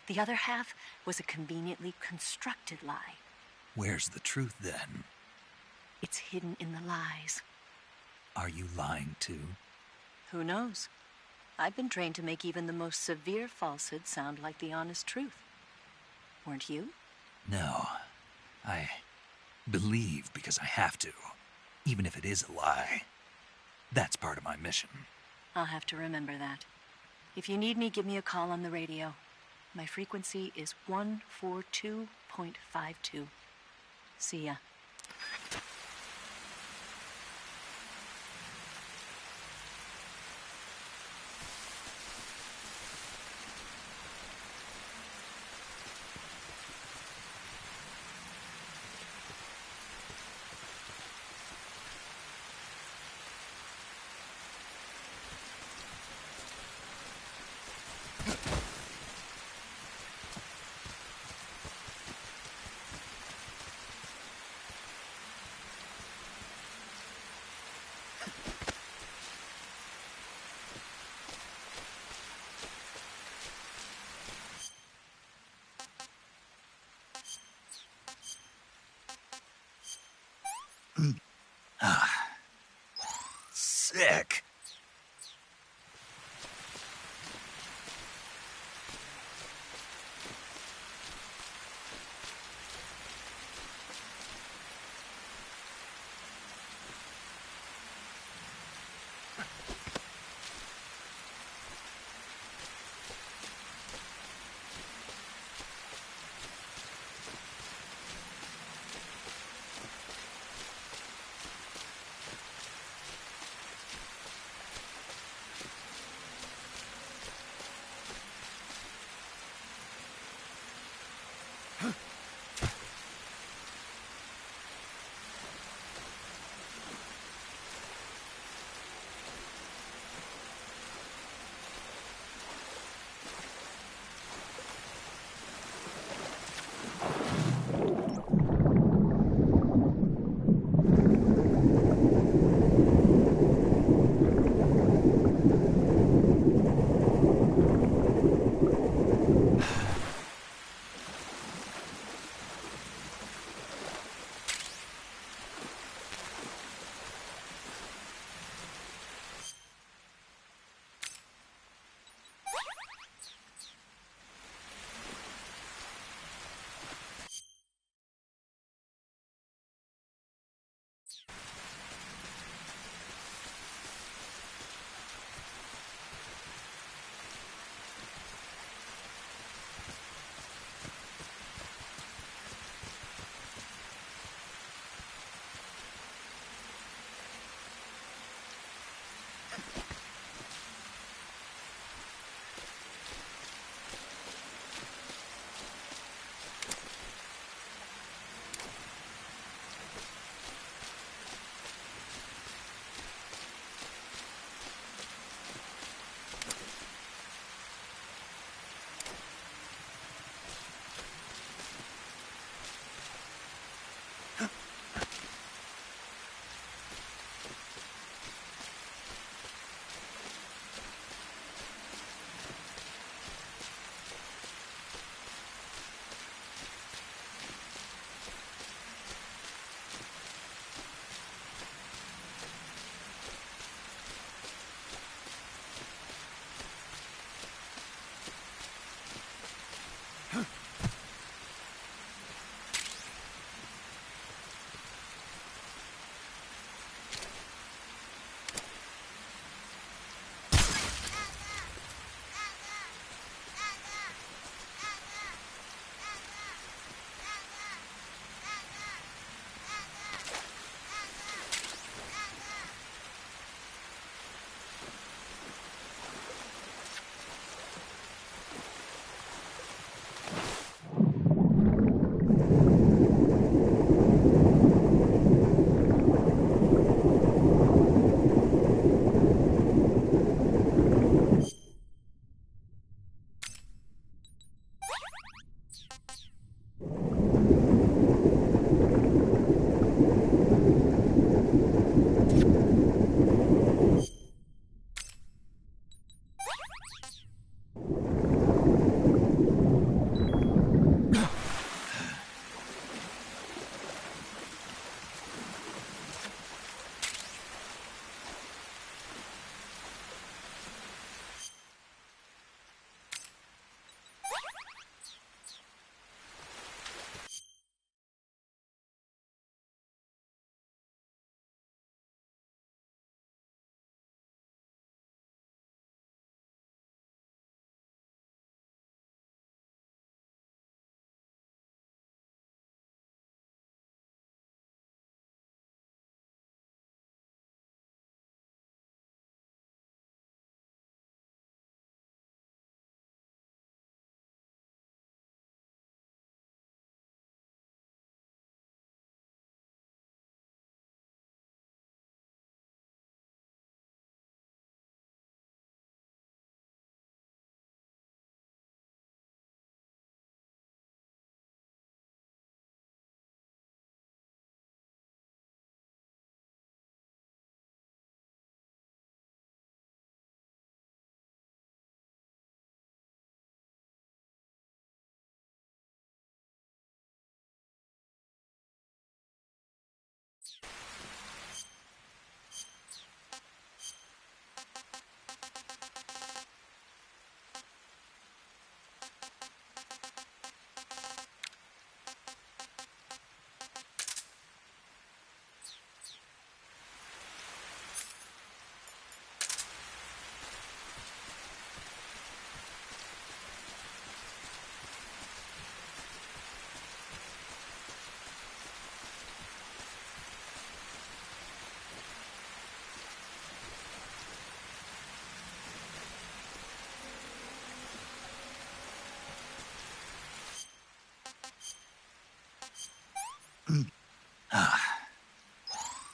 The other half was a conveniently constructed lie. Where's the truth, then? It's hidden in the lies. Are you lying, too? Who knows? I've been trained to make even the most severe falsehood sound like the honest truth. Weren't you? No. I believe because I have to, even if it is a lie. That's part of my mission. I'll have to remember that. If you need me, give me a call on the radio. My frequency is 142.52. See ya. Sick.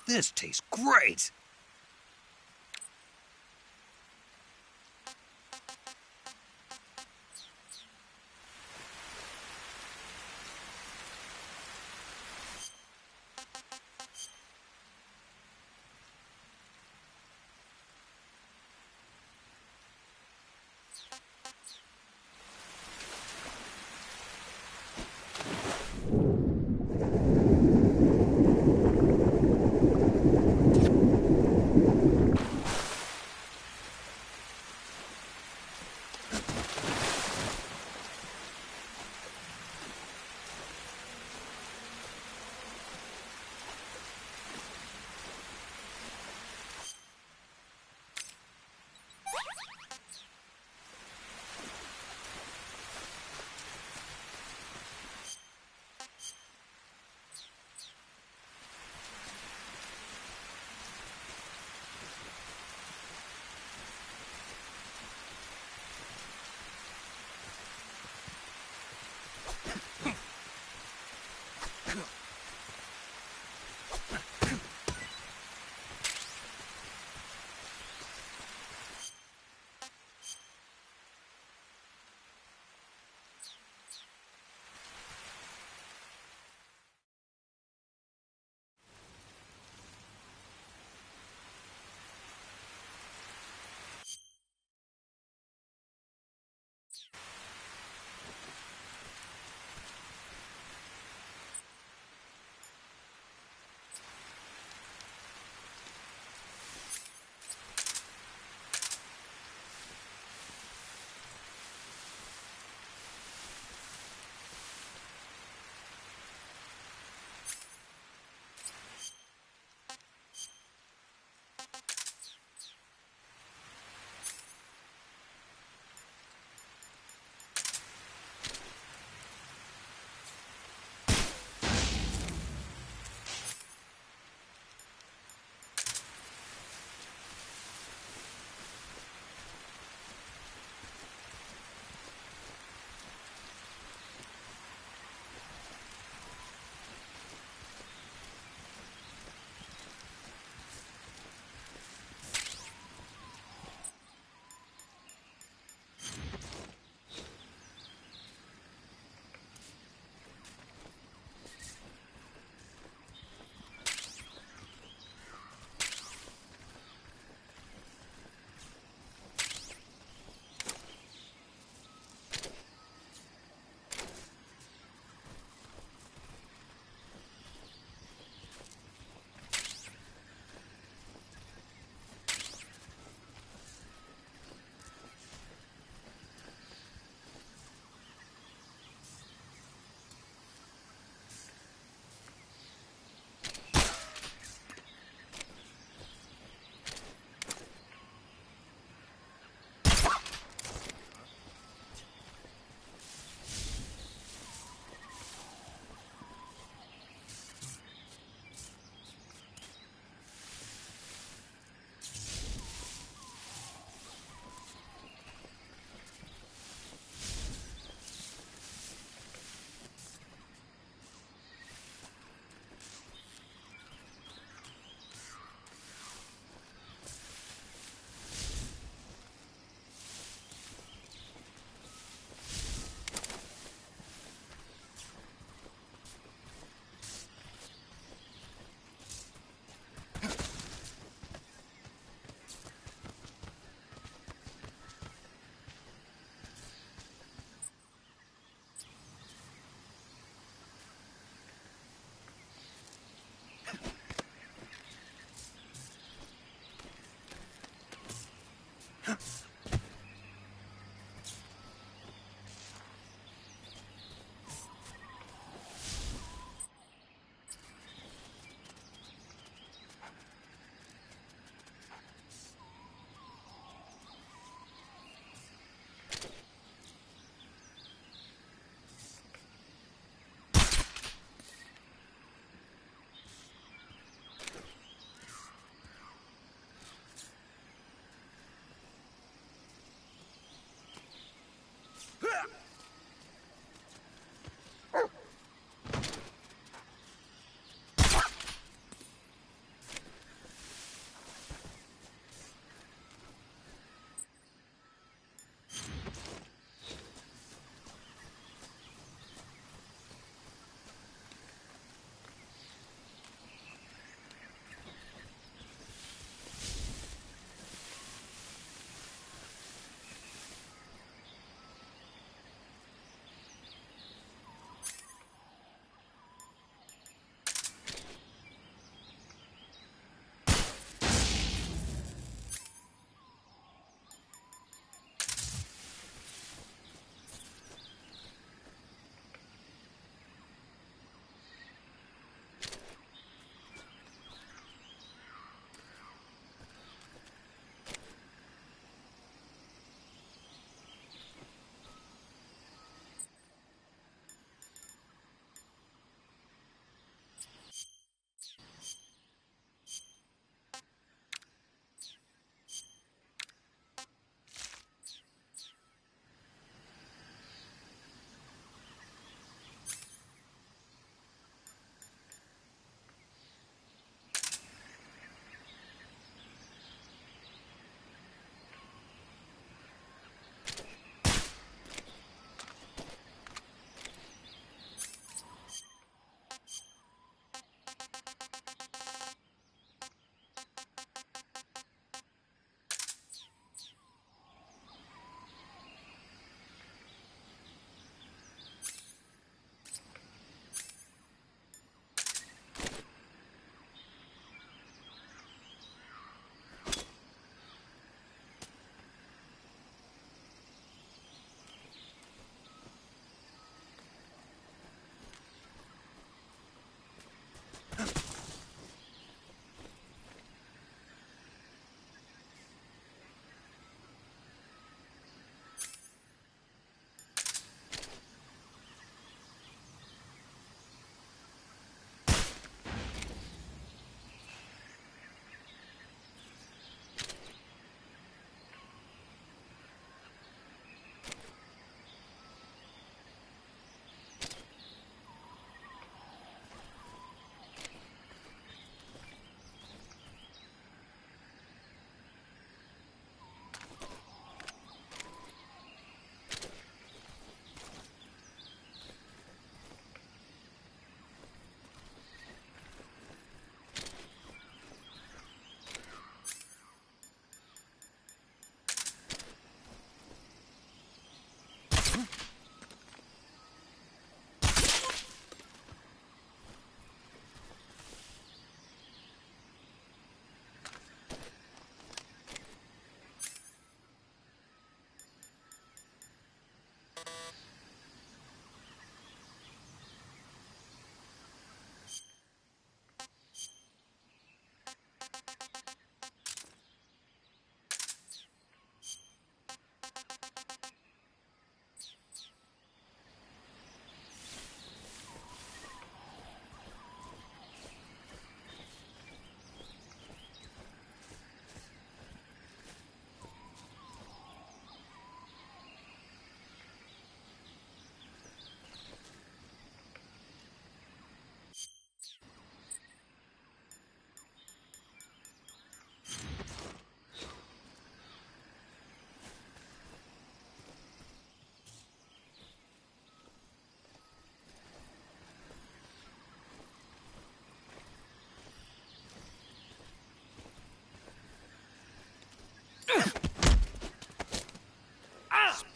This tastes great!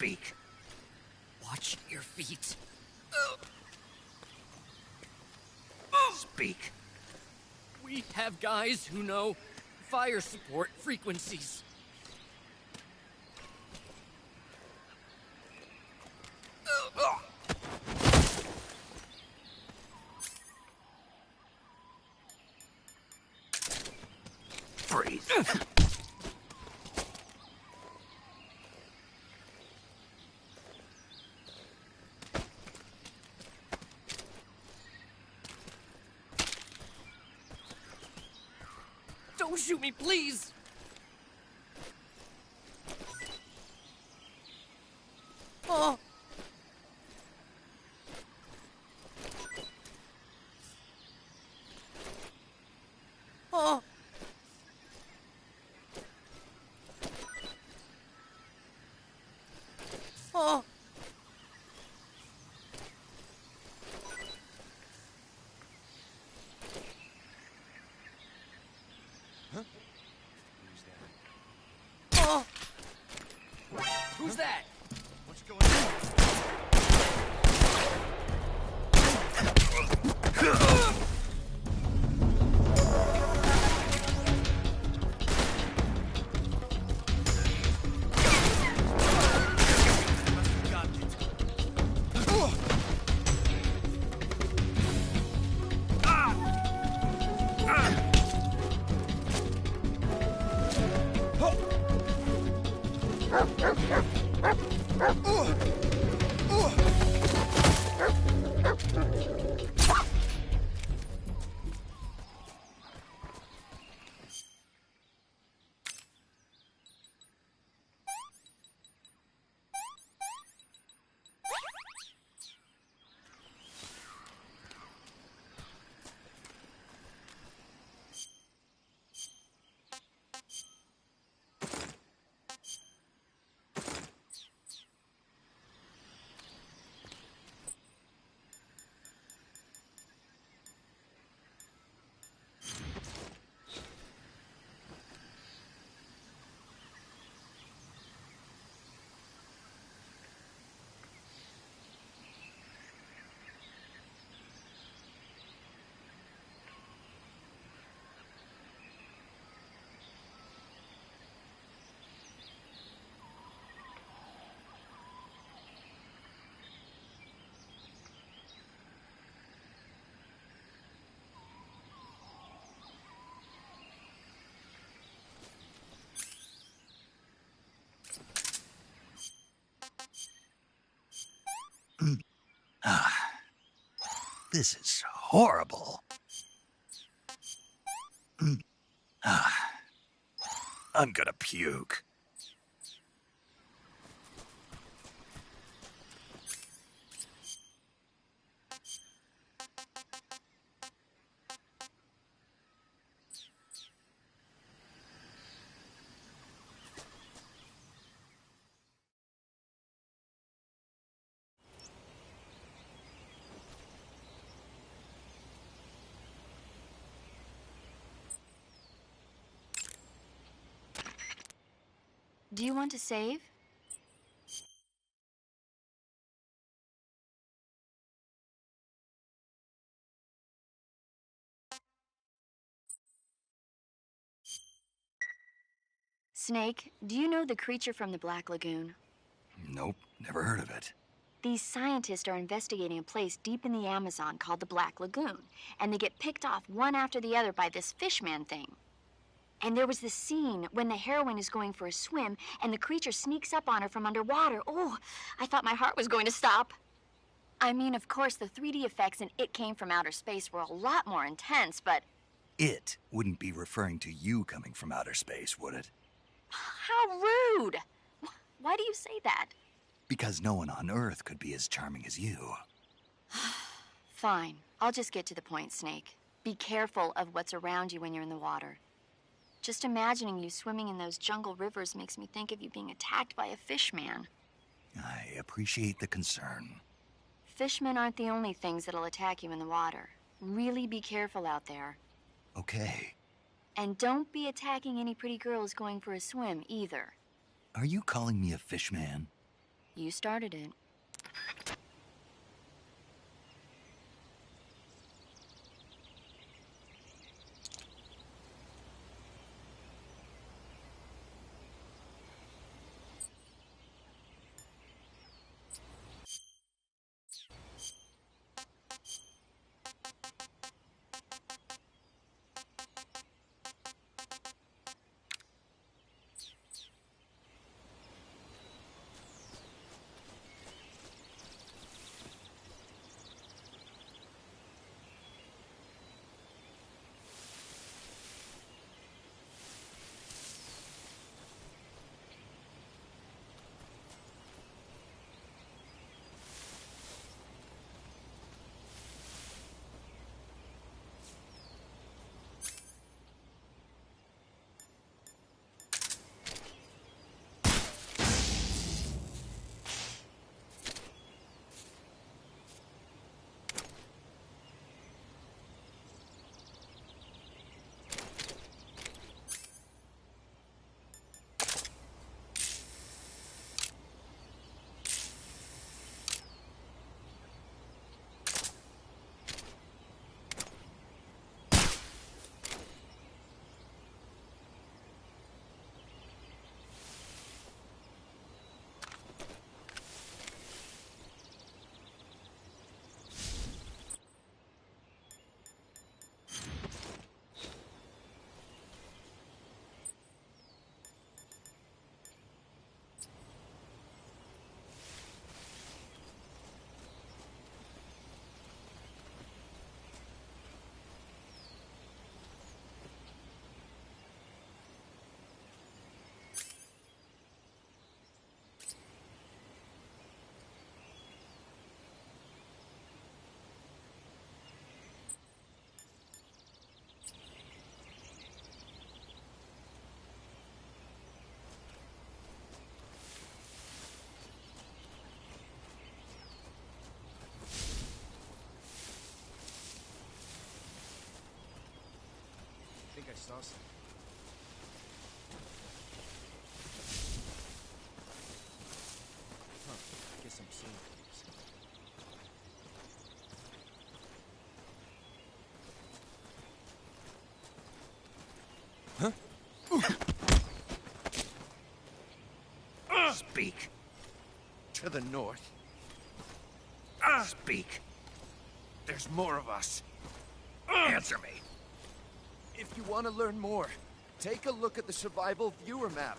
Speak. Watch your feet. Speak. We have guys who know fire support frequencies. Breathe. Don't shoot me, please! Oh! Oh! Oh! Oh! Who's that? What's going on? This is horrible. I'm gonna puke. Do you want to save? Snake, do you know the creature from the Black Lagoon? Nope, never heard of it. These scientists are investigating a place deep in the Amazon called the Black Lagoon, and they get picked off one after the other by this fishman thing. And there was this scene when the heroine is going for a swim, and the creature sneaks up on her from underwater. Oh, I thought my heart was going to stop. I mean, of course, the 3D effects in It Came from Outer Space were a lot more intense, but... It wouldn't be referring to you coming from outer space, would it? How rude! Why do you say that? Because no one on Earth could be as charming as you. Fine. I'll just get to the point, Snake. Be careful of what's around you when you're in the water. Just imagining you swimming in those jungle rivers makes me think of you being attacked by a fishman. I appreciate the concern. Fishmen aren't the only things that'll attack you in the water. Really be careful out there. Okay. And don't be attacking any pretty girls going for a swim, either. Are you calling me a fishman? You started it. I think I saw something. Huh. I guess I'm seeing things. Huh? Speak. To the north. Speak. There's more of us. Answer me. If you want to learn more, take a look at the survival viewer map.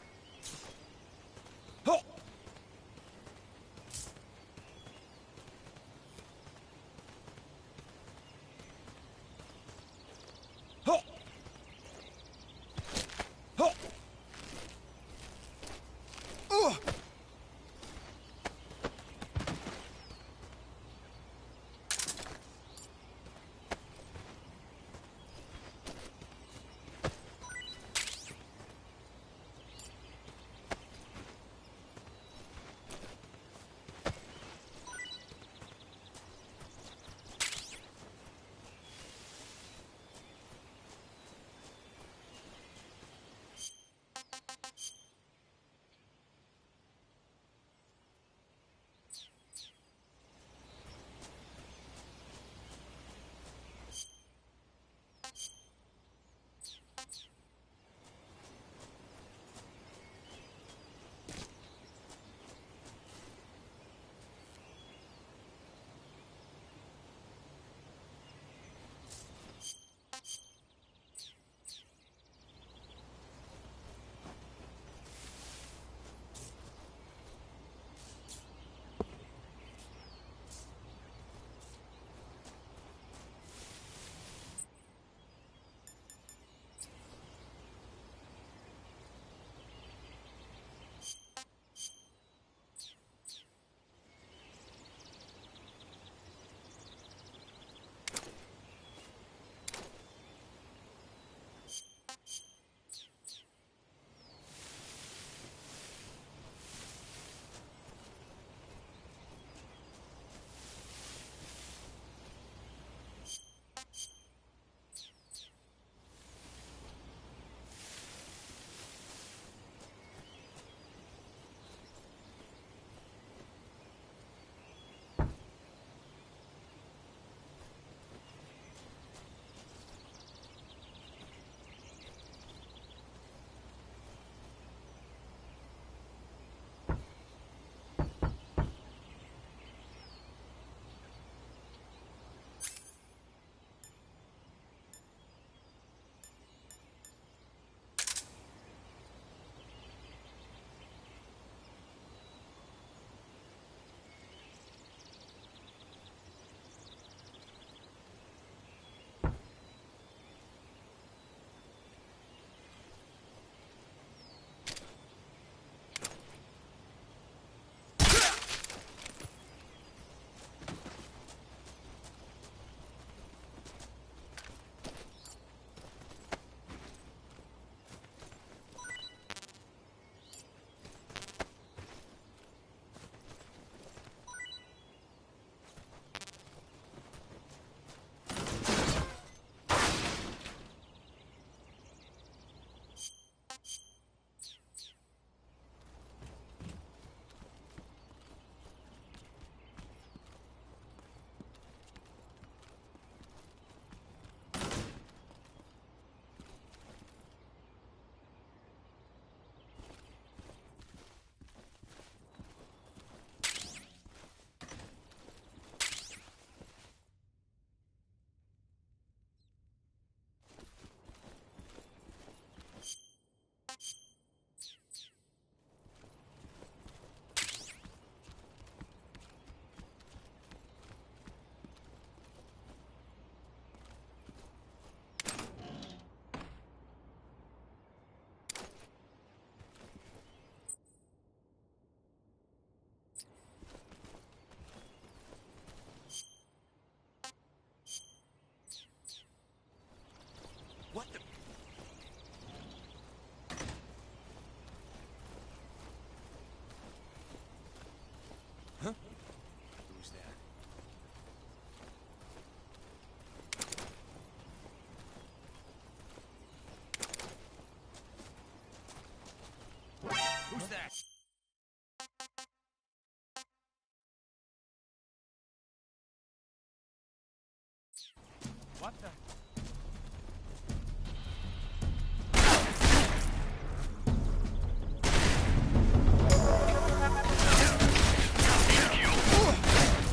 What the?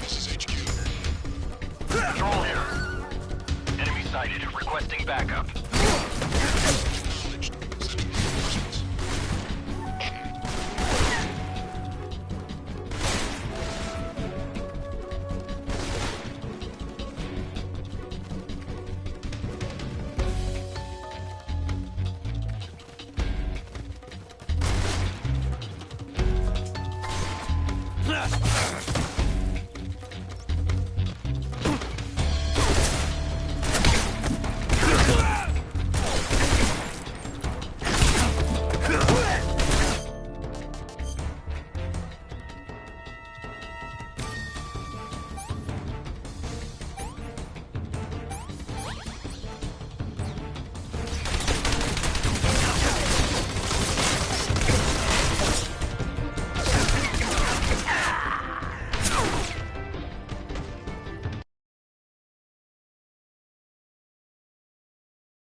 This is HQ. Control here. Enemy sighted. Requesting backup.